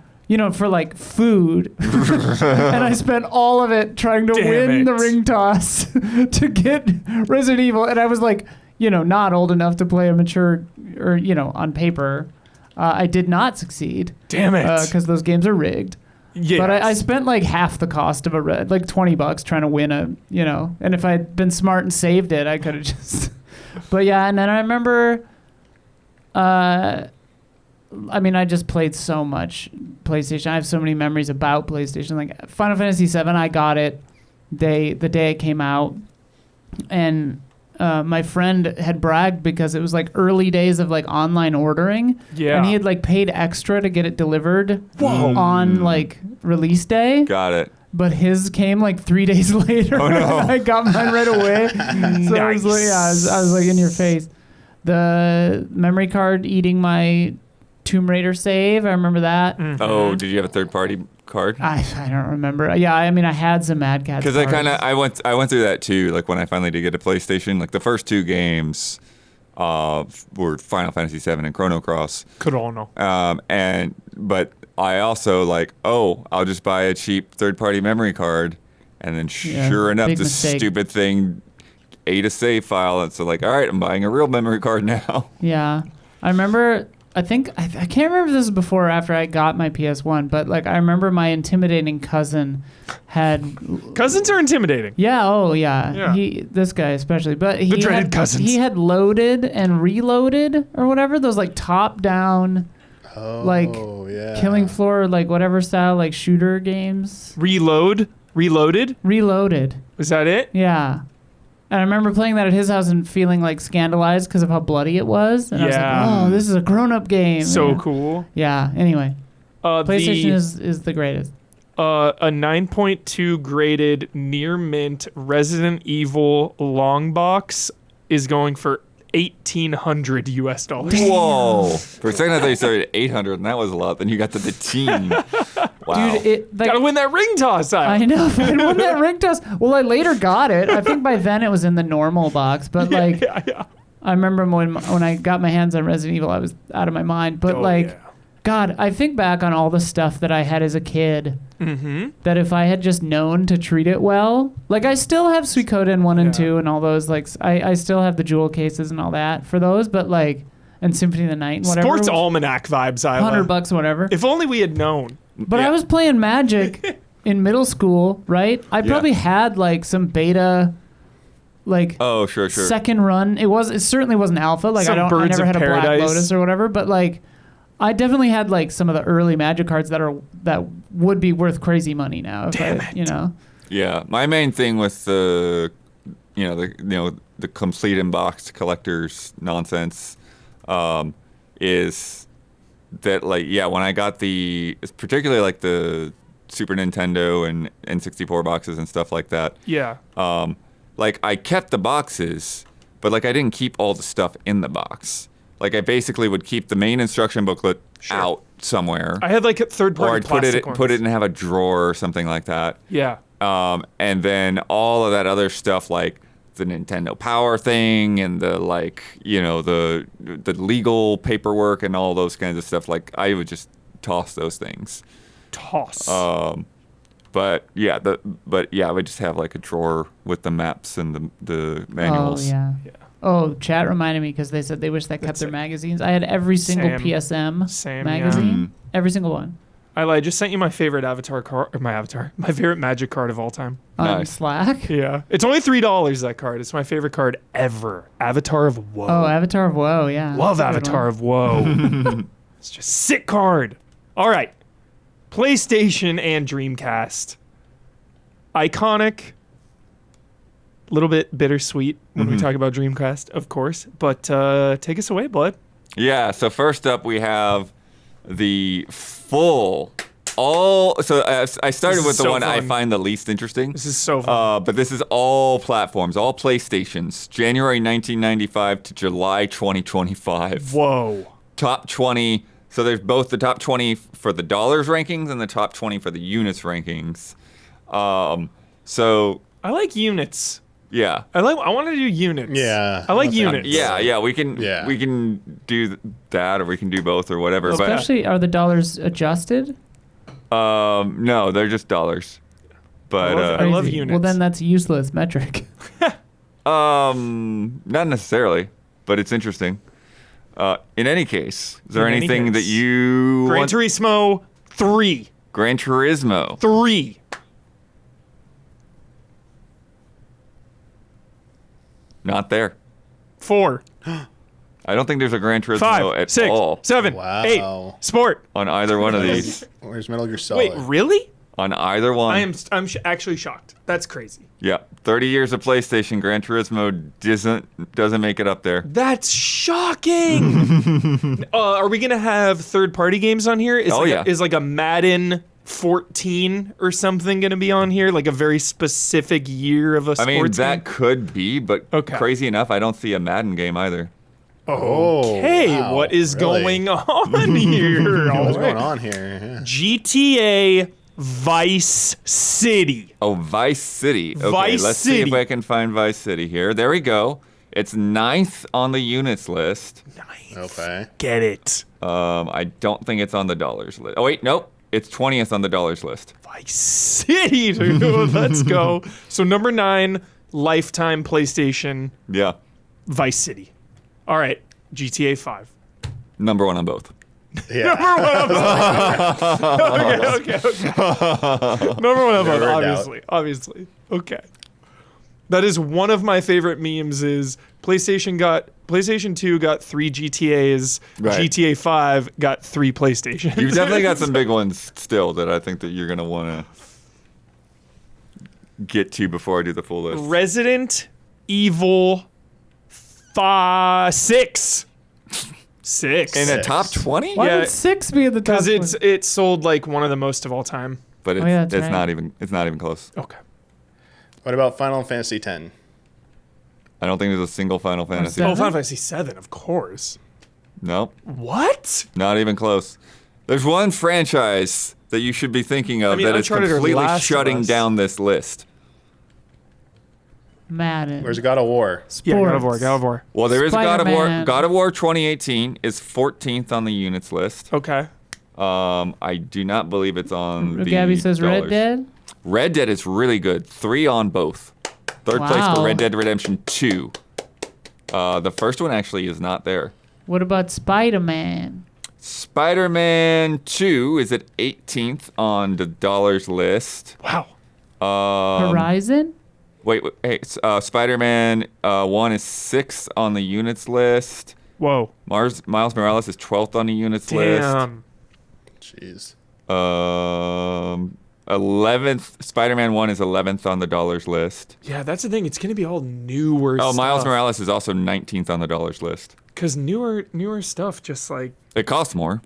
for like food. And I spent all of it trying to win the ring toss to get Resident Evil. And I was like, not old enough to play a mature, or, on paper. I did not succeed. Damn it. Because those games are rigged. Yes. But I spent like half the cost of like $20 trying to win and if I had been smart and saved it, I could have just, but yeah. And then I remember, I just played so much PlayStation. I have so many memories about PlayStation. Like Final Fantasy VII, I got it the day it came out. And my friend had bragged because it was like early days of like online ordering. Yeah. And he had like paid extra to get it delivered Whoa. on like release day. Got it. But his came like 3 days later. Oh, no. I got mine right away. So I was like, I was like in your face. The memory card eating my Tomb Raider save. I remember that. Mm-hmm. Oh, did you have a third-party card? I don't remember. Yeah, I had some Mad Catz. Because I went through that too. Like when I finally did get a PlayStation, like the first 2 games were Final Fantasy VII and Chrono Cross. Chrono. But I also I'll just buy a cheap third-party memory card, and then sure enough, big the mistake. stupid thing ate a save file, and so all right, I'm buying a real memory card now. Yeah, I remember. I think I can't remember if this is before or after I got my PS1, but like I remember my intimidating cousin had. Cousins are intimidating. Yeah. Oh yeah. Yeah. This guy especially, but he dreaded had, cousins. He had loaded and reloaded or whatever. Those like top down. Killing floor, like whatever style, like shooter games. Reloaded. Reloaded. Was that it? Yeah. And I remember playing that at his house and feeling like scandalized because of how bloody it was. And I was like, oh, this is a grown-up game. So cool. Yeah. Anyway, PlayStation is the greatest. A 9.2 graded near mint Resident Evil long box is going for $1,800 US. Whoa! For a second, I thought you started at 800, and that was a lot. Then you got to the teen. Wow. Dude, gotta win that ring toss. I know. If I won that ring toss. Well, I later got it. I think by then it was in the normal box, but like, I remember when I got my hands on Resident Evil, I was out of my mind. But God, I think back on all the stuff that I had as a kid. Mm-hmm. That if I had just known to treat it well, like I still have Suikoden 1 and 2 and all those, like I still have the jewel cases and all that for those, but like, and Symphony of the Night and whatever. Sports Almanac vibes, $100 or whatever. If only we had known. But I was playing Magic in middle school, right? I probably had like some beta, like sure. second run. It certainly wasn't alpha. Like I never had a Black Lotus or whatever, but like I definitely had like some of the early Magic cards that would be worth crazy money now. Yeah, my main thing with the complete in box collectors nonsense is that when I got particularly like the Super Nintendo and N64 boxes and stuff like that. Yeah. I kept the boxes, but I didn't keep all the stuff in the box. Like I basically would keep the main instruction booklet out somewhere. I had like a third-party or I'd put it and have a drawer or something like that. Yeah. And then all of that other stuff like the Nintendo Power thing and the the legal paperwork and all those kinds of stuff. Like I would just toss those things. But I would just have like a drawer with the maps and the manuals. Oh yeah. Oh, chat reminded me because they said they wish they kept their magazines. I had every single PSM magazine, every single one. I lied. I just sent you my favorite my favorite Magic card of all time. On Slack? Yeah. It's only $3, that card. It's my favorite card ever. Avatar of Woe. Oh, Avatar of Woe, yeah. Love Avatar of Woe. It's just sick card. All right. PlayStation and Dreamcast. Iconic. A little bit bittersweet when we talk about Dreamcast, of course. But take us away, bud. Yeah, so first up we have the full I started with the one I find the least interesting. This is so fun. But this is all platforms, all PlayStations, January 1995 to July 2025. Whoa. Top 20. So there's both the top 20 for the dollars rankings and the top 20 for the units rankings. So I like units. Yeah. I want to do units. Yeah. I like units. Yeah, we can do that or we can do both or whatever. Especially, are the dollars adjusted? No, they're just dollars. But I love Crazy. units. Well, then that's a useless metric. not necessarily, but it's interesting. In any case, is there In any anything that case. you Gran want? Turismo 3. Gran Turismo. 3. Not there. 4. I don't think there's a Gran Turismo 5. at 6. all 7. Wow. 8. Sport. on either one of these. Where's Metal Gear Solid? Wait, really? On either one. I'm actually shocked. That's crazy. Yeah, 30 years of PlayStation. Gran Turismo doesn't make it up there. That's shocking. Are we gonna have third-party games on here? Is Oh, yeah. Is like a Madden 14 or something gonna be on here? Like a very specific year of a I sports mean, that game? could be, but Okay. crazy enough, I don't see a Madden game either. Okay, wow, what is really? going on here? What's All right. going on here? Yeah. GTA Vice City. Oh, Vice City. Okay, Vice let's see City. if I can find Vice City here. There we go. It's 9th on the units list. Nice. Okay. Get it. I don't think it's on the dollars list. Oh, wait, nope. It's 20th on the dollars list. Vice City, dude. Let's go. So number 9, lifetime PlayStation, Yeah. Vice City. All right, GTA 5. Number 1 on both. Yeah. Okay. Number 1 of Never them, in doubt. obviously. Okay. That is one of my favorite memes is PlayStation 2 got 3 GTAs, Right. GTA 5 got 3 PlayStations. You've definitely got some big ones still that I think that you're going to want to get to before I do the full list. Resident Evil 6. 6. In the top 20? Why Yeah, would 6 be at the top? Because it sold like one of the most of all time. But it's, Oh, yeah, that's it's right. not even close. Okay. What about Final Fantasy X? I don't think there's a single Final Fantasy. seven? Oh, Final Fantasy 7, of course. Nope, What? not even close. There's one franchise that you should be thinking of I mean, that is Uncharted or completely Last of shutting Us. down this list. Madden. Where's God of War? Yeah, God of War, Sports. God of War. Well, there is a God of War. Spider-Man. God of War 2018 is 14th on the units list. Okay. I do not believe it's on the Gabby says dollars. Red Dead. Red Dead is really good. 3 on both. Third place for Wow. Red Dead Redemption 2. The first one actually is not there. What about Spider-Man? Spider-Man 2 is at 18th on the dollars list. Wow. Horizon? Wait, hey, Spider-Man 1 is 6th on the units list. Whoa. Miles Morales is 12th on the units list. Damn. Jeez. 11th, Spider-Man 1 is 11th on the dollars list. Yeah, that's the thing. It's going to be all newer Oh, stuff. Miles Morales is also 19th on the dollars list. Because newer stuff just like, It costs more,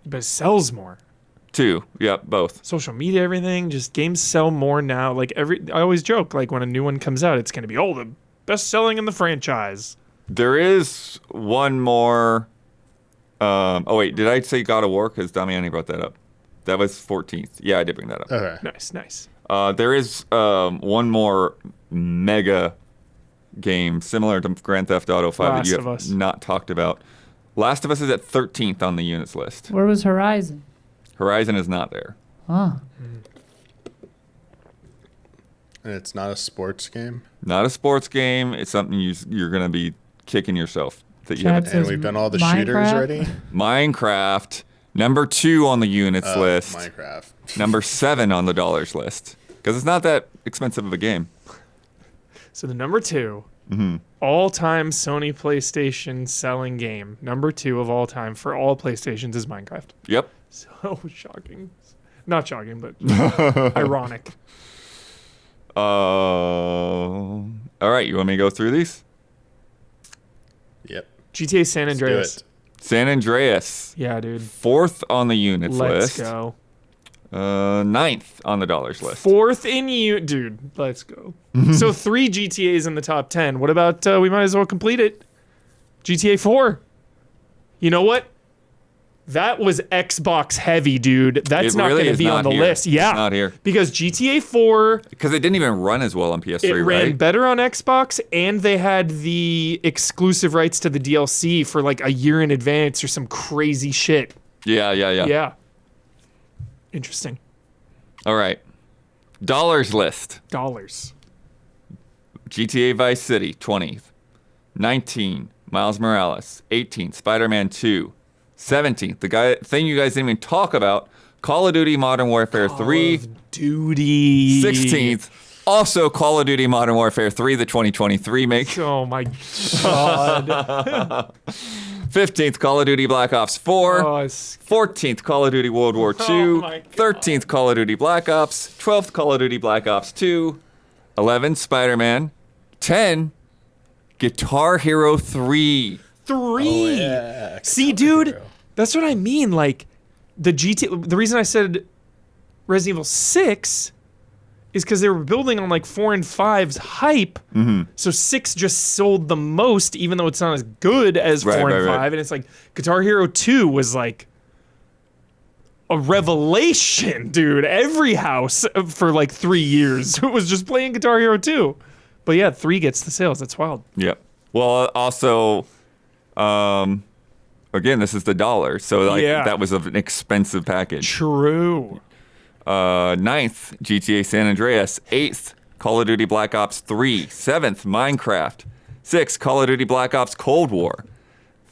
but sells more. too. Yep, both. Social media, everything, just games sell more now. Like I always joke, like when a new one comes out, it's going to be, the best selling in the franchise. There is one more. Oh, wait, did I say God of War? Because Damiani brought that up. That was 14th. Yeah, I did bring that up. Okay. Nice. There is one more mega game similar to Grand Theft Auto 5 that Last you of have Us. not talked about. Last of Us is at 13th on the units list. Where was Horizon? Horizon is not there. Oh. And it's not a sports game. Not a sports game. It's something you're going to be kicking yourself that you Chad haven't. says And we've done all the shooters Minecraft? already. Minecraft, number 2 on the units list. Minecraft. Number 7 on the dollars list. Because it's not that expensive of a game. So the number 2 Mm-hmm. all-time Sony PlayStation selling game, number 2 of all time for all PlayStations is Minecraft. Yep. So shocking. Not shocking, but ironic. All right, you want me to go through these? Yep. GTA San Let's do Andreas. it. San Andreas, Yeah, dude. 4th on the units Let's list. go. 9th on the dollars list. 4th in you, dude. Let's go. So 3 GTAs in the top 10. What about we might as well complete it? GTA 4. You know what? That was Xbox heavy, dude. That's It not really going to is be not on the here. list. Yeah. It's not here. Because GTA 4, Because it didn't even run as well on PS3, it ran right? better on Xbox, and they had the exclusive rights to the DLC for like a year in advance or some crazy shit. Yeah. Yeah. Interesting. All right. Dollars list. Dollars. GTA Vice City, 20th. 19, Miles Morales. 18th, Spider-Man 2. 17th, thing you guys didn't even talk about, Call of Duty Modern Warfare 3. Call of Duty. 16th, also Call of Duty Modern Warfare 3, the 2023 make. Oh my god. 15th, Call of Duty Black Ops 4. Oh, 14th, Call of Duty World War II. my God. 13th, Call of Duty Black Ops. 12th, Call of Duty Black Ops 2. 11, Spider-Man. 10, Guitar Hero 3. 3. Oh, yeah. See, dude, that's what I mean. Like, the reason I said Resident Evil 6 is because they were building on like 4 and 5's hype. So 6 just sold the most, even though it's not as good as 4 and 5. And it's like Guitar Hero 2 was like a revelation, dude. Every house for like 3 years was just playing Guitar Hero 2. But yeah, 3 gets the sales. That's wild. Yep. Well, also, again, this is the dollar. So like that was an expensive package. True. 9th, GTA San Andreas. 8th, Call of Duty Black Ops 3. 7th, Minecraft. 6th, Call of Duty Black Ops Cold War.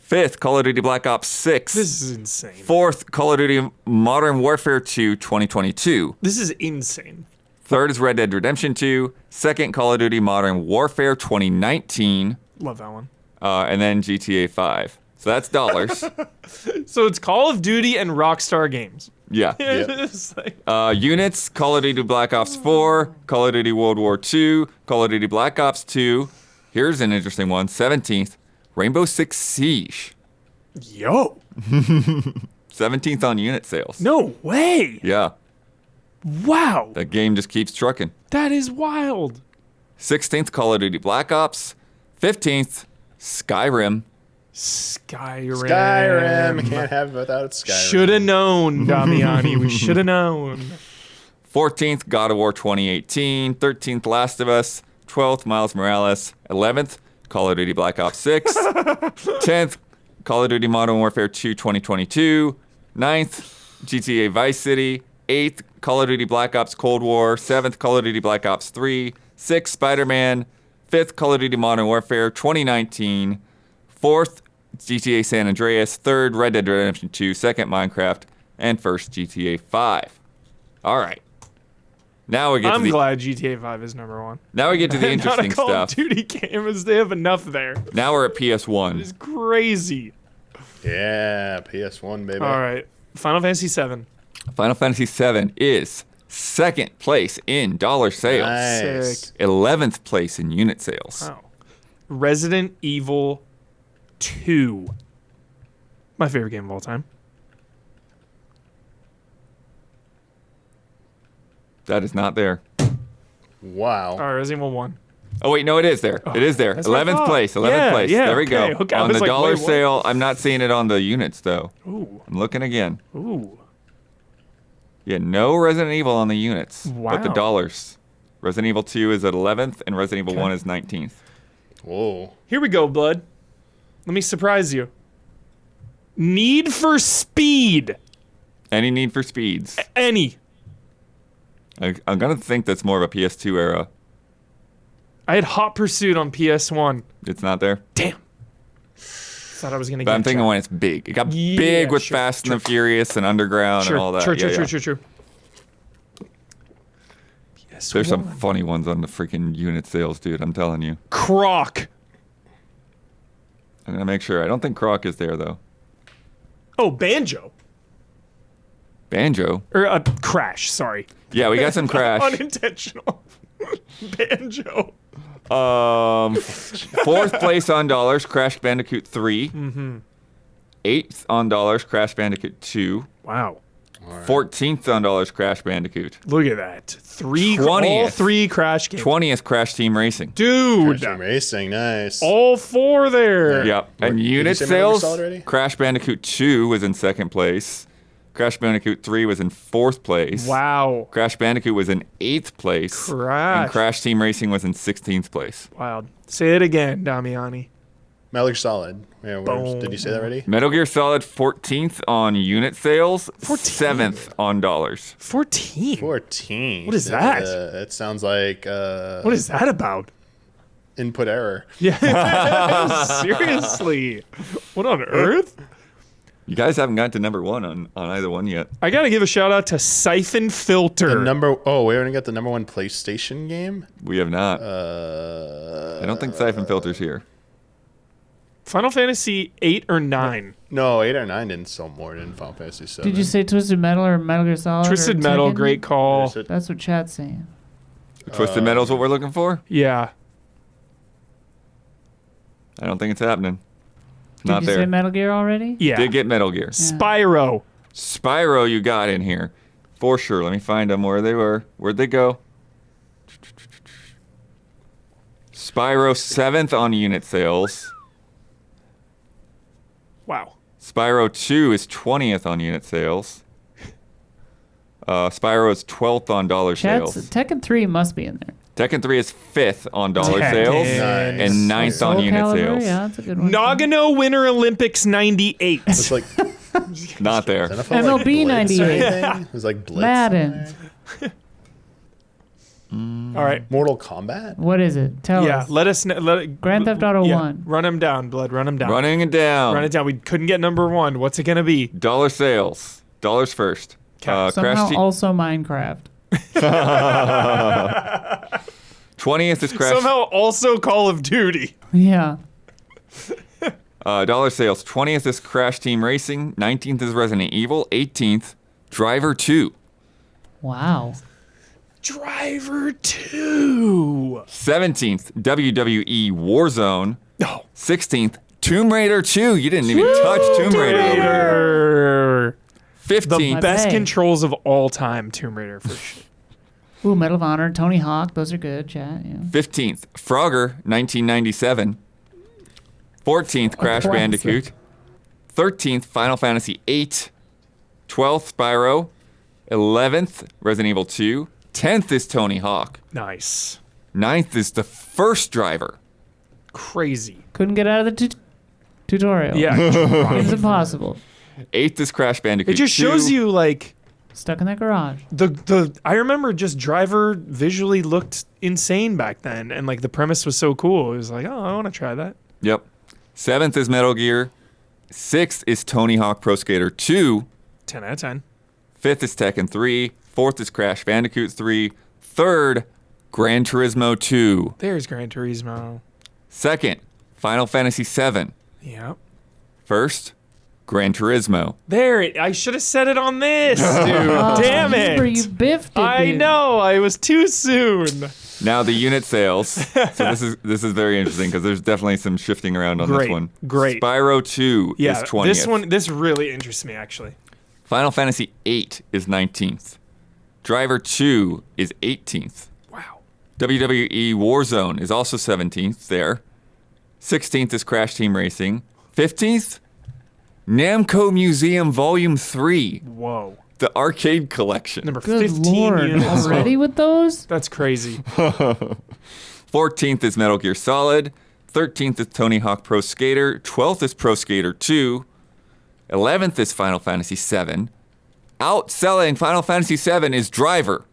5th, Call of Duty Black Ops 6. This is insane. 4th, Call of Duty Modern Warfare 2 2022. This is insane. 3rd is Red Dead Redemption 2. 2nd, Call of Duty Modern Warfare 2019. Love that one. And then GTA 5. So that's dollars. So it's Call of Duty and Rockstar Games. Yeah. It's like, Units, Call of Duty Black Ops 4, Call of Duty World War II, Call of Duty Black Ops 2. Here's an interesting one. 17th, Rainbow Six Siege. yo, 17th on unit sales. no way. Yeah. Wow. That game just keeps trucking. That is wild. 16th, Call of Duty Black Ops. 15th, Skyrim. Skyrim. Can't have it without Skyrim. Should have known, Damiani. We should have known. 14th, God of War 2018. 13th, Last of Us. 12th, Miles Morales. 11th, Call of Duty Black Ops 6. 10th, Call of Duty Modern Warfare 2 2022. 9th, GTA Vice City. 8th, Call of Duty Black Ops Cold War. 7th, Call of Duty Black Ops 3. 6th, Spider-Man. 5th, Call of Duty Modern Warfare 2019. 4th, GTA San Andreas. 3rd, Red Dead Redemption 2. 2nd, Minecraft. And 1st, GTA 5. All right. Now we get I'm to the glad GTA 5 is number one. now we get to the Not interesting a Call stuff. of Duty game, as they have enough there. Now we're at PS1. It's crazy. Yeah, PS1, baby. All right. Final Fantasy 7. Final Fantasy VII is 2nd place in dollar sales. Nice. Sick. 11th place in unit sales. Wow. Resident Evil 2. My favorite game of all time. That is not there. Wow. All right, Resident Evil 1. Oh wait, no, it is there. It is there. that's what I 11th thought. place. 11th Yeah, place. yeah, There we okay, go. okay. I On was the like, dollar wait, what? sale, I'm not seeing it on the units though. Ooh. I'm looking again. Ooh. Yeah, no Resident Evil on the units. But the Wow. dollars. Resident Evil 2 is at 11th and Resident Evil Okay. 1 is 19th. Whoa. Here we go, Blood. Let me surprise you. Need for Speed. Any Need for Speeds? Any. I'm gonna think that's more of a PS2 era. I had Hot Pursuit on PS1. It's not there. Damn. Thought I was gonna But get I'm thinking that. when it's big. It got Yeah, big with sure, Fast sure. and the Furious and Underground Sure, and all that. True. Yeah. PS1. There's some funny ones on the freaking unit sales, dude. I'm telling you. Croc. I'm gonna make sure. I don't think Croc is there though. Oh, Banjo. Banjo. Or Crash, sorry. Yeah, we got some Crash. Unintentional. Banjo. 4th place on dollars, Crash Bandicoot 3. 8th on dollars, Crash Bandicoot 2. Wow. 14th on dollars, Crash Bandicoot. Look at that. 20th. All 3 Crash games. 20th, Crash Team Racing. Dude. Crash Team Racing, nice. All 4 there. Yep. And Did you unit say Metal Gear sales, Solid already? Crash Bandicoot 2 was in 2nd place. Crash Bandicoot 3 was in 4th place. Wow. Crash Bandicoot was in 8th place. Crash. And Crash Team Racing was in 16th place. Wild. Say it again, Damiani. Metal Gear Solid. Yeah, Boom. did you say that already? Metal Gear Solid 14th on unit sales, 14th. 7th on dollars. 14. 14. What is that? It sounds like What is that about? input error. Yeah. Seriously. What on earth? You guys haven't gotten to number 1 on either one yet. I got to give a shout out to Siphon Filter. We haven't got the number 1 PlayStation game. We have not. I don't think Siphon Filter's here. Final Fantasy 8 or 9? No, 8 or 9 didn't sell more than Final Fantasy 7. Did you say Twisted Metal or Metal Gear Solid? Twisted or Metal, Tekken? great call. That's what chat's saying. Twisted Metal's what we're looking for? Yeah. I don't think it's happening. Did Not you there. say Metal Gear already? Yeah. Did get Metal Gear. Spyro. Spyro you got in here. For sure. Let me find them where they were. Where'd they go? Spyro 7th on unit sales. Wow. Spyro 2 is 20th on unit sales. Spyro is 12th on dollar Chat's sales. Tekken 3 must be in there. Tekken 3 is 5th on dollar Tekken. sales Nice. and 9th on Soul unit Calibur, sales. yeah, that's a good one. Nagano Winter Olympics 98. It's like Not there. NFL, MLB Blitz or 98. anything? It was like Blitz. Madden. All right. Mortal Kombat? What is it? Tell Yeah, us. let us know. Grand Theft Auto yeah, 1. Run him down, Blood. Run him down. Running it down. Run it down. We couldn't get number 1. What's it going to be? Dollar sales. Dollars first. Okay. Somehow Team. also Minecraft. 20th is Crash. Somehow also Call of Duty. Yeah. Dollar sales. 20th is Crash Team Racing. 19th is Resident Evil. 18th, Driver 2. Wow. Driver 2. 17th, WWE Warzone. No. 16th, Tomb Raider 2. You didn't even touch Tomb Raider. Raider. The 15th, best Hey. controls of all time, Tomb Raider for sure. Ooh, Medal of Honor, Tony Hawk. Those are good, chat. Yeah. 15th, Frogger 1997. 14th, Crash classic. Bandicoot. 13th, Final Fantasy 8. 12th, Spyro. 11th, Resident Evil 2. 10th is Tony Hawk. Nice. 9th is the first driver. Crazy. Couldn't get out of the tutorial. Yeah. It's impossible. 8th is Crash Bandicoot. It just 2. shows you like Stuck in that garage. the I remember just Driver visually looked insane back then, and like the premise was so cool. It was like, oh, I want to try that. Yep. 7th is Metal Gear. 6th is Tony Hawk Pro Skater 2. 10 out of 10. 5th is Tekken 3. 4th is Crash Bandicoot 3. 3rd, Gran Turismo 2. There's Gran Turismo. 2nd, Final Fantasy 7. Yep. 1st, Gran Turismo. I should have said it on this, dude. Damn it. Remember, you biffed it. I dude. know. I was too soon. Now the unit sales. So this is very interesting because there's definitely some shifting around on Great, this one. great. Spyro 2 Yeah, is 20th. this really interests me actually. Final Fantasy 8 is 19th. Driver 2 is 18th. Wow. WWE Warzone is also 17th there. 16th is Crash Team Racing. 15th, Namco Museum Volume 3, Whoa. the arcade collection. Number Good 15 lord. units. Already with those? That's crazy. 14th is Metal Gear Solid. 13th is Tony Hawk Pro Skater. 12th is Pro Skater 2. 11th is Final Fantasy 7. Outselling Final Fantasy 7 is Driver.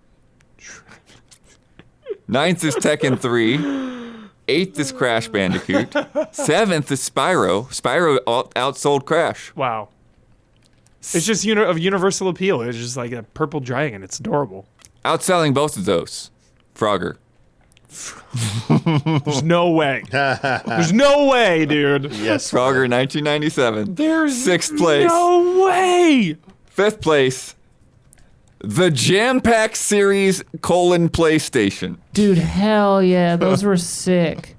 9th is Tekken 3. 8th is Crash Bandicoot. 7th is Spyro. Spyro outsold Crash. Wow. It's just of universal appeal. It's just like a purple dragon. It's adorable. Outselling both of those, Frogger. There's no way. There's no way, dude. Yes. Frogger 1997. There's 6th place. no way. 5th place, the Jam Pack Series : PlayStation. Dude, hell yeah. Those were sick.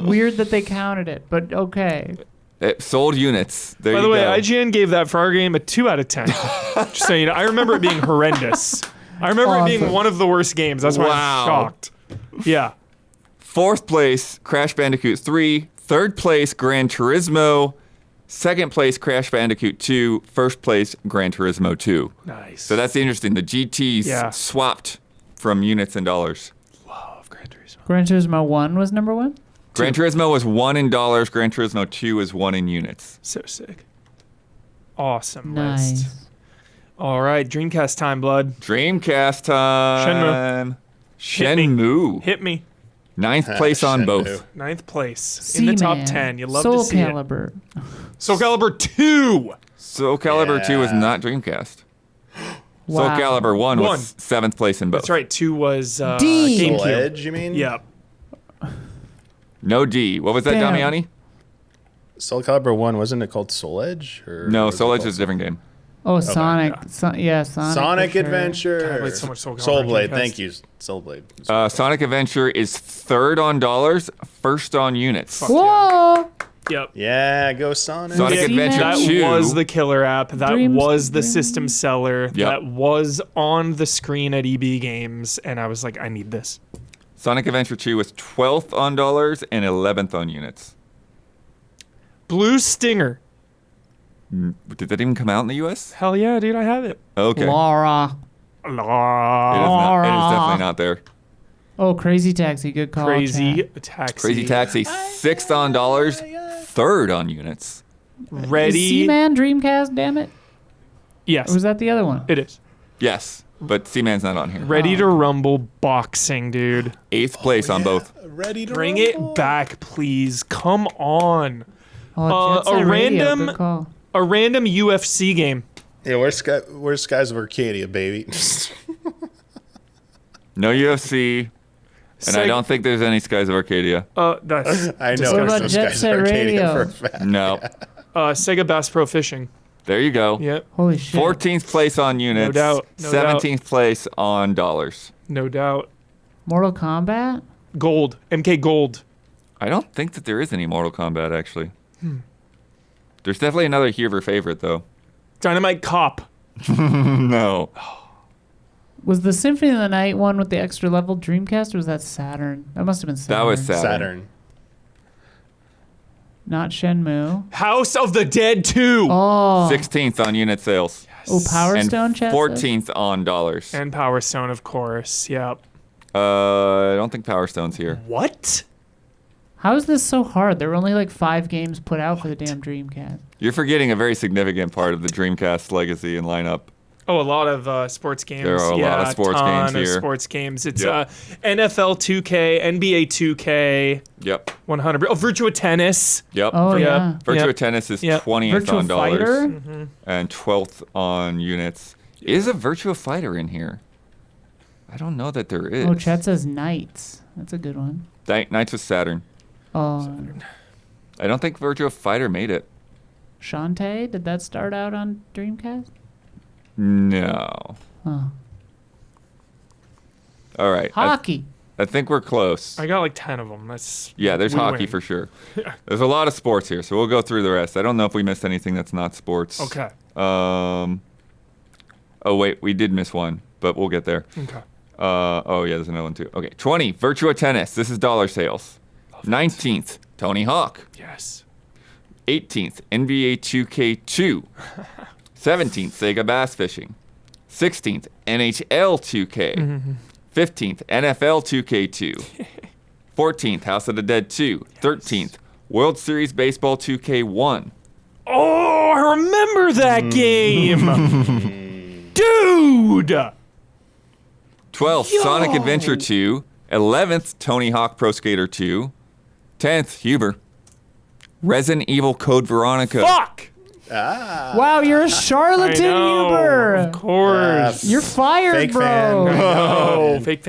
Weird that they counted it, but okay. It sold units. There By you the way, go. IGN gave that Frogger game a 2 out of 10. Just so you know, I remember it being horrendous. I remember it being Awesome. one of the worst games. That's why Wow. I'm shocked. Yeah. 4th place, Crash Bandicoot 3. 3rd place, Gran Turismo. 2nd place, Crash Bandicoot 2. 1st place, Gran Turismo 2. Nice. So that's interesting. The GTs Yeah. swapped from units and dollars. Love Gran Turismo. Gran Turismo 1 was number 1? Gran Turismo was 1 in dollars. Gran Turismo 2 is 1 in units. So sick. Awesome Nice. list. All right, Dreamcast time, blood. Dreamcast time. Shenmue. Hit me. 9th place on Shenmue. both. 9th place in the top 10. You love Soul to see it. Calibur. Soul Calibur 2. Soul Calibur 2 is Yeah. not Dreamcast. Soul Wow. Calibur 1 One. was 7th place in both. That's right. 2 was D. Soul GameCube. Edge, you mean? Yep. No D. What was that, Damn. Damiani? Soul Calibur 1, wasn't it called Soul Edge? Or No, was it Soul Edge called is a different game. Oh, Sonic. yeah. Sonic. Sonic for sure. Adventure. God, I played so much Soul Calibur Soul on Blade, Dreamcast. thank you. Soul Blade. Sonic Adventure is 3rd on dollars, 1st on units. Whoa! Yep. Yeah, go Sonic. Sonic Yeah. Adventure That 2 was the killer app. That Dreams- was the Dreams. system seller. Yep. That was on the screen at EB Games, and I was like, I need this. Sonic Adventure 2 was 12th on dollars and 11th on units. Blue Stinger. Did that even come out in the US? Hell yeah, dude, I have it. Okay. Laura. It is definitely not there. Oh, Crazy Taxi. Good call. Crazy chat. Taxi. Crazy Taxi, 6th on dollars, 3rd on units. Ready? Seaman Dreamcast, damn it. Yes, Or was that the other one? it is. Yes, but Seaman's not on here. Ready to Rumble boxing, dude. 8th place on both. Ready to Bring rumble. it back, please. Come on. Oh, Jet Set a Radio, random- good call. A random UFC game. Yeah, where's Skies of Arcadia, baby? No UFC, and I don't think there's any Skies of Arcadia. That's I know disgusting. there's What no about Jet Skies Set of Arcadia Radio? for a fact. No. Sega Bass Pro Fishing. There you go. Yep, Holy shit. 14th place on units. doubt, no 17th place on dollars. no doubt. Mortal Kombat? Gold. MK Gold. I don't think that there is any Mortal Kombat, actually. There's definitely another Huber favorite, though. Dynamite Cop. No. Was the Symphony of the Night one with the extra level Dreamcast, or was that Saturn? That must have been Saturn. That was Saturn. Saturn. Not Shenmue. House of the Dead 2. Oh. 16th on unit sales. Oh, Power And Stone chat says? 14th on dollars. And Power Stone, of course. Yep. I don't think Power Stone's here. What? How is this so hard? There were only like 5 games put out for the damn Dreamcast. You're forgetting a very significant part of the Dreamcast legacy and lineup. Oh, a lot of sports games. There are a lot of sports ton games here. Of sports games. It's Yep. NFL 2K, NBA 2K, Yep. 100. Oh, Virtua Tennis. Yep. Oh, Yep. yeah. Virtua Yep. Tennis is Yep. 20th Virtua on dollars Fighter? and 12th on units. Is a Virtua Fighter in here? I don't know that there is. Oh, chat says Knights. That's a good one. Knights was Saturn. Oh, I don't think Virtua Fighter made it. Shantae? Did that start out on Dreamcast? No. Oh. All right. Hockey. I think we're close. I got like 10 of them. That's Yeah, there's we hockey win. for sure. There's a lot of sports here, so we'll go through the rest. I don't know if we missed anything that's not sports. Okay. Oh wait, we did miss one, but we'll get there. Okay. Oh yeah, there's another one too. Okay, 20 Virtua Tennis. This is dollar sales. 19th Tony Hawk. Yes. 18th NBA 2K2. 17th Sega Bass Fishing. 16th NHL 2K. 15th NFL 2K2. 14th House of the Dead 2. 13th World Series Baseball 2K1. Oh, I remember that game. Dude. 12th Yo! Sonic Adventure 2. 11th Tony Hawk Pro Skater 2. 10th Huber. Resident Evil Code Veronica. Fuck. Wow, you're a I charlatan, know. Huber. Of course. You're fired, Fake bro. fan. Oh, fake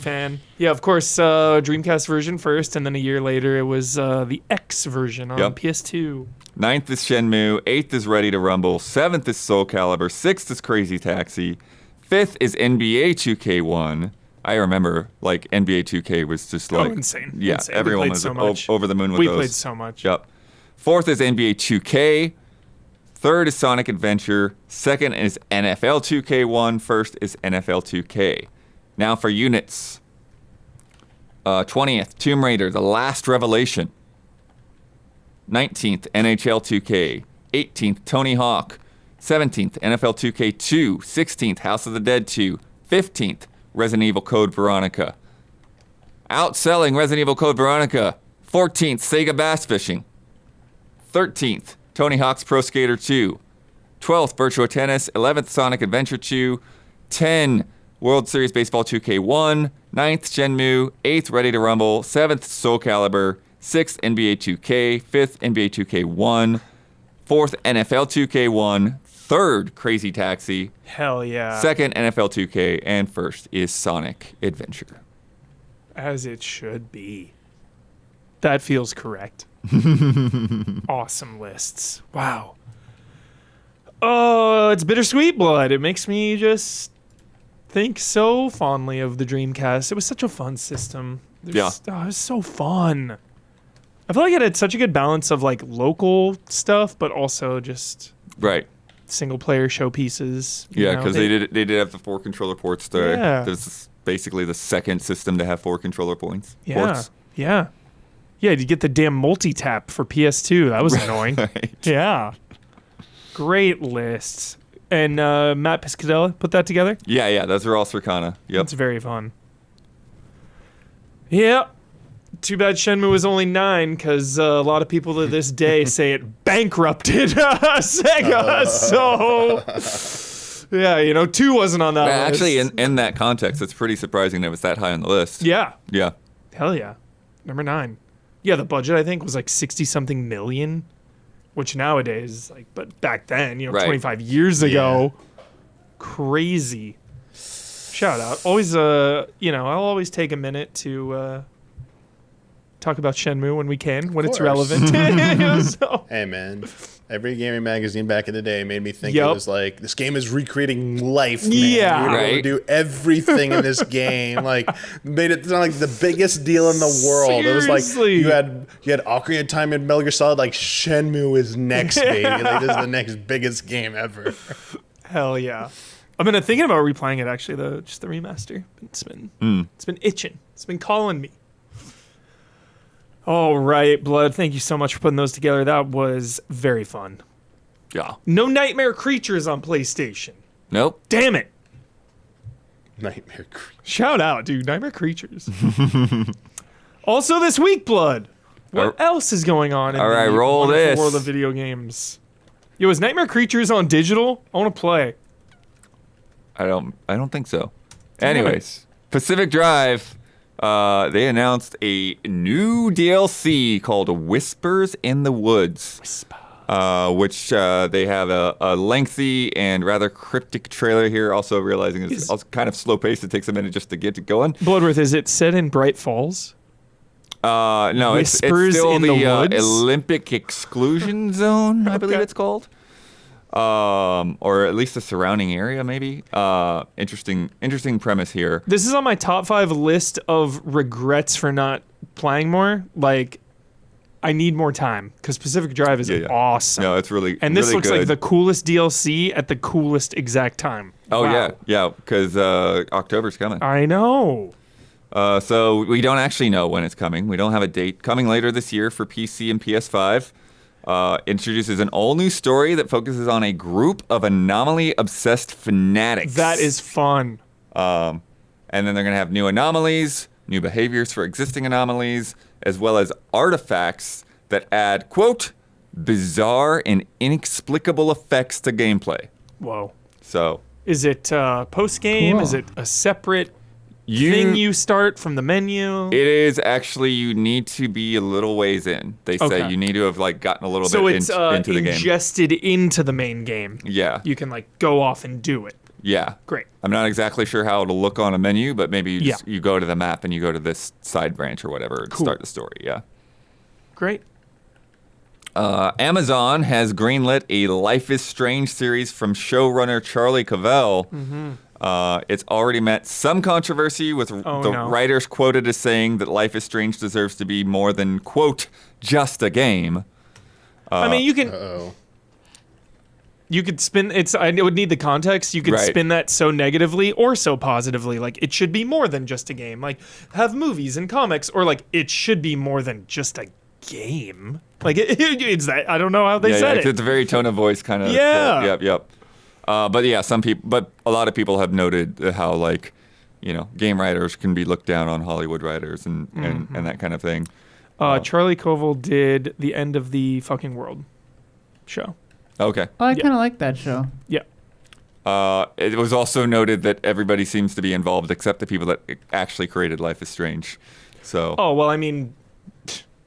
fan. Yeah, of course, Dreamcast version first, and then a year later it was the X version on Yep. PS2. 9th is Shenmue. 8th is Ready to Rumble. 7th is Soul Calibur. 6th is Crazy Taxi. 5th is NBA 2K1. I remember, like, NBA 2K was just like... insane. Yeah, Insane. We everyone played was so much. over the moon with We those. played so much. Yep. 4th is NBA 2K. 3rd is Sonic Adventure. 2nd is NFL 2K1. 1st is NFL 2K. Now for units. 20th, Tomb Raider, The Last Revelation. 19th, NHL 2K. 18th, Tony Hawk. 17th, NFL 2K2. 16th, House of the Dead 2. 15th, Resident Evil Code Veronica. Outselling Resident Evil Code Veronica. 14th, Sega Bass Fishing. 13th, Tony Hawk's Pro Skater 2. 12th, Virtua Tennis. 11th, Sonic Adventure 2. 10, World Series Baseball 2K1. 9th, Shenmue. 8th, Ready to Rumble. 7th, Soul Calibur. 6th, NBA 2K. 5th, NBA 2K1. 4th, NFL 2K1. 3rd, Crazy Taxi. Hell yeah. 2nd, NFL 2K. And 1st is Sonic Adventure. As it should be. That feels correct. Awesome lists. Wow. Oh, it's bittersweet blood. It makes me just think so fondly of the Dreamcast. It was such a fun system. It was so fun. I feel like it had such a good balance of like local stuff, but also just single player showpieces. Yeah, because they did have the 4 controller ports there. Yeah. There's basically the second system to have 4 controller ports. Yeah. Yeah, you get the damn multi-tap for PS2. That was annoying. Right. Yeah. Great lists. And Matt Piscadella put that together? Yeah, those are all Circana. Yep. It's very fun. Yeah. Too bad Shenmue was only 9, because a lot of people to this day say it bankrupted Sega. So, yeah, 2 wasn't on that list. Actually, in that context, it's pretty surprising that it was that high on the list. Yeah. Yeah. Hell yeah. Number 9. Yeah, the budget, I think, was like 60-something million, which nowadays, but back then, 25 years ago, crazy. Shout out. Always, I'll always take a minute to talk about Shenmue when we can, when it's relevant. Hey, man. Every gaming magazine back in the day made me think it was like, this game is recreating life, man. Yeah. You're able to do everything in this game. Made it sound like the biggest deal in the world. Seriously. It was like, you had Ocarina of Time and Metal Gear Solid, Shenmue is next, baby. This is the next biggest game ever. Hell yeah. I've been thinking about replaying it, actually, though, just the remaster. It's been itching. It's been calling me. All right, Blood, thank you so much for putting those together. That was very fun. Yeah. No Nightmare Creatures on PlayStation. Nope. Damn it. Nightmare Creatures. Shout out, dude. Nightmare Creatures. Also this week, Blood. What else is going on in the roll wonderful this. world of video games? Yo, is Nightmare Creatures on digital? I want to play. I don't think so. Anyways, Pacific Drive. They announced a new DLC called Whispers in the Woods, which they have a lengthy and rather cryptic trailer here. Also realizing it's also kind of slow paced. It takes a minute just to get it going. Bloodworth, is it set in Bright Falls? No, it's still in the woods? Olympic Exclusion Zone, I believe it's called. Or at least the surrounding area, maybe. Interesting premise here. This is on my top 5 list of regrets for not playing more. I need more time, because Pacific Drive is awesome. No, it's really and this really looks good. like the coolest DLC at the coolest exact time. Oh Wow. yeah, because October's coming. I know. So we don't actually know when it's coming. We don't have a date. Coming later this year for PC and PS5. Introduces an all-new story that focuses on a group of anomaly-obsessed fanatics. That is fun. And then they're going to have new anomalies, new behaviors for existing anomalies, as well as artifacts that add, quote, bizarre and inexplicable effects to gameplay. Whoa. So... Is it post-game? Cool. Is it a separate thing you start from the menu? It is actually, you need to be a little ways in. They say you need to have gotten a little bit into the game. Ingested into the main game. Yeah. You can go off and do it. Yeah. Great. I'm not exactly sure how it'll look on a menu, but maybe you go to the map and you go to this side branch or whatever and start the story. Yeah. Great. Amazon has greenlit a Life is Strange series from showrunner Charlie Cavell. Mm-hmm. It's already met some controversy with writers quoted as saying that Life is Strange deserves to be more than, quote, just a game. I mean, you can... You could spin it would need the context. You could spin that so negatively or so positively. It should be more than just a game. Have movies and comics, or it should be more than just a game. It's that. I don't know how they said it. It's a very tone of voice kind of. Yeah. Yep. But a lot of people have noted how game writers can be looked down on Hollywood writers and that kind of thing. Charlie Koval did the End of the Fucking World show. Okay. Oh, I kind of like that show. Yeah. It was also noted that everybody seems to be involved except the people that actually created Life is Strange. So. Oh, well, I mean,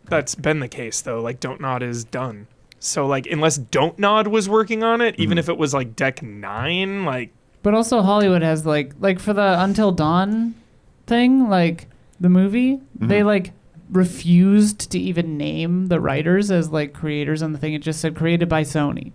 that's been the case, though. Like, Don't Nod is done. So, like, unless Don't Nod was working on it, even if it was, like, Deck 9, like... But also Hollywood has, like for the Until Dawn thing, like, the movie, they, like, refused to even name the writers as, like, creators on the thing. It just said created by Sony.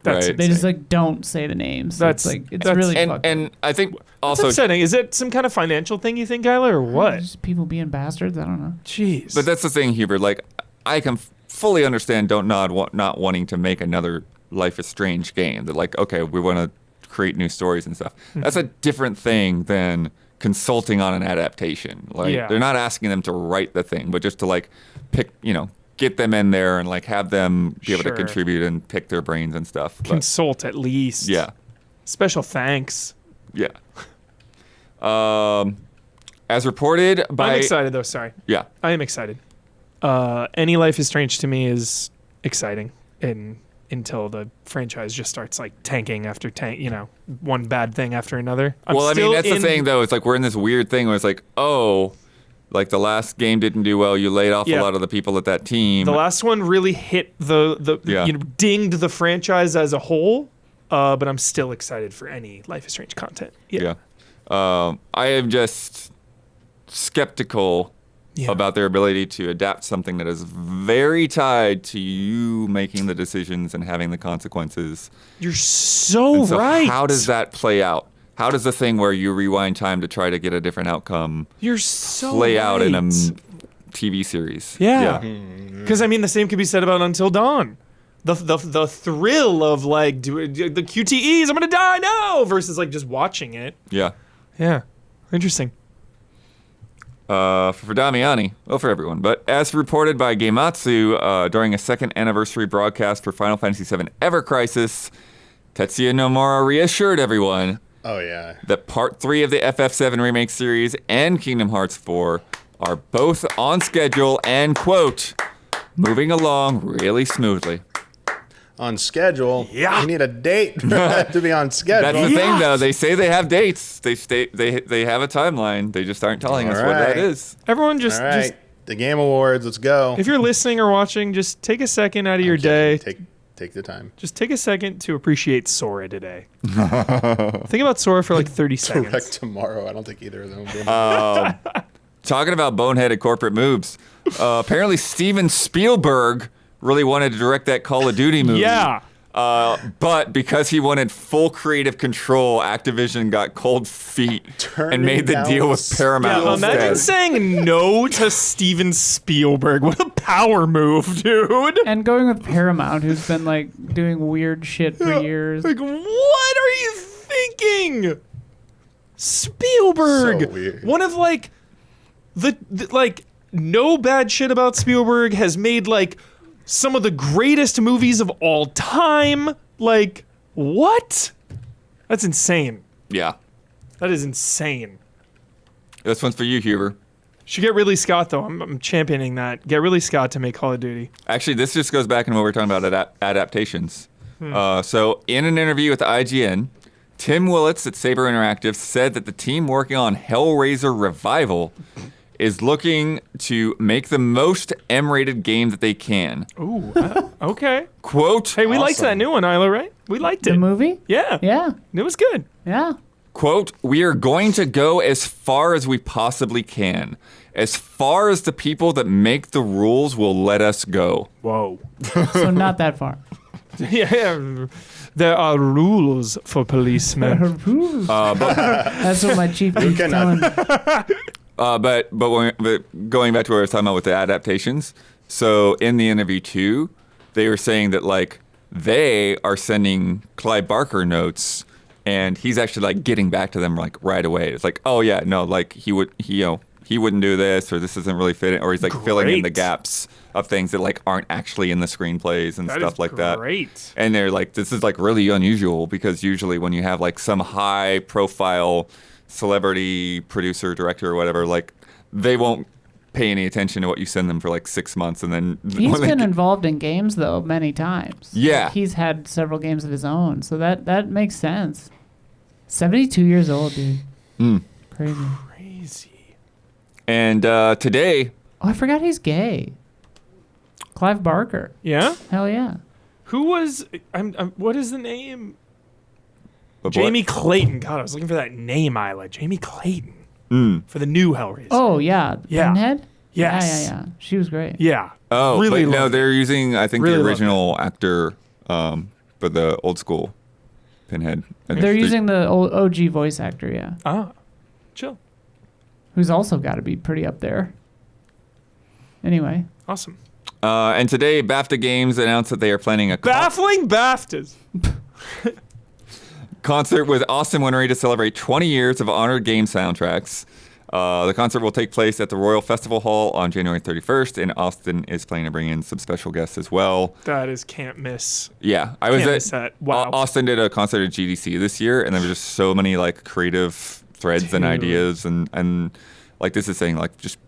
That's Right. They just, like, don't say the names. That's- It's that's- really And fucked. and I think That's also, upsetting. Is it some kind of financial thing, you think, Kyla, or what? Just people being bastards. I don't know. Jeez. but that's the thing, Hubert. Like, I can fully understand Don't Nod not wanting to make another Life is Strange game. That like, okay, we want to create new stories and stuff. That's a different thing than consulting on an adaptation. Like, Yeah. they're not asking them to write the thing, but just to like pick, get them in there and like have them be able to Sure. contribute and pick their brains and stuff. But, Consult, at least. yeah. Special thanks. Yeah. As reported by I'm excited, though. Sorry. Yeah. I am excited. Any Life is Strange to me is exciting until the franchise just starts like tanking after one bad thing after another. Well, I mean, that's the thing, though. It's like we're in this weird thing where it's like, oh, like the last game didn't do well. You laid off Yeah. a lot of the people at that team. The last one really hit Yeah. dinged the franchise as a whole. But I'm still excited for any Life is Strange content. Yeah. I am just skeptical Yeah. about their ability to adapt something that is very tied to you making the decisions and having the consequences. You're so, And so right. how does that play out? How does the thing where you rewind time to try to get a different outcome You're so play out in a right. TV series? Yeah. Because I mean, the same could be said about Until Dawn. The thrill of like the QTEs, I'm gonna die now, versus like just watching it. Yeah. Yeah, interesting. For Damiani, well, for everyone. But as reported by Gematsu during a second anniversary broadcast for Final Fantasy VII Ever Crisis, Tetsuya Nomura reassured everyone Oh yeah. that Part 3 of the FF7 Remake series and Kingdom Hearts 4 are both on schedule and, quote, moving along really smoothly. On schedule. Yeah. You need a date to be on schedule. That's the thing, though. They say they have dates. They have a timeline. They just aren't telling us what that Alright. is. Everyone just, All right. The Game Awards. Let's go. if you're listening or watching, just take a second out of your day. Take the time. Just take a second to appreciate Sora today. Think about Sora for like 30 Correct seconds. tomorrow. I don't think either of them will be. Talking about boneheaded corporate moves, apparently Steven Spielberg really wanted to direct that Call of Duty movie. Yeah. But because he wanted full creative control, Activision got cold feet and made the Turning deal down with Paramount Yeah, imagine instead. saying no to Steven Spielberg. What a power move, dude. And going with Paramount, who's been like doing weird shit for years. Like, what are you thinking? Spielberg. So weird. One of like the like no bad shit about Spielberg, has made like some of the greatest movies of all time. Like, what? That's insane. Yeah. That is insane. This one's for you, Huber. Should get Ridley Scott though. I'm championing that. Get Ridley Scott to make Call of Duty. Actually, this just goes back into what we were talking about adaptations. So, in an interview with IGN, Tim Willits at Saber Interactive said that the team working on Hellraiser Revival is looking to make the most M-rated game that they can. Ooh, okay. Quote, Hey, we liked Awesome. that new one, Isla, right? We liked it. The movie? Yeah. Yeah. It was good. Yeah. quote, we are going to go as far as we possibly can. As far as the people that make the rules will let us go. Whoa. So not that far. Yeah. There are rules for policemen. That's what my chief keeps telling me. But going back to what I was talking about with the adaptations, so in the interview too, they were saying that like they are sending Clive Barker notes, and he's actually like getting back to them like right away. It's like, oh yeah, no, like he wouldn't do this, or this isn't really fitting, or he's like filling in the Great. gaps of things that like aren't actually in the screenplays and That stuff is like that. great. And they're like, this is like really unusual because usually when you have like some high profile celebrity producer, director, or whatever, like they won't pay any attention to what you send them for like 6 months, and then He's been involved in games though many times. Yeah. Like, he's had several games of his own, so that makes sense. 72 years old, dude. Crazy. Crazy. And today, Oh, I forgot he's gay. Clive Barker. Yeah? Hell yeah. Who was... what is the name? but Jamie Clayton. God, I was looking for that name, Isla. Jamie Clayton. For the new Hellraiser. Oh yeah. Yeah. Pinhead? Yes. Yeah. She was great. Yeah. Oh, really but no, loved it. they're using, I think, Really the loved original actor for the old school Pinhead. They're using the old OG voice actor, yeah. Ah. Chill. Who's also got to be pretty up there. Anyway. Awesome. And today, BAFTA Games announced that they are planning a Baffling BAFTAs. concert with Austin Winery to celebrate 20 years of honored game soundtracks. The concert will take place at the Royal Festival Hall on January 31st, and Austin is planning to bring in some special guests as well. That is can't miss. Yeah, I was Can't at miss that. Wow. Austin did a concert at GDC this year, and there were just so many like creative threads and Dude. ideas, and like this is saying like just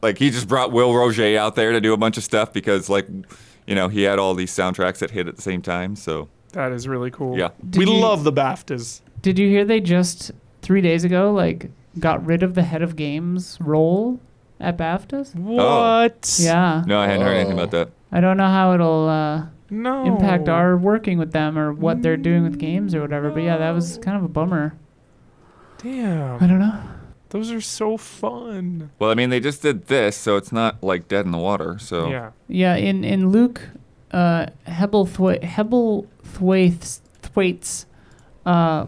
like he just brought Will Roger out there to do a bunch of stuff because like he had all these soundtracks that hit at the same time. So That is really cool. Yeah. We Did you- love the BAFTAs. Did you hear they just 3 days ago got rid of the head of games role at BAFTAs? What? Yeah. no, I hadn't heard anything about that. I don't know how it'll No. impact our working with them or what they're doing with games or whatever. But yeah, that was kind of a bummer. I Damn. don't know. Those are so fun. Well, I mean, they just did this, so it's not like dead in the water. So Yeah. Yeah, in Luke Hebblethwaite's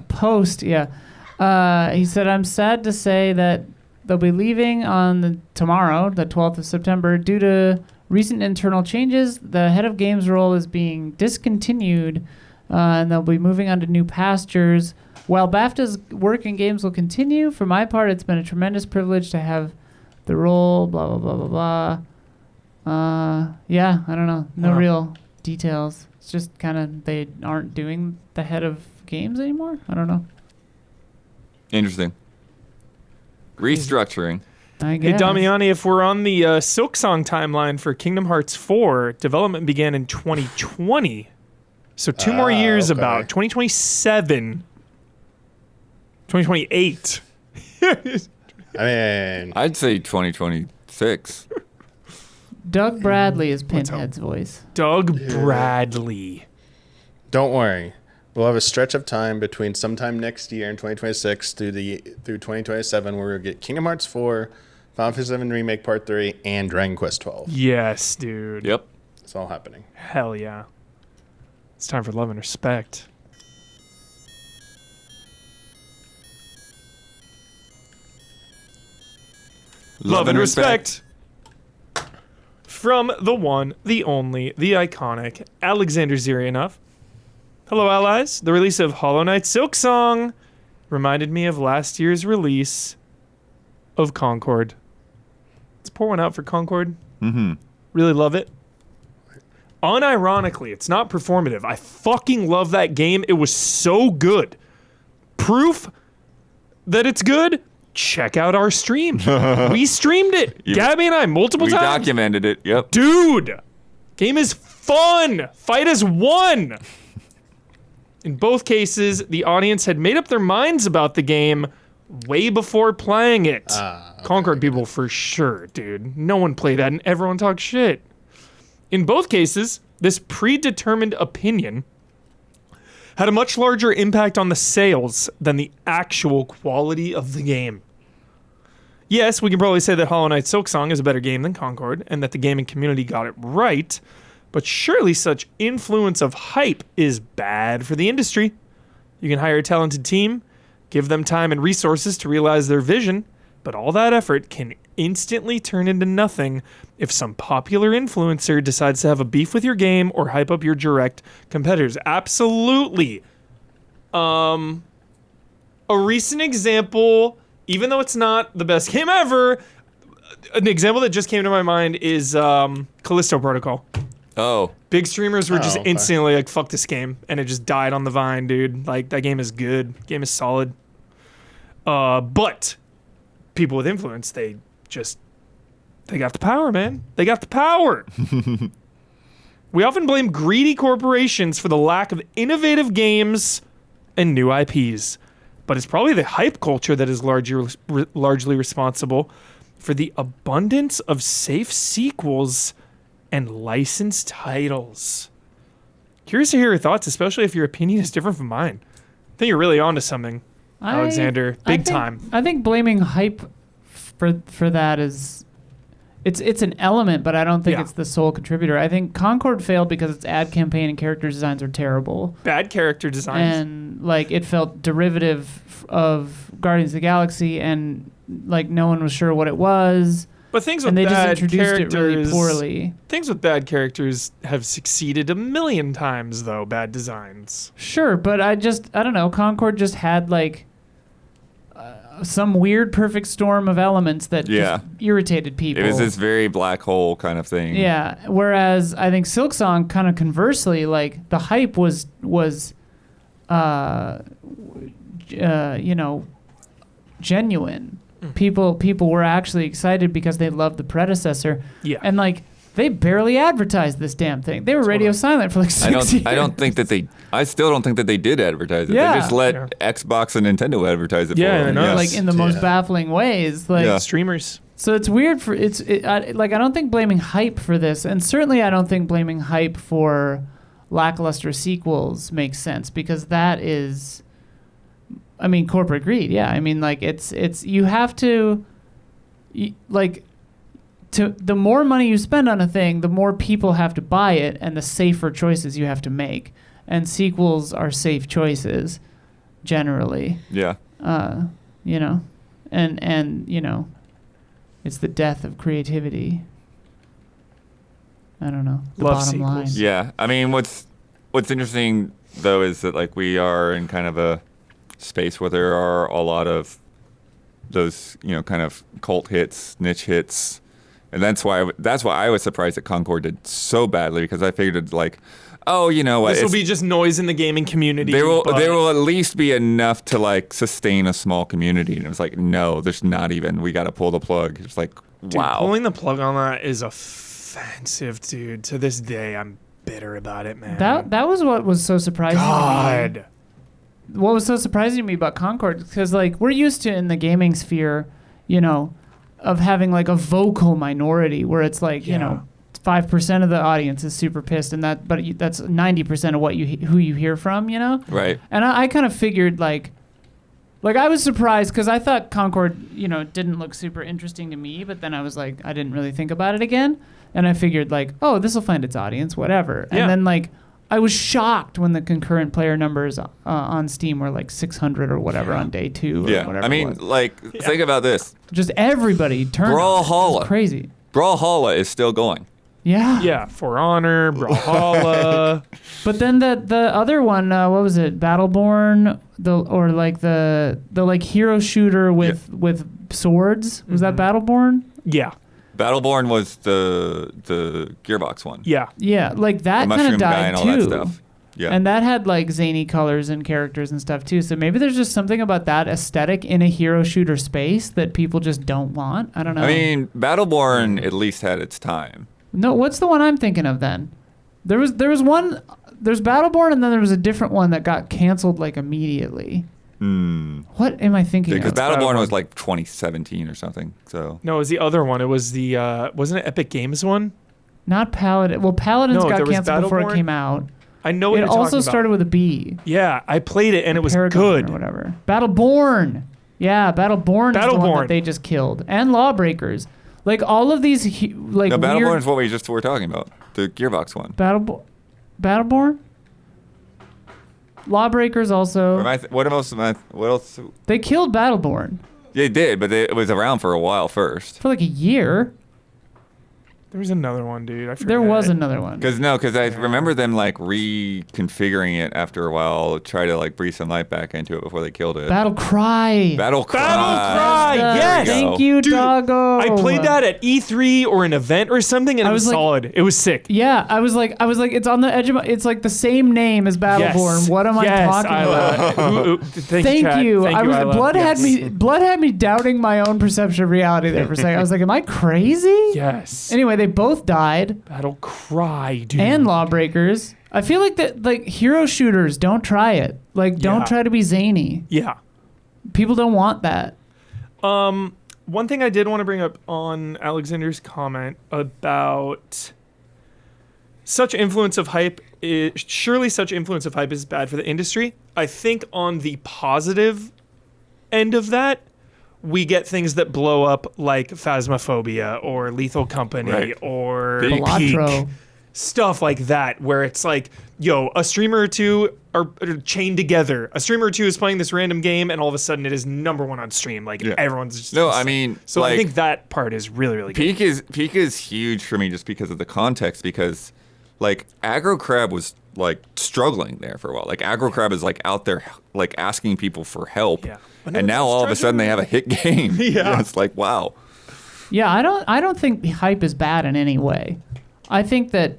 post, he said, "I'm sad to say that they'll be leaving on tomorrow, the 12th of September, due to recent internal changes. The head of games role is being discontinued, and they'll be moving on to new pastures. While BAFTA's work in games will continue, for my part, it's been a tremendous privilege to have the role, blah, blah, blah, blah, blah. Yeah, I don't know. No Wow. real details. It's just kind of they aren't doing the head of games anymore. I don't know. interesting. Restructuring. I Hey, guess. Damiani, if we're on the Silksong timeline for Kingdom Hearts 4, development began in 2020. So 2 more years okay. about. 2027. 2028. I mean, I'd say 2026. Doug Bradley is Let's hope. Pinhead's voice. Doug Bradley. don't worry. We'll have a stretch of time between sometime next year in 2026 through 2027 where we'll get Kingdom Hearts 4, Final Fantasy VII Remake Part 3, and Dragon Quest 12. Yes, dude. Yep. It's all happening. Hell yeah. It's time for love and respect. Love and respect. From the one, the only, the iconic Alexander Zirianov. Hello, allies. The release of Hollow Knight Silksong reminded me of last year's release of Concord. Let's pour one out for Concord. Mm-hmm. Really love it. Unironically, it's not performative. I fucking love that game. It was so good. Proof that it's good? Check out our stream. We streamed it. You- Gabby and I, multiple We times. documented it. Yep. Dude, game is fun. Fight as one. In both cases, the audience had made up their minds about the game way before playing it. Concord people for sure, dude. No one played that and everyone talked shit. In both cases, this predetermined opinion had a much larger impact on the sales than the actual quality of the game. Yes, we can probably say that Hollow Knight Silksong is a better game than Concord, and that the gaming community got it right, but surely such influence of hype is bad for the industry. You can hire a talented team, give them time and resources to realize their vision, but all that effort can instantly turn into nothing if some popular influencer decides to have a beef with your game or hype up your direct competitors. Absolutely. A recent example, even though it's not the best game ever, an example that just came to my mind is Callisto Protocol. Oh. Big streamers were just okay. instantly like, fuck this game, and it just died on the vine, dude. Like, that game is good. Game is solid. But people with influence, they just They got the power, man. They got the power. We often blame greedy corporations for the lack of innovative games and new IPs. But it's probably the hype culture that is largely responsible for the abundance of safe sequels and licensed titles. Curious to hear your thoughts, especially if your opinion is different from mine. I think you're really onto something, Alexander. Big time. I think blaming hype for that is it's an element, but I don't think it's the sole contributor. I think Concord failed because its ad campaign and character designs are terrible. Bad character designs. And like it felt derivative of Guardians of the Galaxy, and like no one was sure what it was. But things with and they just bad introduced characters, it really poorly. Things with bad characters have succeeded a million times, though. Bad designs. Sure, but I don't know. Concord just had like some weird perfect storm of elements that just irritated people. It was this very black hole kind of thing. Yeah. Whereas I think Silksong kind of conversely, like the hype was genuine. People were actually excited because they loved the predecessor. Yeah. And like they barely advertised this damn thing. They were radio silent for like 6 years. I still don't think that they did advertise it. Yeah. They just let Xbox and Nintendo advertise it for them. Like in the most baffling ways. Like streamers. So it's weird I don't think blaming hype for this, and certainly I don't think blaming hype for lackluster sequels makes sense, because that is, I mean, corporate greed. Yeah. I mean, like it's you have to the more money you spend on a thing, the more people have to buy it, and the safer choices you have to make. And sequels are safe choices, generally. Yeah. You know, and you know, it's the death of creativity. I don't know. The Love bottom sequels. line. Yeah. I mean, what's interesting though is that like we are in kind of a space where there are a lot of those, you know, kind of cult hits, niche hits. And that's why I was surprised that Concord did so badly, because I figured like, oh, you know what? This will be just noise in the gaming community. There will at least be enough to like sustain a small community. And it was like, no, there's not even. We got to pull the plug. It's like, dude, wow. Pulling the plug on that is offensive, dude. To this day, I'm bitter about it, man. That was what was so surprising to me. What was so surprising to me about Concord, because like we're used to in the gaming sphere, you know, of having like a vocal minority where it's like, you know, 5% of the audience is super pissed, and that's 90% of who you hear from, you know? Right. And I kind of figured like I was surprised, because I thought Concord, you know, didn't look super interesting to me, but then I was like, I didn't really think about it again. And I figured like, oh, this will find its audience, whatever. And then like, I was shocked when the concurrent player numbers on Steam were like 600 or whatever on day 2 or whatever. I mean, like, think about this. Just everybody turned. Brawlhalla. Crazy. Brawlhalla is still going. Yeah. Yeah, For Honor, Brawlhalla. But then the other one, what was it? Battleborn, the hero shooter with swords. Was that Battleborn? Yeah. Battleborn was the Gearbox one. Yeah. Yeah, like that kind of died and all too. that stuff. Yeah. And that had like zany colors and characters and stuff too. So maybe there's just something about that aesthetic in a hero shooter space that people just don't want. I don't know. I mean, Battleborn at least had its time. No, what's the one I'm thinking of then? There was one. There's Battleborn, and then there was a different one that got canceled like immediately. What am I thinking Because of? Battleborn was like 2017 or something. So no, it was the other one. It was the wasn't it Epic Games one? Not Paladin. Well, Paladins got canceled before it came out. I know what you're it talking also about. started with a B. Yeah, I played it and it was Paragon good. Or whatever. Battleborn. Yeah, Battleborn is the one that they just killed. And Lawbreakers. Like all of these like no, Battleborn weird... is what we just were talking about. The Gearbox one. Battleborn? Lawbreakers also. What else? They killed Battleborn. They did, but it was around for a while first. For like a year. There was another one, dude. I forget. There was another one. Because I remember them like reconfiguring it after a while, try to like breathe some life back into it before they killed it. Battle Cry. Battle Cry. Yes. Thank you, Dude, doggo. I played that at E3 or an event or something, and it was was like- solid. It was sick. Yeah, I was like, it's on the edge of my, it's like the same name as Battleborn. Yes. What am I Yes, talking about? Thank Thank you. you. Thank I was Isla. blood had me doubting my own perception of reality there for a second. I was like, am I crazy? Yes. Anyway, they both died. Battle Cry, dude. And Lawbreakers. I feel like that, like hero shooters, don't try it. Like, don't Yeah. try to be zany. Yeah. People don't want that. One thing I did want to bring up on Alexander's comment about such influence of hype is surely such influence of hype is bad for the industry. I think on the positive end of that, we get things that blow up like Phasmophobia or Lethal Company Right. or Big Peak, Balatro. stuff like that, where it's like, yo, a streamer or two are chained together. A streamer or two is playing this random game, and all of a sudden it is number one on stream. Like Yeah. everyone's just No, I mean, so like, I think that part is really, really good. Peak is huge for me just because of the context. Because like Aggro Crab was like struggling there for a while. Like Aggro Crab is like out there like asking people for help, Yeah. But and now all of a sudden they have a hit game. Yeah. It's like wow. Yeah, I don't think hype is bad in any way. I think that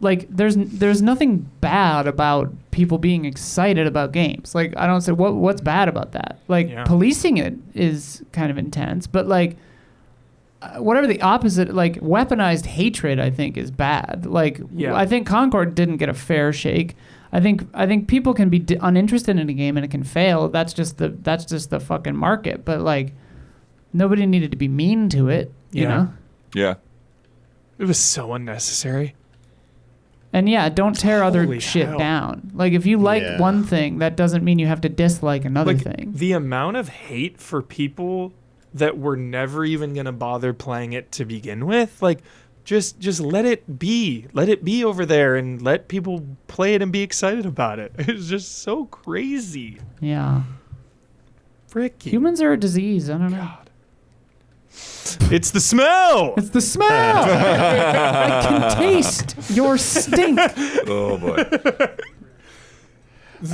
like there's nothing bad about people being excited about games. Like I don't say what's bad about that. Like Yeah. policing it is kind of intense, but like whatever the opposite, like weaponized hatred, I think is bad. Like Yeah. I think Concord didn't get a fair shake. I think people can be uninterested in a game and it can fail. That's just the fucking market. But like nobody needed to be mean to it, you Yeah. know. Yeah. It was so unnecessary. And yeah, don't tear other Holy shit hell. down. Like if you like Yeah. one thing, that doesn't mean you have to dislike another Like thing. the amount of hate for people that were never even gonna bother playing it to begin with, like just let it be. Let it be over there and let people play it and be excited about it. It's just so crazy. Yeah. Frick. Humans are a disease. I don't know. God. It's the smell. It's the smell. I can taste your stink. Oh boy. must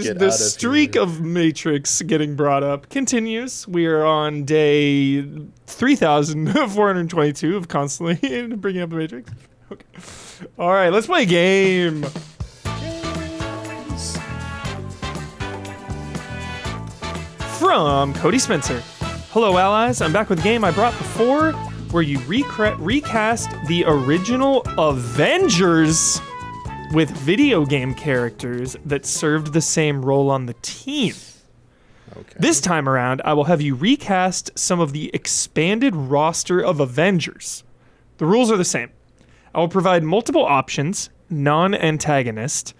get out The of streak here. of Matrix getting brought up continues. We are on day 3,422 of constantly bringing up the Matrix. Okay. All right, let's play a game. From Cody Spencer. Hello, allies. I'm back with a game I brought before where you recast the original Avengers with video game characters that served the same role on the team. Okay. This time around, I will have you recast some of the expanded roster of Avengers. The rules are the same. I will provide multiple options, non-antagonist,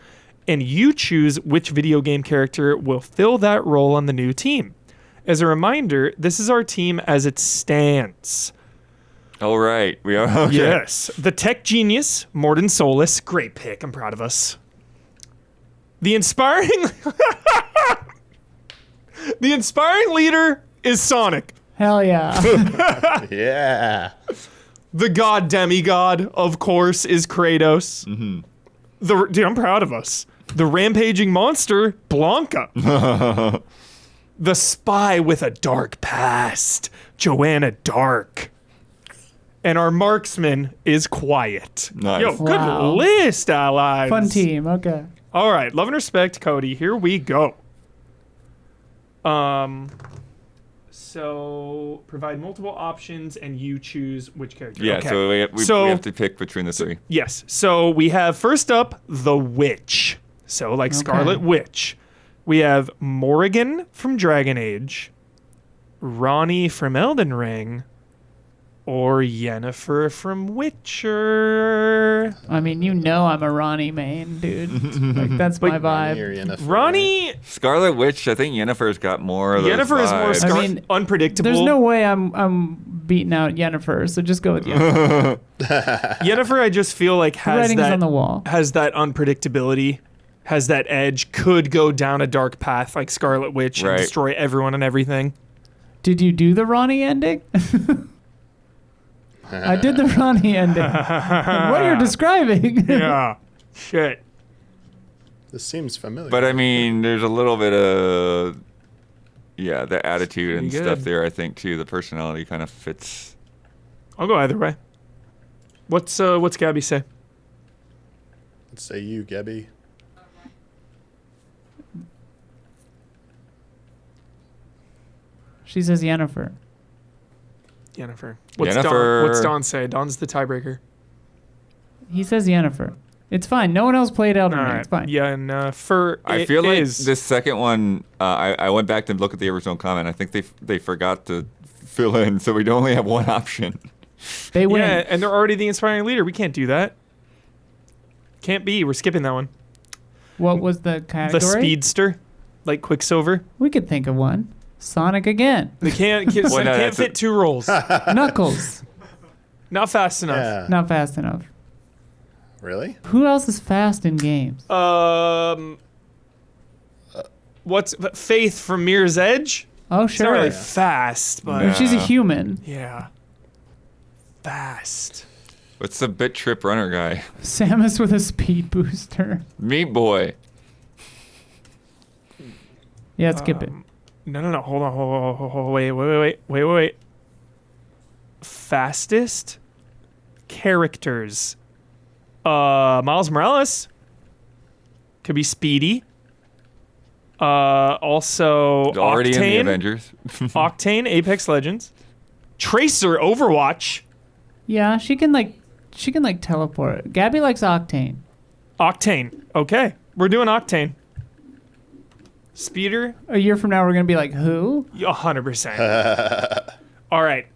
and you choose which video game character will fill that role on the new team. As a reminder, this is our team as it stands. All right. We are okay. Yes. The tech genius, Morden Solis. Great pick. I'm proud of us. The inspiring... The inspiring leader is Sonic. Hell yeah. Yeah. The god demigod, of course, is Kratos. Mm-hmm. Dude, I'm proud of us. The rampaging monster, Blanca. The spy with a dark past, Joanna Dark. And our marksman is Quiet. Nice. Yo, good Wow. list, allies. Fun team. Okay. All right, love and respect, Cody. Here we go. So provide multiple options and you choose which character. Yeah. Okay. So we have to pick between the three. Yes. So we have first up the Witch. So like Scarlet Witch. We have Morrigan from Dragon Age, Ronnie from Elden Ring, or Yennefer from Witcher. I mean, you know I'm a Ronnie main, dude. Like that's my vibe. Ronnie, Scarlet Witch. I think Yennefer's got more of those Yennefer is more vibes. I mean, unpredictable. There's no way I'm beating out Yennefer, so just go with Yennefer. Yennefer, I just feel like The has writing's that on the wall. has that unpredictability, has that edge, could go down a dark path like Scarlet Witch and Right. destroy everyone and everything. Did you do the Ronnie ending? I did the Ronnie ending. What you're describing. Yeah. Shit. This seems familiar. But I mean, there's a little bit of the attitude and Pretty stuff good. there. I think too. The personality kind of fits. I'll go either way. What's Gabby say? Let's say you, Gabby. She says Yennefer. Yennefer. Yennefer. What's Don say? Don's the tiebreaker. He says Yennefer. It's fine. No one else played Elden All Ring. right. It's fine. Yeah, and I feel like this second one. I went back to look at the original comment. I think they forgot to fill in, so we only have one option. They win. Yeah, and they're already the inspiring leader. We can't do that. Can't be. We're skipping that one. What was the category? The speedster, like Quicksilver. We could think of one. Sonic again. They can't. Can't, Well, no, can't that's fit 2 rolls. Knuckles. Not fast enough. Yeah. Not fast enough. Really? Who else is fast in games? What's Faith from Mirror's Edge? Oh, It's not sure. really fast, but No. She's a human. yeah, fast. What's the Bit Trip Runner guy? Samus with a speed booster. Meat Boy. Yeah, skip it. No. Hold on. Wait. Fastest characters. Miles Morales. Could be Speedy. Also Already in the Octane. Avengers. Octane, Apex Legends. Tracer, Overwatch. Yeah, she can teleport. Gabby likes Octane. Octane. Okay, we're doing Octane. Speeder, A year from now, we're gonna be like, who? 100%. All right,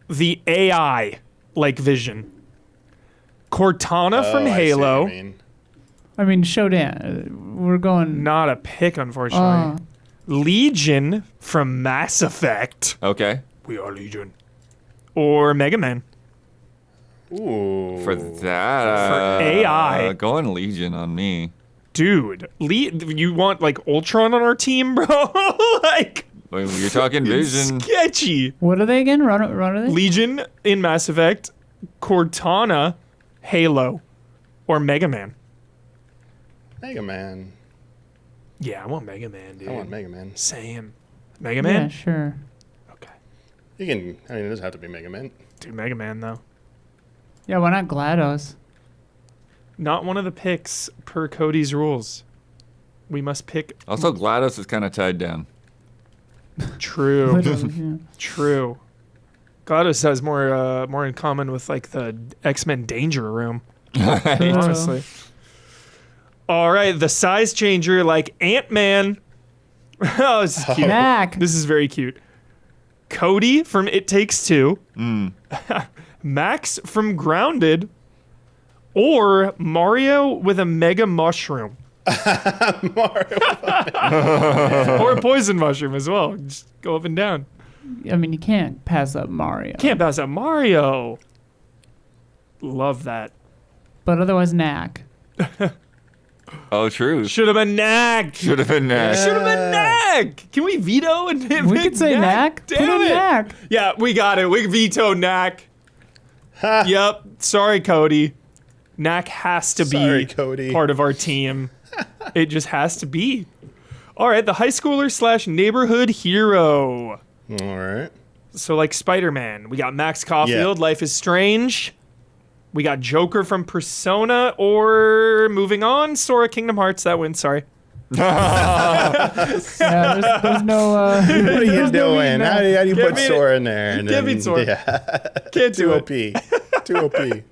the AI like Vision. Cortana from I see what Halo. you mean. I mean, Shodan. We're going. Not a pick, unfortunately. Legion from Mass Effect. Okay. We are Legion. Or Mega Man. Ooh. For that. For AI. Going Legion on me. Dude, you want like Ultron on our team, bro? Like, Well, you're talking Vision. sketchy. What are they again? Run are they? Legion in Mass Effect, Cortana, Halo, or Mega Man. Mega Man. Yeah, I want Mega Man, dude. I want Mega Man. Same. Mega Yeah, Man? sure. Okay. You can. I mean, it doesn't have to be Mega Man. Dude, Mega Man, though. Yeah, why not GLaDOS? Not one of the picks per Cody's rules. We must pick Also, GLaDOS is kind of tied down. true. Literally, yeah. True. GLaDOS has more in common with like the X-Men Danger Room. Honestly. All right, the size changer like Ant-Man. Oh, this is cute. Knack. This is very cute. Cody from It Takes Two. Max from Grounded. Or Mario with a mega mushroom. Or a poison mushroom as well. Just go up and down. I mean, you can't pass up Mario. Can't pass up Mario. Love that. But otherwise, Knack. Oh, true. Should have been Knack. Should have been next. Should have been Knack. Can we veto and We could say Knack. Damn Put in it. Knack. Yeah, we got it. We veto Knack. Yep. Sorry, Cody. Knack has to Sorry, be Cody. part of our team. It just has to be. All right, the high schooler / neighborhood hero. All right. So like Spider-Man, we got Max Caulfield, Life is Strange. We got Joker from Persona, or moving on, Sora Kingdom Hearts. That wins. Sorry. Yeah, there's no. What are you doing? How do you Give put me- Sora in there? And give me then- Sora. Yeah. Can't do Too it. OP. Too OP.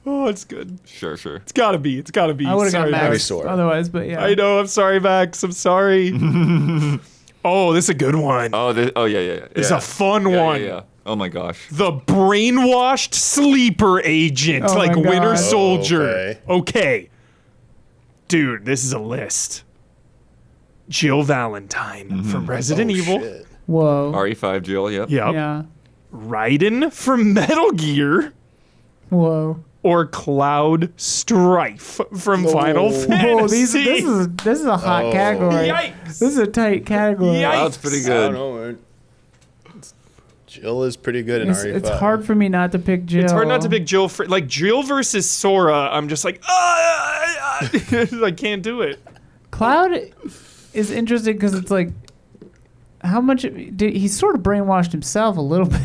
Oh, it's good. Sure. It's gotta be. It's gotta be. I would have got Sorry, Maybe Max Sora. otherwise, but yeah. I know. I'm sorry, Max. I'm sorry. Oh, this is a good one. Oh, yeah. It's a fun Yeah, one. Yeah. Oh my gosh. The brainwashed sleeper agent, Oh like my Winter God. Soldier. Okay. Okay. Dude, this is a list. Jill Valentine from Resident Oh, Evil. shit. Whoa. RE5 Jill, yep. Yep. Yeah. Raiden from Metal Gear. Whoa. Or Cloud Strife from Final Whoa. Fantasy. Whoa. This is a hot Oh. category. Yikes. This is a tight category. Yikes. That's pretty I don't good. know, man. Jill is pretty good in RE5. It's hard for me not to pick Jill. It's hard not to pick Jill. Like Jill versus Sora, I'm just like, I can't do it. Cloud is interesting because it's like, how much he sort of brainwashed himself a little bit.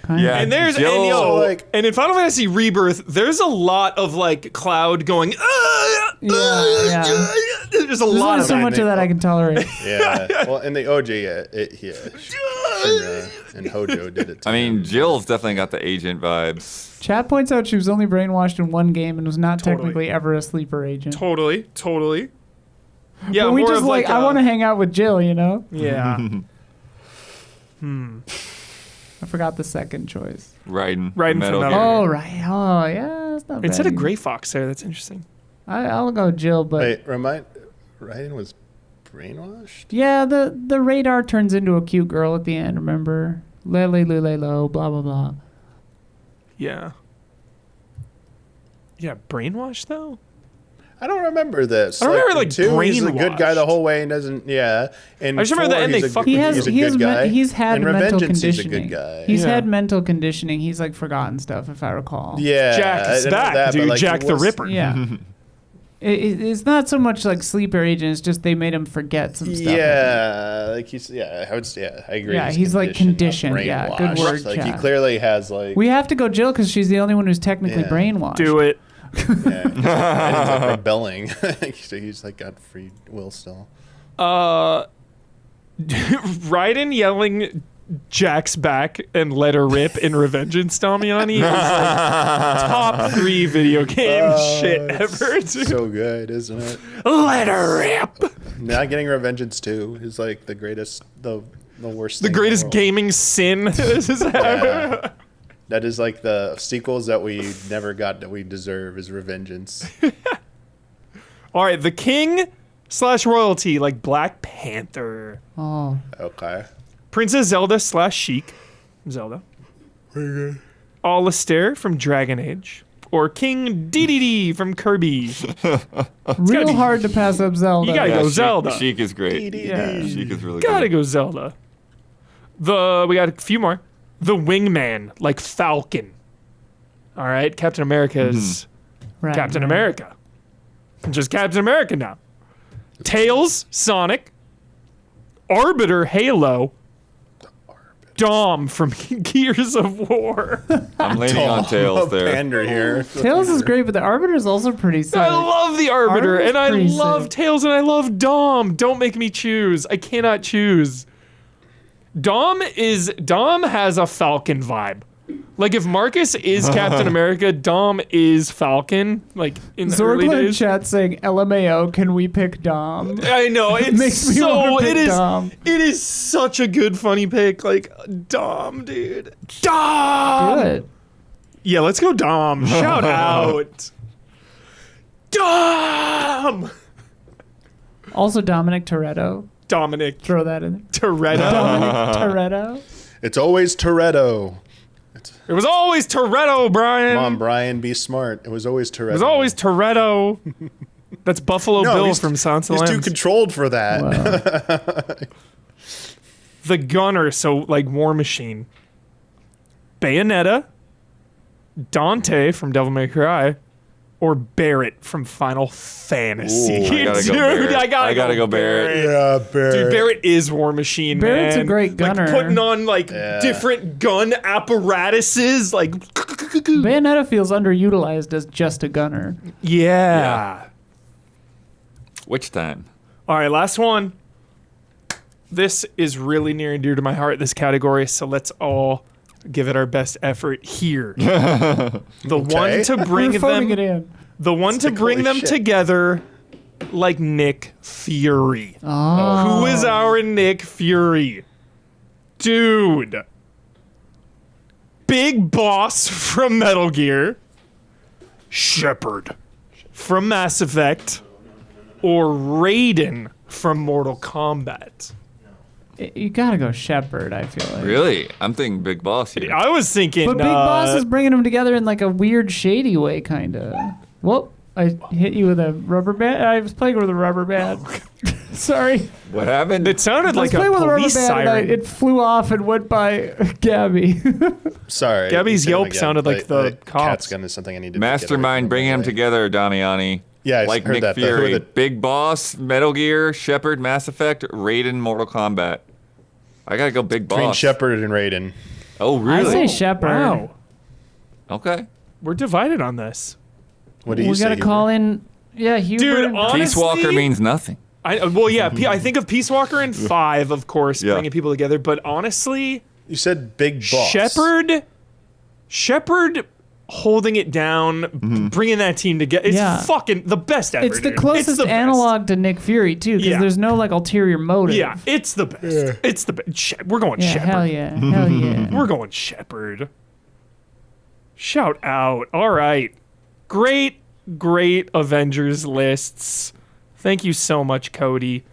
Yeah, And there's Jill, and in Final Fantasy Rebirth, there's a lot of like Cloud going. Yeah. There's a There's lot only of so that. much of that I can tolerate. Yeah. Well, in the OG, and Hojo did it too. I mean, Jill's definitely got the agent vibes. Chad points out she was only brainwashed in one game and was not Totally. technically ever a sleeper agent. Totally. Yeah, but we more just of like I want to hang out with Jill, you know? Yeah. I forgot the second choice. Raiden Raiden from Metal Metal Gear. Gear. Oh, right. Oh, yeah. That's not bad. It said a either. Gray Fox there. That's interesting. I'll go Jill, but Wait, Raiden was brainwashed? yeah, the radar turns into a cute girl at the end, remember? Lele lule lo, blah, blah, blah. Yeah. Yeah, brainwashed though? I don't remember this. I don't remember, like, two, he's a good guy the brainwashed. whole way and doesn't. Yeah. And I just remember the end they fucked with he's a He has good guy. he's had and mental Revengeance, conditioning. he's a good guy. He's Yeah. had mental conditioning. He's like forgotten stuff, if I recall. Yeah. Jack is I know back, that, but, dude. like, Jack he the was- Ripper. Yeah. It's not so much like sleeper agent. It's just they made him forget some stuff. Yeah, like he's I agree. Yeah, he's, like, conditioned, not yeah, good brainwashed. word, Like he Chad. clearly has like We have to go Jill because she's the only one who's technically Yeah. brainwashed. Do it. yeah, he's like rebelling. So he's like got free will still. Raiden yelling Jack's back and let her rip in Revengeance, Damiani is like top 3 video game shit ever. Dude. So good, isn't it? Let her rip. Not getting Revengeance 2 is like the greatest, the worst. The thing in greatest world. gaming sin this has ever. Yeah. That is like the sequels that we never got that we deserve is Revengeance. All right, the king / royalty like Black Panther, Oh, Okay. Princess Zelda / Sheik, Zelda, Alistair from Dragon Age, or King Dedede from Kirby. real be- hard to pass up Zelda. You gotta go Zelda. Sheik is great. Yeah. Sheik is really Gotta good. go Zelda. We got a few more. The Wingman, like Falcon. All right, Captain America's Right, Captain right. America. Just Captain America now. Tails, Sonic. Arbiter, Halo. Dom from Gears of War. I'm leaning on Tails there. Pander here. Tails is great, but the Arbiter is also pretty I solid. love the Arbiter, Arbiter's and I pretty love sick. Tails, and I love Dom. Don't make me choose. I cannot choose. Dom has a Falcon vibe. Like if Marcus is Captain America, Dom is Falcon. Like in the early Zorgla in days. chat saying LMAO, can we pick Dom? I know it's Makes me so. wanna pick It is. Dom. It is such a good funny pick. Like Dom, dude. Dom. Do it. Yeah, let's go Dom. Shout out. Dom. Also Dominic Toretto. Dominic Throw that in there. Toretto. Dominic Toretto. It's always Toretto. It was always Toretto, Brian. Come on, Brian, be smart. It was always Toretto. It was always Toretto. That's Buffalo no, Bill he's, from Silence of the He's too Lambs. controlled for that. Wow. The Gunner, so like War Machine. Bayonetta. Dante from Devil May Cry. Or Barrett from Final Fantasy. Ooh, I gotta go Dude, Barrett. I gotta go Barrett. Yeah, Barrett. Dude, Barrett is War Machine, Barrett's man. a great gunner. Like putting on like Yeah. different gun apparatuses, like Bayonetta feels underutilized as just a gunner. yeah. Which time? All right, last one. This is really near and dear to my heart, this category, so let's all give it our best effort here. The one to bring We're phoning them it in. the one to Holy bring them shit. together like Nick Fury. Oh. Who is our Nick Fury? Dude. Big Boss from Metal Gear. Shepard from Mass Effect. Or Raiden from Mortal Kombat. You gotta go Shepard, I feel like. Really? I'm thinking Big Boss here. I was thinking. But Big Boss is bringing them together in like a weird, shady way, kind of. Whoop. I hit you with a rubber band. I was playing with a rubber band. Sorry. What happened? It sounded I was like a playing with a rubber police band and siren. it flew off and went by Gabby. Sorry. Gabby's say them yelp again. sounded like the cat's cops. gun is something I need to Mastermind, get bringing them away from. together, Damiani. Yeah, I like heard Nick that. Who are Fury, the- Big Boss, Metal Gear, Shepard, Mass Effect, Raiden, Mortal Kombat. I gotta go Big Between Boss. Shepard and Raiden. Oh, I really? say Shepard. Wow. Okay. We're divided on this. What do you We say? gotta call in. Yeah, Hubert. Dude, honestly, Peace Walker means nothing. I think of Peace Walker and 5, of course, Yeah. bringing people together. But honestly, You said Big Boss. Shepard holding it down, bringing that team together. It's Yeah. fucking the best ever. It's the dude. closest the best. analog to Nick Fury too, because Yeah. there's no like ulterior motive. Yeah, it's the best. It's the best. We're going Yeah, Shepard. hell yeah, hell yeah. We're going Shepard. Shout out. All right. Great Avengers lists. Thank you so much, Cody.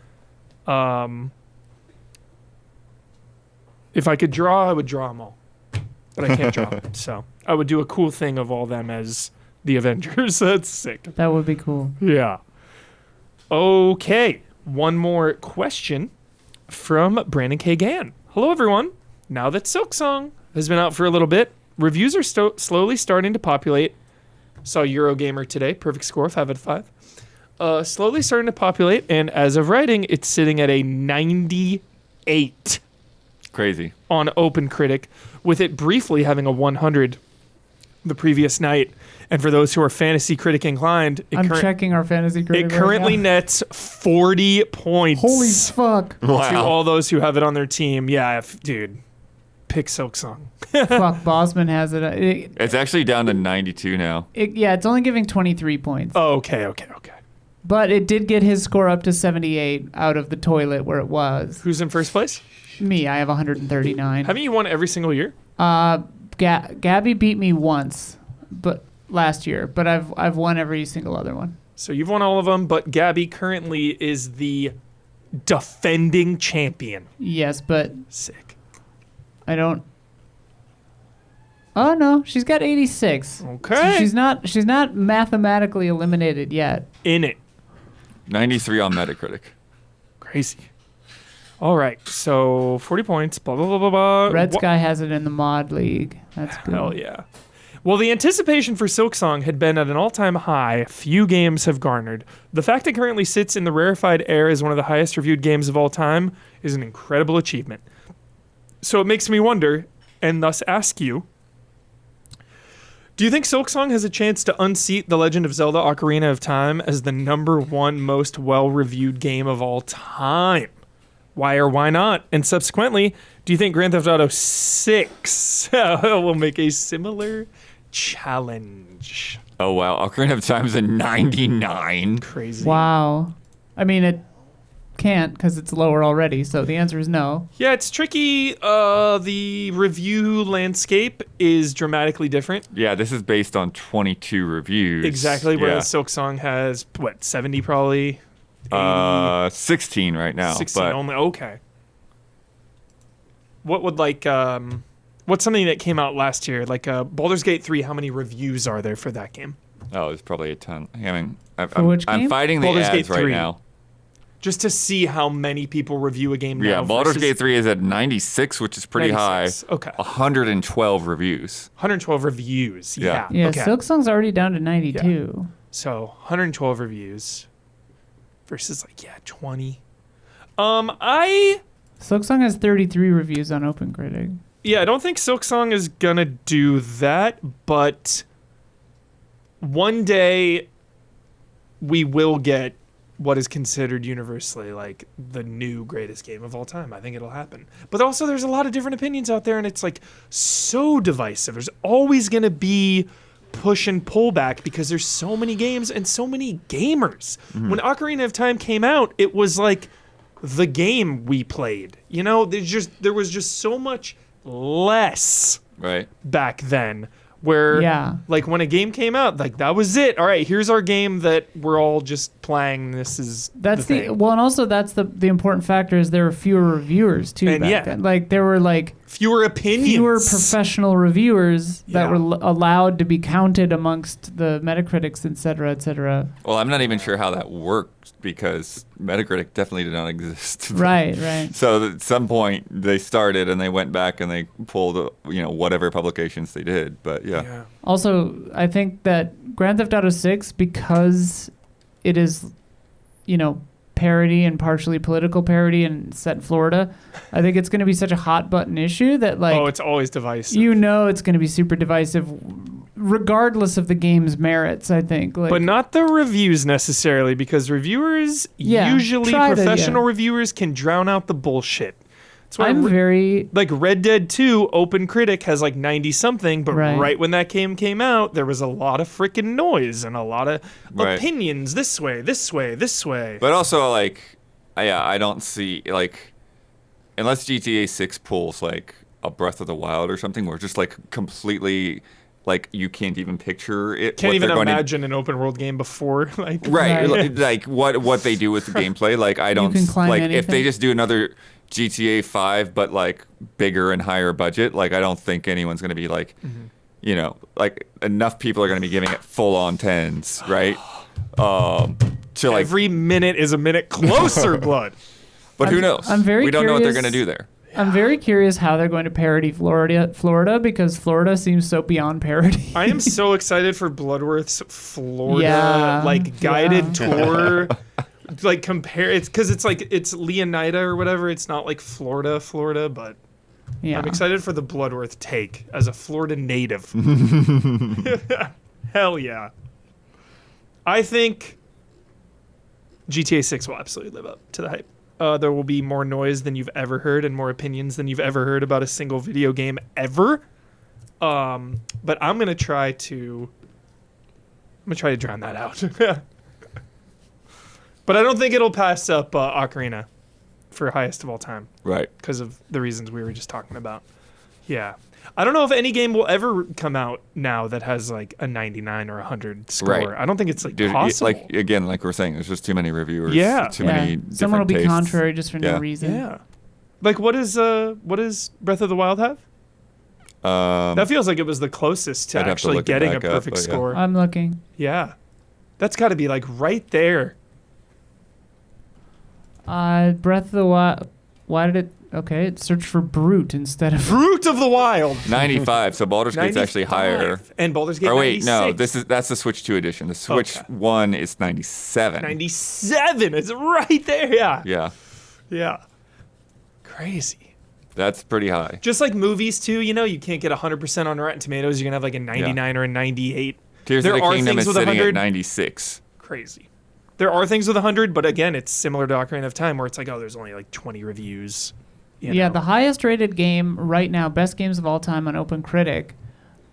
If I could draw, I would draw them all. But I can't draw. So I would do a cool thing of all them as the Avengers. That's sick. That would be cool. Yeah. Okay. One more question from Brandon K. Gann. Hello, everyone. Now that Silksong has been out for a little bit, reviews are slowly starting to populate. Saw Eurogamer today. Perfect score, 5 out of 5. Slowly starting to populate, and as of writing, it's sitting at a 98 Crazy. on OpenCritic, with it briefly having a 100 the previous night. And for those who are fantasy critic inclined, I'm checking our fantasy critic. it currently right now. nets 40 points. Holy fuck! to Wow. all those who have it on their team. Yeah, dude, pick Silksong. Fuck, Bosman has it. It's actually down to 92 now. Yeah, it's only giving 23 points. Oh, okay. But it did get his score up to 78 out of the toilet where it was. Who's in first place? Me, I have 139. Haven't you won every single year? Gabby beat me once, but last year. But I've won every single other one. So you've won all of them, but Gabby currently is the defending champion. Yes, but Sick. I don't. Oh no, she's got 86. Okay. So she's not mathematically eliminated yet. In it. 93 on Metacritic. Crazy. All right. So 40 points. Blah, blah, blah, blah, blah. Red Sky has it in the mod league. That's good. Hell yeah. Well, the anticipation for Silksong had been at an all-time high. Few games have garnered. The fact it currently sits in the rarefied air as one of the highest reviewed games of all time is an incredible achievement. So it makes me wonder, and thus ask you, do you think Silksong has a chance to unseat The Legend of Zelda Ocarina of Time as the #1 most well-reviewed game of all time? Why or why not? And subsequently, do you think Grand Theft Auto 6 will make a similar challenge? Oh, wow. Ocarina of Time's a 99. Crazy. Wow. I mean, it can't because it's lower already. So the answer is no. Yeah, it's tricky. The review landscape is dramatically different. Yeah, this is based on 22 reviews. Exactly, whereas Silksong has, 70 probably? 16 right now. 16 but only. Okay. What would what's something that came out last year? Like Baldur's Gate 3, how many reviews are there for that game? Oh, there's probably a ton. I mean, which I'm game? fighting the Baldur's Gate ads right 3. now. Just to see how many people review a game now. Yeah, Baldur's versus Gate 3 is at 96, which is pretty 96. high. Okay. 112 reviews. 112 reviews. Yeah. Yeah. Yeah, Okay. Silksong's already down to 92. So 112 reviews versus 20. Silksong has 33 reviews on OpenCritic. I don't think Silksong is gonna do that, but one day we will get what is considered universally like the new greatest game of all time. I think it'll happen. But also there's a lot of different opinions out there, and it's so divisive. There's always gonna be push and pull back because there's so many games and so many gamers. When Ocarina of Time came out, it was the game we played. There was just so much less Right. back then where when a game came out, that was it. All right, here's our game that we're all just playing. This is That's the thing. well, and also that's the important factor is there were fewer reviewers too And back then. There were fewer opinions, fewer professional reviewers that Yeah. were allowed to be counted amongst the Metacritics, et cetera, et cetera. Well, I'm not even sure how that worked because Metacritic definitely did not exist. Right, right. So at some point they started and they went back and they pulled, whatever publications they did. But yeah. Also, I think that Grand Theft Auto 6, because it is, parody and partially political parody and set in Florida, I think it's going to be such a hot button issue that it's always divisive. it's going to be super divisive regardless of the game's merits, I think. But not the reviews necessarily, because reviewers, usually professional reviewers, can drown out the bullshit. That's why like Red Dead 2 Open Critic has like 90 something, but right when that came out, there was a lot of freaking noise and a lot of opinions this way. But also I don't see unless GTA 6 pulls like a Breath of the Wild or something, where just like completely you can't even picture it. Can't even imagine an open world game before like what they do with the gameplay. Like I don't if they just do another GTA 5 but like bigger and higher budget, I don't think anyone's going to be enough people are going to be giving it full on 10s, right? To every minute is a minute closer, blood. But who knows? We don't know what they're going to do there. I'm very curious how they're going to parody Florida, because Florida seems so beyond parody. I am so excited for Bloodworth's Florida guided tour. Compare it's because it's Leonida or whatever. It's not like Florida, but I'm excited for the Bloodworth take as a Florida native. Hell yeah. I think GTA 6 will absolutely live up to the hype. There will be more noise than you've ever heard and more opinions than you've ever heard about a single video game ever. But I'm gonna try to drown that out. But I don't think it'll pass up Ocarina for highest of all time. Right. Because of the reasons we were just talking about. Yeah. I don't know if any game will ever come out now that has like a 99 or 100 score. Right. I don't think it's possible. Like we're saying, there's just too many reviewers. Yeah. Too many different Someone will be tastes. contrary just for no reason. Yeah. Like what does Breath of the Wild have? That feels like it was the closest to actually getting a perfect score. I'm looking. Yeah. That's got to be like right there. Breath of the Wild. Why did it? Okay, it searched for Brute instead of Fruit of the Wild. 95. So Baldur's Gate's actually higher. And Baldur's Gate. Or wait, 96. No, that's the Switch 2 edition. The Switch 1 is 97. 97. It's right there. Yeah. Yeah. Yeah. Crazy. That's pretty high. Just like movies too, you can't get 100% on Rotten Tomatoes. You're gonna have like a 99 or a 98. Tears of the Kingdom is sitting at 96. Crazy. There are things with 100, but again, it's similar to Ocarina of Time, where it's like, there's only like 20 reviews. Yeah, the highest rated game right now, best games of all time on Open Critic,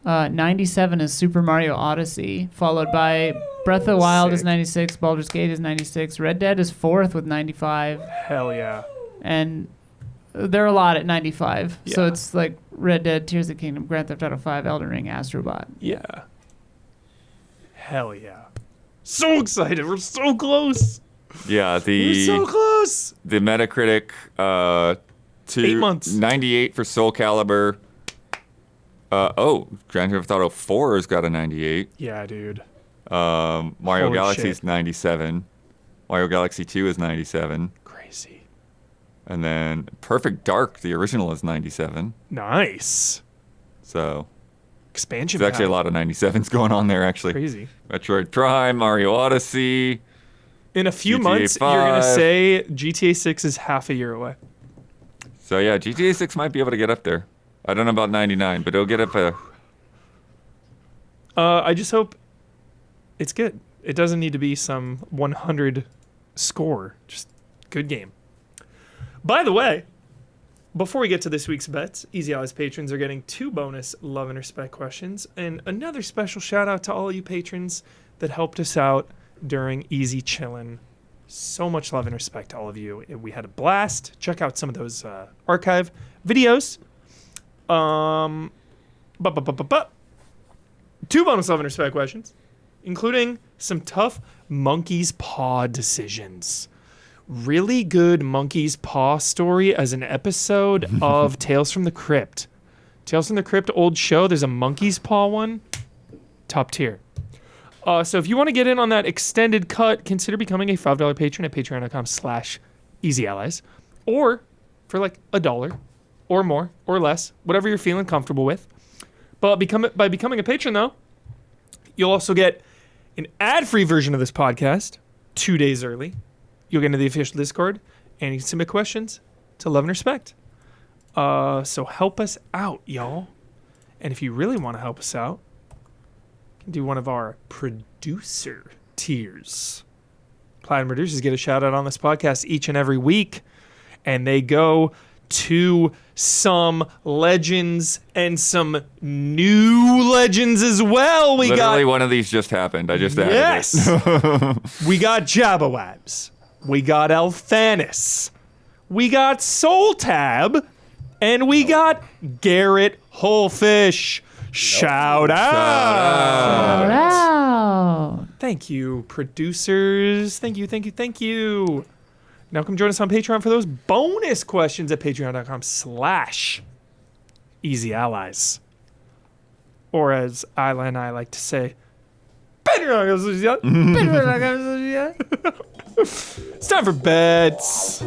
97 is Super Mario Odyssey, followed by Breath of the Wild is 96, Baldur's Gate is 96, Red Dead is 4th with 95. Hell yeah. And there are a lot at 95. Yeah. So it's like Red Dead, Tears of the Kingdom, Grand Theft Auto 5, Elden Ring, Astrobot. Yeah. Hell yeah. So excited. We're so close. Yeah, we're so close. The Metacritic 8 months. 98 for Soul Calibur. Grand Theft Auto 4 has got a 98. Yeah, dude. Mario Galaxy's 97. Mario Galaxy 2 is 97. Crazy. And then Perfect Dark, the original, is 97. Nice. So expansion. There's actually a lot of 97s going on there, actually. Crazy. Metroid Prime, Mario Odyssey. In a few GTA months, 5. you're going to say GTA 6 is half a year away. So yeah, GTA 6 might be able to get up there. I don't know about 99, but it'll get up there. I just hope it's good. It doesn't need to be some 100 score. Just good game. By the way, before we get to this week's bets, Easy Allies patrons are getting 2 bonus love and respect questions, and another special shout out to all you patrons that helped us out during Easy Chillin'. So much love and respect to all of you. We had a blast. Check out some of those archive videos. 2 bonus love and respect questions, including some tough Monkey's Paw decisions. really good monkey's paw story as an episode of Tales from the Crypt. Tales from the Crypt old show. There's a monkey's paw one. Top tier. So if you want to get in on that extended cut, consider becoming a $5 patron at patreon.com/easyallies. Or for like $1 or more or less, whatever you're feeling comfortable with. But by becoming a patron, though, you'll also get an ad-free version of this podcast 2 days early. You'll get into the official Discord, and you can submit questions to Love and Respect. So help us out, y'all. And if you really want to help us out, you can do one of our producer tiers. Platinum producers get a shout-out on this podcast each and every week, and they go to some legends and some new legends as well. Literally one of these just happened. I just added yes. it. We got Jabawabs. We got Elthanis. We got Soul Tab. And we got Garrett Wholefish. Shout out. Shout out. Thank you, producers. Thank you. Now come join us on Patreon for those bonus questions at patreon.com/easyallies. Or as Isla and I like to say, it's time for bets.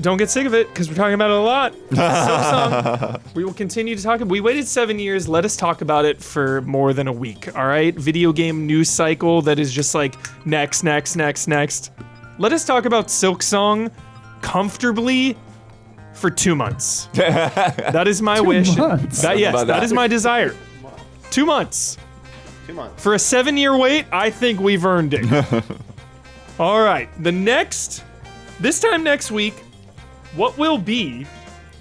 Don't get sick of it, because we're talking about it a lot. Silksong, we will continue to talk. We waited 7 years. Let us talk about it for more than a week, all right? Video game news cycle that is just like next. Let us talk about Silksong comfortably for 2 months. That is my wish. months? That is my desire. 2 months. 2 months. For a 7-year wait, I think we've earned it. All right, this time next week, what will be.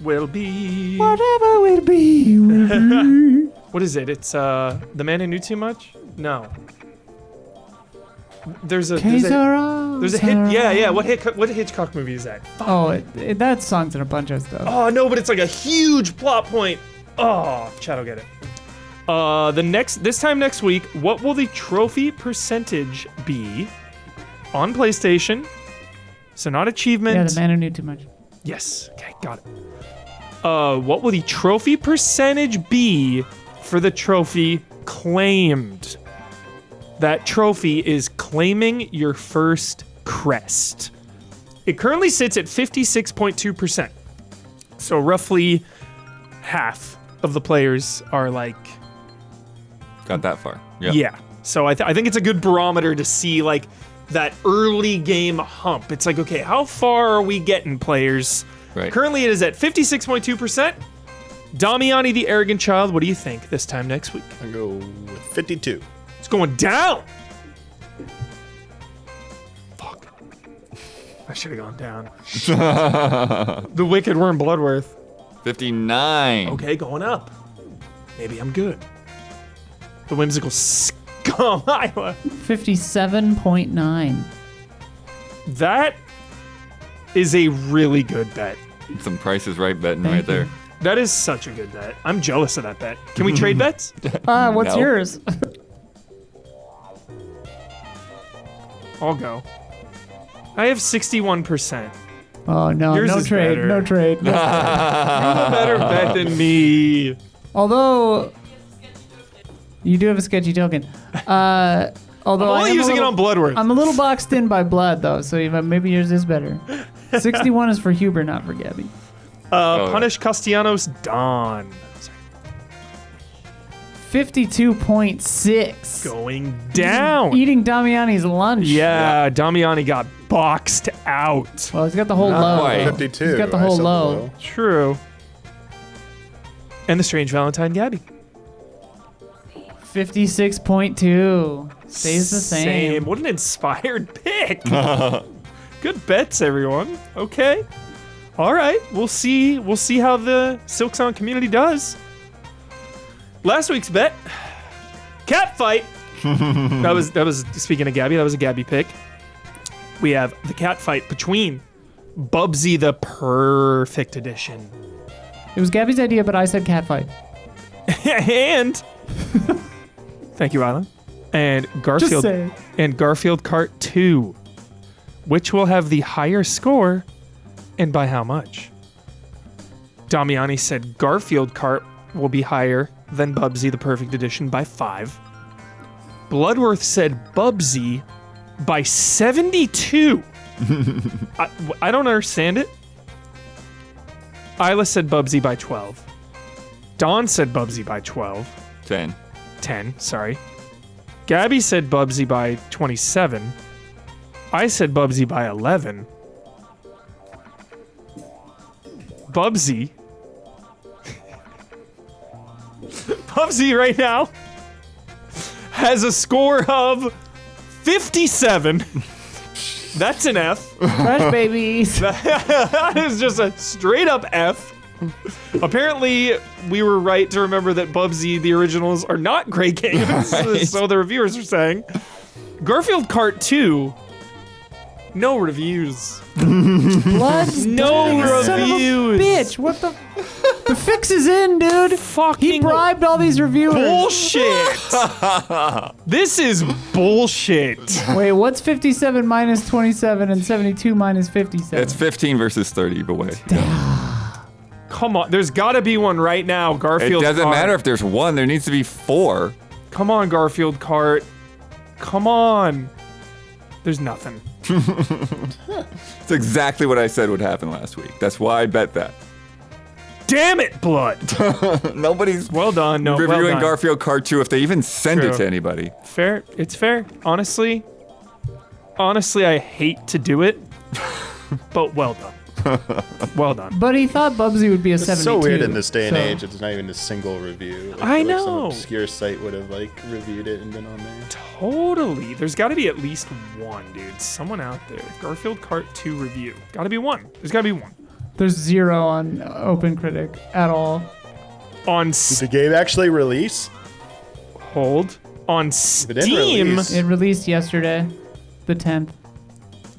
Whatever will be. What is it? It's The Man Who Knew Too Much? No. There's a hit. Yeah. What Hitchcock movie is that? Oh, that song's in a bunch of stuff. Oh no, but it's like a huge plot point. Oh, Chad will get it. This time next week, what will the trophy percentage be on PlayStation? So not achievement. Yeah, The Man Who Knew Too Much. Yes. Okay, got it. What will the trophy percentage be for the trophy claimed? That trophy is claiming your first crest. It currently sits at 56.2%. So roughly half of the players are like... Got that far. Yep. Yeah. So I think it's a good barometer to see like that early game hump. It's like, okay, how far are we getting, players? Right. Currently it is at 56.2%. Damiani the Arrogant Child, what do you think this time next week? I go with 52. It's going down. Fuck. I should have gone down. The Wicked Worm Bloodworth. 59. Okay, going up. Maybe I'm good. The Whimsical Scum Iowa. 57.9. That is a really good bet. Some Price is Right betting Thank right there. you. That is such a good bet. I'm jealous of that bet. Can we trade bets? What's No. yours? I'll go. I have 61%. Oh, no. Yours No is trade. better. No trade. You're a better bet than me. Although, you do have a sketchy token. Although I'm only using it on Bloodworth. I'm a little boxed in by blood, though, so maybe yours is better. 61 is for Huber, not for Gabby. Punish Castellanos Don. 52.6. Going down. Eating Damiani's lunch. Yeah, Damiani got boxed out. Well, he's got the whole Not low. quite. 52. He's got the I whole said low. True. And the Strange Valentine Gabby. 56.2. Stays the same. What an inspired pick. Good bets, everyone. Okay. All right. We'll see how the Silksong community does. Last week's bet, cat fight. that was speaking of Gabby, that was a Gabby pick. We have the cat fight between Bubsy the Perfect Edition It was Gabby's idea, but I said cat fight. and thank you, Isla. And Just Garfield say it. and Garfield Kart 2. Which will have the higher score and by how much? Damiani said Garfield Kart will be higher than Bubsy the Perfect Edition by 5. Bloodworth said Bubsy by 72. I don't understand it. Isla said Bubsy by 12. Dawn said Bubsy by 12. 10, sorry. Gabby said Bubsy by 27. I said Bubsy by 11. Bubsy. Bubsy right now has a score of 57. That's an F. Fresh babies. That is just a straight up F. Apparently, we were right to remember that Bubsy, the originals, are not great games. Right. So the reviewers are saying. Garfield Kart 2, no reviews. Blood's No dirty, son of a reviews. bitch, what the? The fix is in, dude. He Fucking bribed all these reviewers. bullshit. This is bullshit. Wait, what's 57 minus 27 and 72 minus 57? It's 15 versus 30, but wait. Come on, there's got to be one right now. It Garfield. doesn't Kart. matter if there's one. There needs to be 4. Come on, Garfield Kart. Come on. There's nothing. It's exactly what I said would happen last week. That's why I bet that. Damn it, Blood. Nobody's Well done. No, well reviewing done. Garfield Kart 2 if they even send it True. to anybody. Fair. It's fair. Honestly, I hate to do it, but well done. Well done. But he thought Bubsy would be a It's 72. so weird in this day and so- age. It's not even a single review. Like, I feel like some know. obscure site would have like reviewed it and been on there. Totally. There's got to be at least one, dude. Someone out there. Garfield Kart 2 review. Got to be one. There's got to be one. There's 0 on OpenCritic at all. On Did the game actually release? hold on It didn't Steam. release. It released yesterday, the 10th.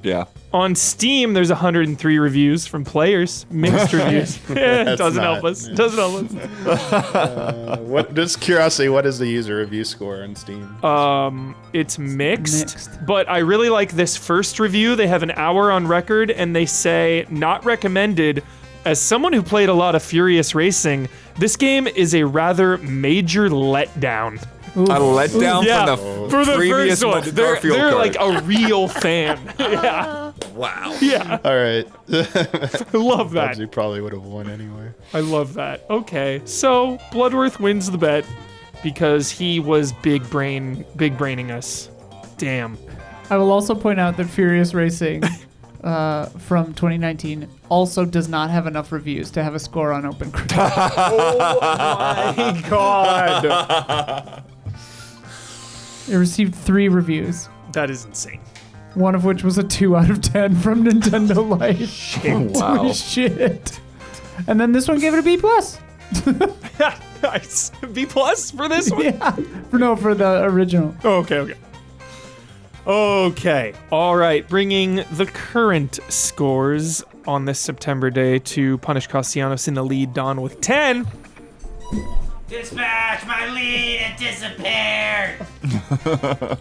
Yeah. On Steam, there's 103 reviews from players. Mixed reviews. That's Doesn't not- help us. yeah. Doesn't help us. What? Just curiosity. What is the user review score on Steam? It's mixed, Mixed. but I really like this first review. They have an hour on record, and they say, not recommended. As someone who played a lot of Furious Racing, this game is a rather major letdown. Oof. A letdown Yeah, from for the the previous first one. They're Garfield Kart. like a real fan. Yeah, Wow. yeah. All right. I love that. Bubsy probably would have won anyway. I love that. Okay, so Bloodworth wins the bet because he was big braining us. Damn. I will also point out that Furious Racing from 2019 also does not have enough reviews to have a score on OpenCritic. My God. It received 3 reviews, That is insane. one of which was a 2 out of 10 from Nintendo Life. Wow. Holy shit. And then this one gave it a B+. Nice. B plus for this one? Yeah. For the original. Oh, okay. Okay. All right. Bringing the current scores on this September day to punish Castellanos in the lead. Don with 10. Dispatch my lead, it disappeared.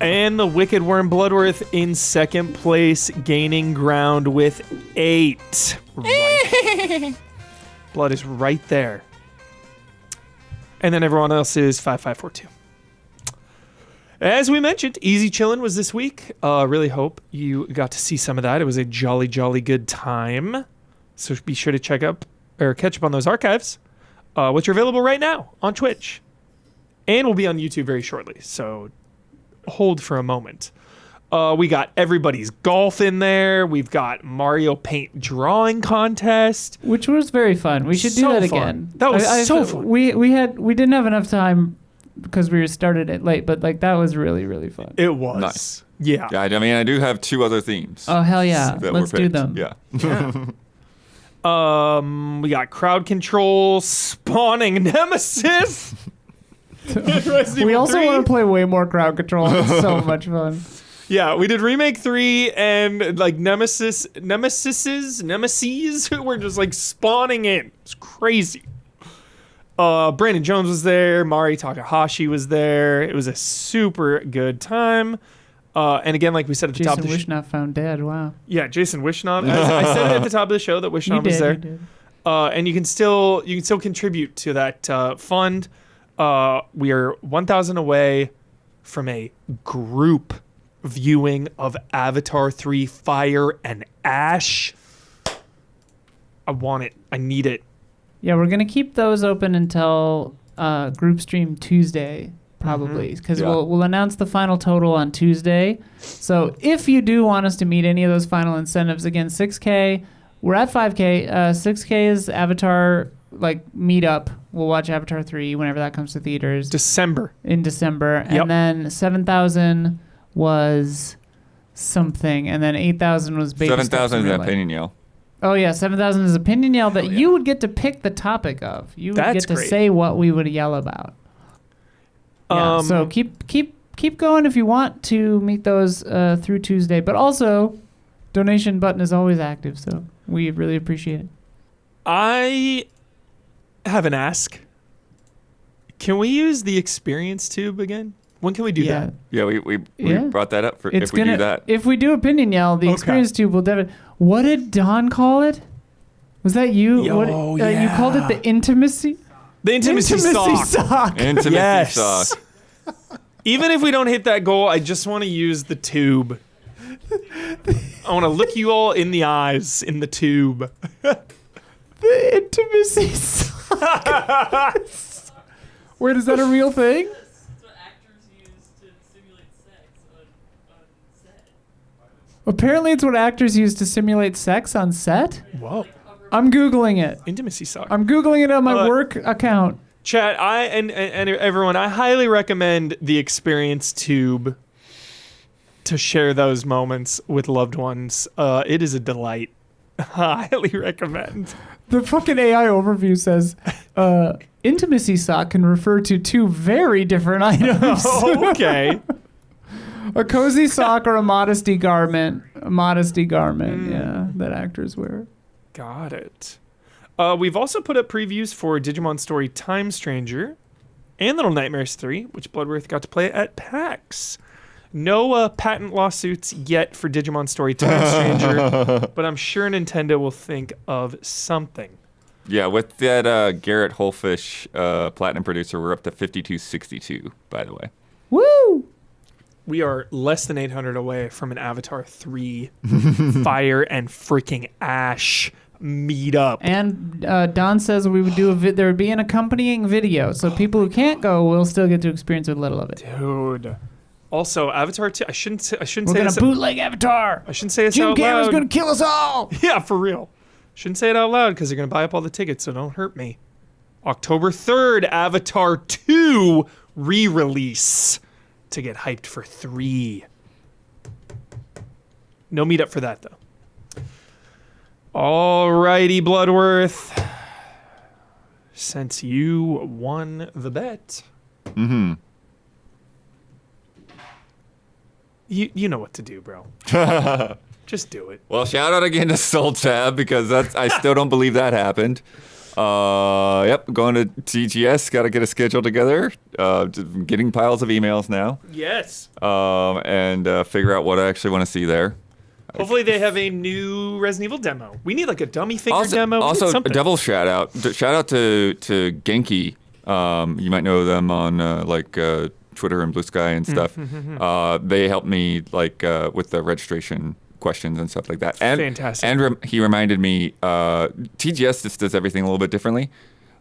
And the Wicked Worm Bloodworth in second place, gaining ground with 8. Right. Blood is right there. And then everyone else is 5-5-4-2. As we mentioned, Easy Chillin' was this week. Really hope you got to see some of that. It was a jolly, jolly good time. So be sure to catch up on those archives, which are available right now on Twitch. And will be on YouTube very shortly. So hold for a moment. We got everybody's golf in there. We've got Mario Paint drawing contest. Which was very fun. We should do So that fun. again. That was so fun. We didn't have enough time because we started it late, but like that was really, really fun. It was. Nice. Yeah. Yeah, I mean, I do have 2 other themes. Oh hell yeah. that were Let's do picked. them. Yeah. We got crowd control, spawning nemesis. We also want to play way more crowd control. It's so much fun. Yeah, we did remake 3 and like nemesis were just like spawning in. It's crazy. Brandon Jones was there. Mari Takahashi was there. It was a super good time. And again, like we said at the top of the Jason Wishnoff found dead. Wow. Yeah, Jason Wishnoff. I said it at the top of the show that Wishnoff was there. You did. And you can still contribute to that fund. We are 1,000 away from a group viewing of Avatar 3: Fire and Ash. I want it. I need it. Yeah, we're gonna keep those open until group stream Tuesday, probably, because we'll announce the final total on Tuesday. So if you do want us to meet any of those final incentives, again, 6K. We're at 5K. 6K is Avatar meetup. We'll watch Avatar 3 whenever that comes to theaters. In December. Yep. And then 7,000 was something, and then 8,000 was baby 7,000 is steps an in opinion yell. Oh yeah, 7,000 is opinion yell that you would get to pick the topic of. You would That's get to great. say what we would yell about. Yeah, so keep going if you want to meet those through Tuesday. But also, donation button is always active, so we really appreciate it. I have an ask. Can we use the experience tube again? When can we do that? Yeah, we Yeah. brought that up for It's if we do that. If we do opinion yell, the Okay. experience tube will definitely. What did Don call it? Was that you? Oh, You called it yeah. the intimacy. The intimacy sock. sock. Intimacy Yes. sock. Even if we don't hit that goal, I just want to use the tube. I want to look you all in the eyes in the tube. The intimacy sock. Wait, is that a real thing? That's what actors use to simulate sex on set. Apparently, it's what actors use to simulate sex on set. Whoa. I'm Googling it. Intimacy sock. I'm Googling it on my work account. Chat, and everyone, I highly recommend the experience tube to share those moments with loved ones. It is a delight. I highly recommend. The fucking AI overview says, intimacy sock can refer to two very different items. Okay. A cozy sock or a modesty garment. A modesty garment, yeah, that actors wear. Got it. We've also put up previews for Digimon Story Time Stranger and Little Nightmares 3, which Bloodworth got to play at PAX. No patent lawsuits yet for Digimon Story Time Stranger, but I'm sure Nintendo will think of something. Yeah, with that Garrett Holfish platinum producer, we're up to 5262, by the way. Woo! We are less than 800 away from an Avatar 3 Fire and freaking Ash meetup. And Don says we would do there would be an accompanying video, so people who can't go will still get to experience a little of it. Dude. Also, Avatar 2, I shouldn't We're say gonna this. bootleg Avatar. I shouldn't say this Jim out Cameron's loud. gonna kill us all. Yeah, for real. Shouldn't say it out loud because they're going to buy up all the tickets, so don't hurt me. October 3rd, Avatar 2 re-release to get hyped for 3. No meetup for that, though. Alrighty, Bloodworth. Since you won the bet, you know what to do, bro. Just do it. Well, shout out again to Soul Tab because I still don't believe that happened. Yep, going to TGS, got to get a schedule together. Getting piles of emails now. Yes. And figure out what I actually want to see there. Hopefully they have a new Resident Evil demo. We need like a dummy finger demo. We need Also, something. double shout out. Shout out to Genki. You might know them on Twitter and Blue Sky and stuff. They helped me with the registration questions and stuff like that. And, Fantastic. And he reminded me, TGS just does everything a little bit differently.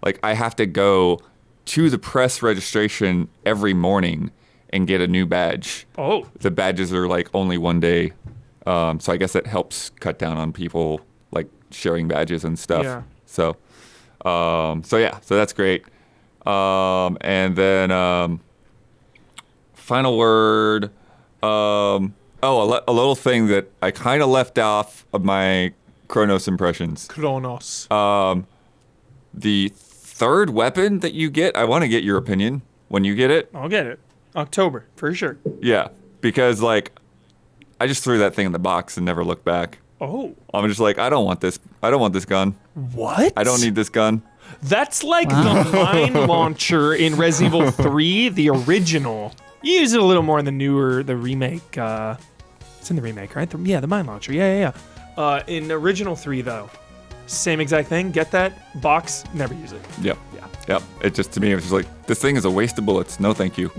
Like I have to go to the press registration every morning and get a new badge. Oh. The badges are like only one day. So I guess it helps cut down on people like sharing badges and stuff. Yeah. So that's great. And then final word. A little thing that I kind of left off of my Cronos impressions. Cronos. The third weapon that you get, I want to get your opinion when you get it. I'll get it. October, for sure. Yeah, because I just threw that thing in the box and never looked back. Oh. I'm just like, I don't want this. I don't want this gun. What? I don't need this gun. That's like the mine launcher in Resident Evil 3, the original. You use it a little more in the remake. It's in the remake, right? The mine launcher. Yeah. In original 3, though, same exact thing. Get that box, never use it. Yep. Yeah. Yep. It just, to me, it was just like, this thing is a waste of bullets. No, thank you.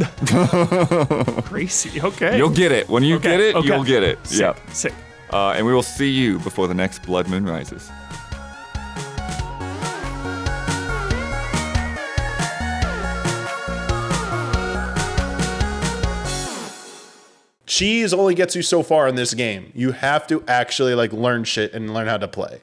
Crazy. Okay. You'll get it. When you get it, you'll get it. Sick. Yep. Sick. And we will see you before the next Blood Moon rises. Cheese only gets you so far in this game. You have to actually like learn shit and learn how to play.